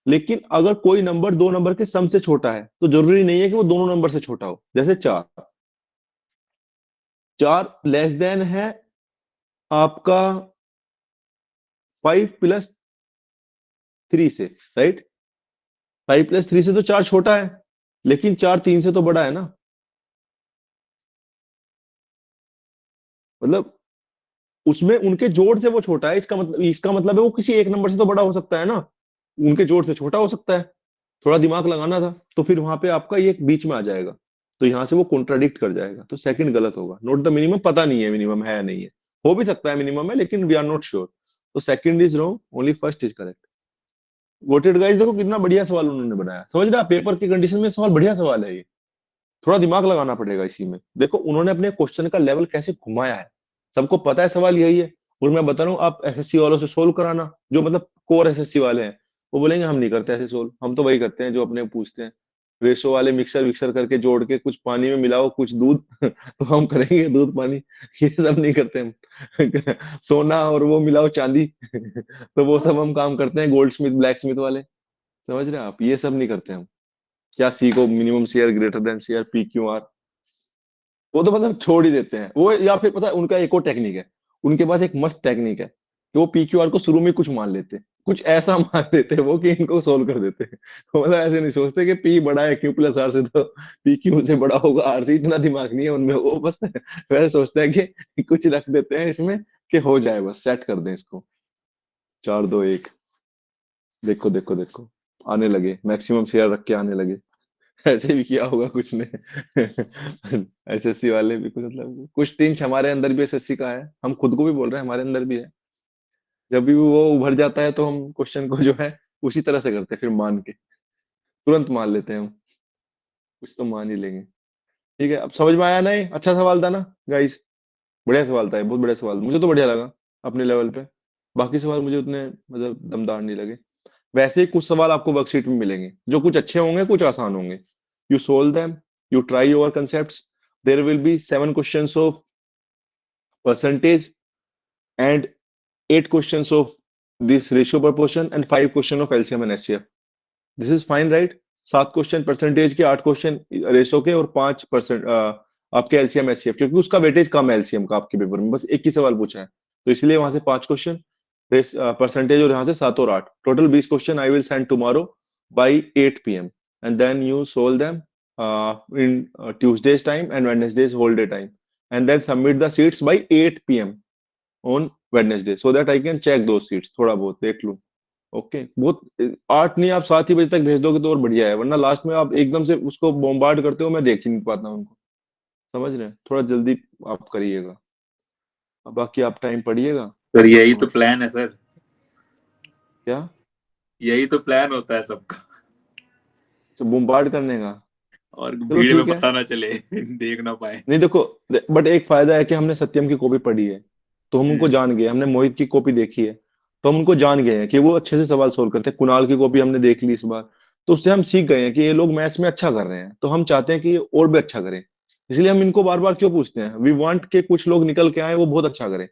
लेकिन अगर कोई नंबर दो नंबर के सम से छोटा है तो जरूरी नहीं है कि वो दोनों नंबर से छोटा हो। जैसे चार, चार लेस देन है आपका 5 + 3 से, राइट? 5 + 3 से तो 4 छोटा है, लेकिन 4 3 से तो बड़ा है ना। मतलब उसमें उनके जोड़ से वो छोटा है, इसका मतलब है वो किसी एक नंबर से तो बड़ा हो सकता है ना, उनके जोड़ से छोटा हो सकता है। थोड़ा दिमाग लगाना था, तो फिर वहां पे आपका ये बीच में आ जाएगा, तो यहाँ से वो कॉन्ट्राडिक्ट कर जाएगा, तो सेकंड गलत होगा। नोट द मिनिमम, पता नहीं है मिनिमम है या नहीं है, हो भी सकता है मिनिमम है, लेकिन वी आर नॉट श्योर। तो second is wrong, only first is correct. Voted guys, देखो कितना बढ़िया सवाल उन्होंने बनाया, समझ रहे हैं? पेपर की कंडीशन में सवाल बढ़िया सवाल है ये, थोड़ा दिमाग लगाना पड़ेगा इसी में। देखो उन्होंने अपने क्वेश्चन का लेवल कैसे घुमाया है, सबको पता है सवाल यही है। और मैं बता रहा हूँ, आप एसएससी वालों से सोल्व कराना, जो मतलब कोर एसएससी वाले हैं, वो बोलेंगे हम नहीं करते ऐसे सोल्व, हम तो वही करते हैं जो अपने पूछते हैं, रेशो वाले मिक्सर विक्सर करके जोड़ के कुछ पानी में मिलाओ कुछ दूध तो हम करेंगे दूध पानी, ये सब नहीं करते हम सोना और वो मिलाओ चांदी तो वो सब हम काम करते हैं, गोल्ड स्मिथ ब्लैक स्मिथ वाले, समझ रहे हैं आप? ये सब नहीं करते हम। क्या सी को minimum share greater than share P Q are, वो तो मतलब छोड़ ही देते हैं वो। या फिर पता है उनका एक और टेक्निक है, उनके पास एक मस्त टेक्निक है कि वो पी क्यू आर को शुरू में कुछ मान लेते हैं, कुछ ऐसा मान लेते हैं वो कि इनको सोल्व कर देते हैं मतलब ऐसे नहीं सोचते कि पी बड़ा है क्यू प्लस आर से तो पी क्यू से बड़ा होगा आर से, इतना दिमाग नहीं है उनमें, वो बस वैसे सोचते हैं कि कुछ रख देते हैं इसमें कि हो जाए, बस सेट कर दें इसको। 4 2 1, देखो देखो देखो, आने लगे, मैक्सिमम शेयर रख के आने लगे ऐसे भी किया होगा कुछ ने एसएससी वाले भी कुछ, मतलब कुछ टिंच हमारे अंदर भी एसएससी का है, हम खुद को भी बोल रहे हैं हमारे अंदर भी है। जब भी वो उभर जाता है तो हम क्वेश्चन को जो है उसी तरह से करते हैं, फिर मान के तुरंत मान लेते हैं हम, कुछ तो मान ही लेंगे। ठीक है, अब समझ में आया? नहीं, अच्छा सवाल था ना गाइस? बढ़िया सवाल था ये, बहुत बढ़िया सवाल, मुझे तो बढ़िया लगा अपने लेवल पे। बाकी सवाल मुझे उतने मतलब दमदार नहीं लगे। वैसे ही कुछ सवाल आपको वर्कशीट में मिलेंगे जो कुछ अच्छे होंगे कुछ आसान होंगे, you solve them, you try your concepts. There will be 7 questions of percentage and 8 questions of this ratio proportion and 5 question of LCM and HCF. This is fine, right? 7 question percentage के, 8 question ratio के और 5% आपके LCM HCF, क्योंकि उसका weightage कम है LCM का आपके paper में, बस एक ही सवाल पूछा है, तो इसलिए वहां से 5 क्वेश्चन परसेंटेज और यहाँ से 7 और 8, total 20 question I will send tomorrow by 8 PM and then you solve them in Tuesday's time and Wednesday's whole day time and then submit the sheets by 8 PM on Wednesday so that I can check those sheets, थोड़ा बहुत देख लूं। Okay, बहुत 8 नहीं, आप 7 ही बजे तक भेज दोगे तो और बढ़िया है, वरना लास्ट में आप एकदम से उसको बॉम्बार्ड करते हो, मैं देख ही नहीं पाता उनको, समझ रहे हैं? थोड़ा जल्दी आप करिएगा, अब बाकी आप टाइम पढ़िएगा सर यही तो और प्लान है सर, क्या यही तो प्लान होता है सबका, तो बॉम्बार्ड करने का। और चलो भीड़ में ठीक है, पता ना चले देख ना पाए। नहीं देखो, बट एक फायदा है कि हमने सत्यम की कॉपी पढ़ी है, तो हम उनको जान गए, हमने मोहित की कॉपी देखी है, तो हम उनको जान गए हैं कि वो अच्छे से सवाल सोल्व करते हैं। कुणाल की कॉपी हमने देख ली इस बार, तो उससे हम सीख गए हैं कि ये लोग मैथ्स में अच्छा कर रहे हैं, तो हम चाहते हैं कि ये और भी अच्छा करें, इसलिए हम इनको बार बार क्यों पूछते हैं, वी वांट के कुछ लोग निकल के आए वो बहुत अच्छा करें,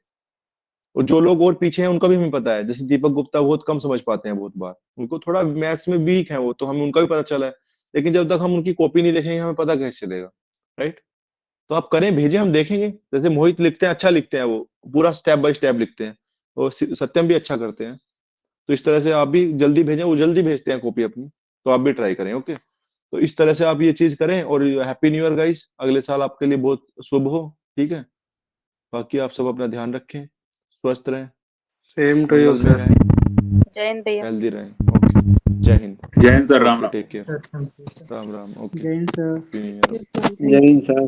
और जो लोग और पीछे हैं उनका भी हमें पता है, जैसे दीपक गुप्ता बहुत कम समझ पाते हैं, बहुत बार उनको थोड़ा मैथ्स में वीक है वो, तो हमें उनका भी पता चला है, लेकिन जब तक हम उनकी कॉपी नहीं देखेंगे हमें पता कैसे चलेगा, राइट? तो आप करें, भेजें, हम देखेंगे। जैसे मोहित लिखते हैं, अच्छा लिखते हैं, वो पूरा स्टेप बाय स्टेप लिखते हैं, और सत्यम भी अच्छा करते हैं, तो इस तरह से आप भी जल्दी भेजें, वो जल्दी भेजते हैं कॉपी अपनी, तो आप भी ट्राई करें। ओके, तो इस तरह से आप ये चीज करें, और हैप्पी न्यू ईयर गाइस, अगले साल आपके लिए बहुत शुभ हो। ठीक है, बाकी आप सब अपना ध्यान रखें, स्वस्थ रहें, सेम टू यू मंगल में सर। रहें, जय हिंद भैया। हेल्दी रहें। ओके, जय हिंद। जय Hind sir, Ram okay, Ram. Take care, Ram Ram. Okay, जय Hind sir. Happy new year. Yes, ma'am. जय हिंद सर।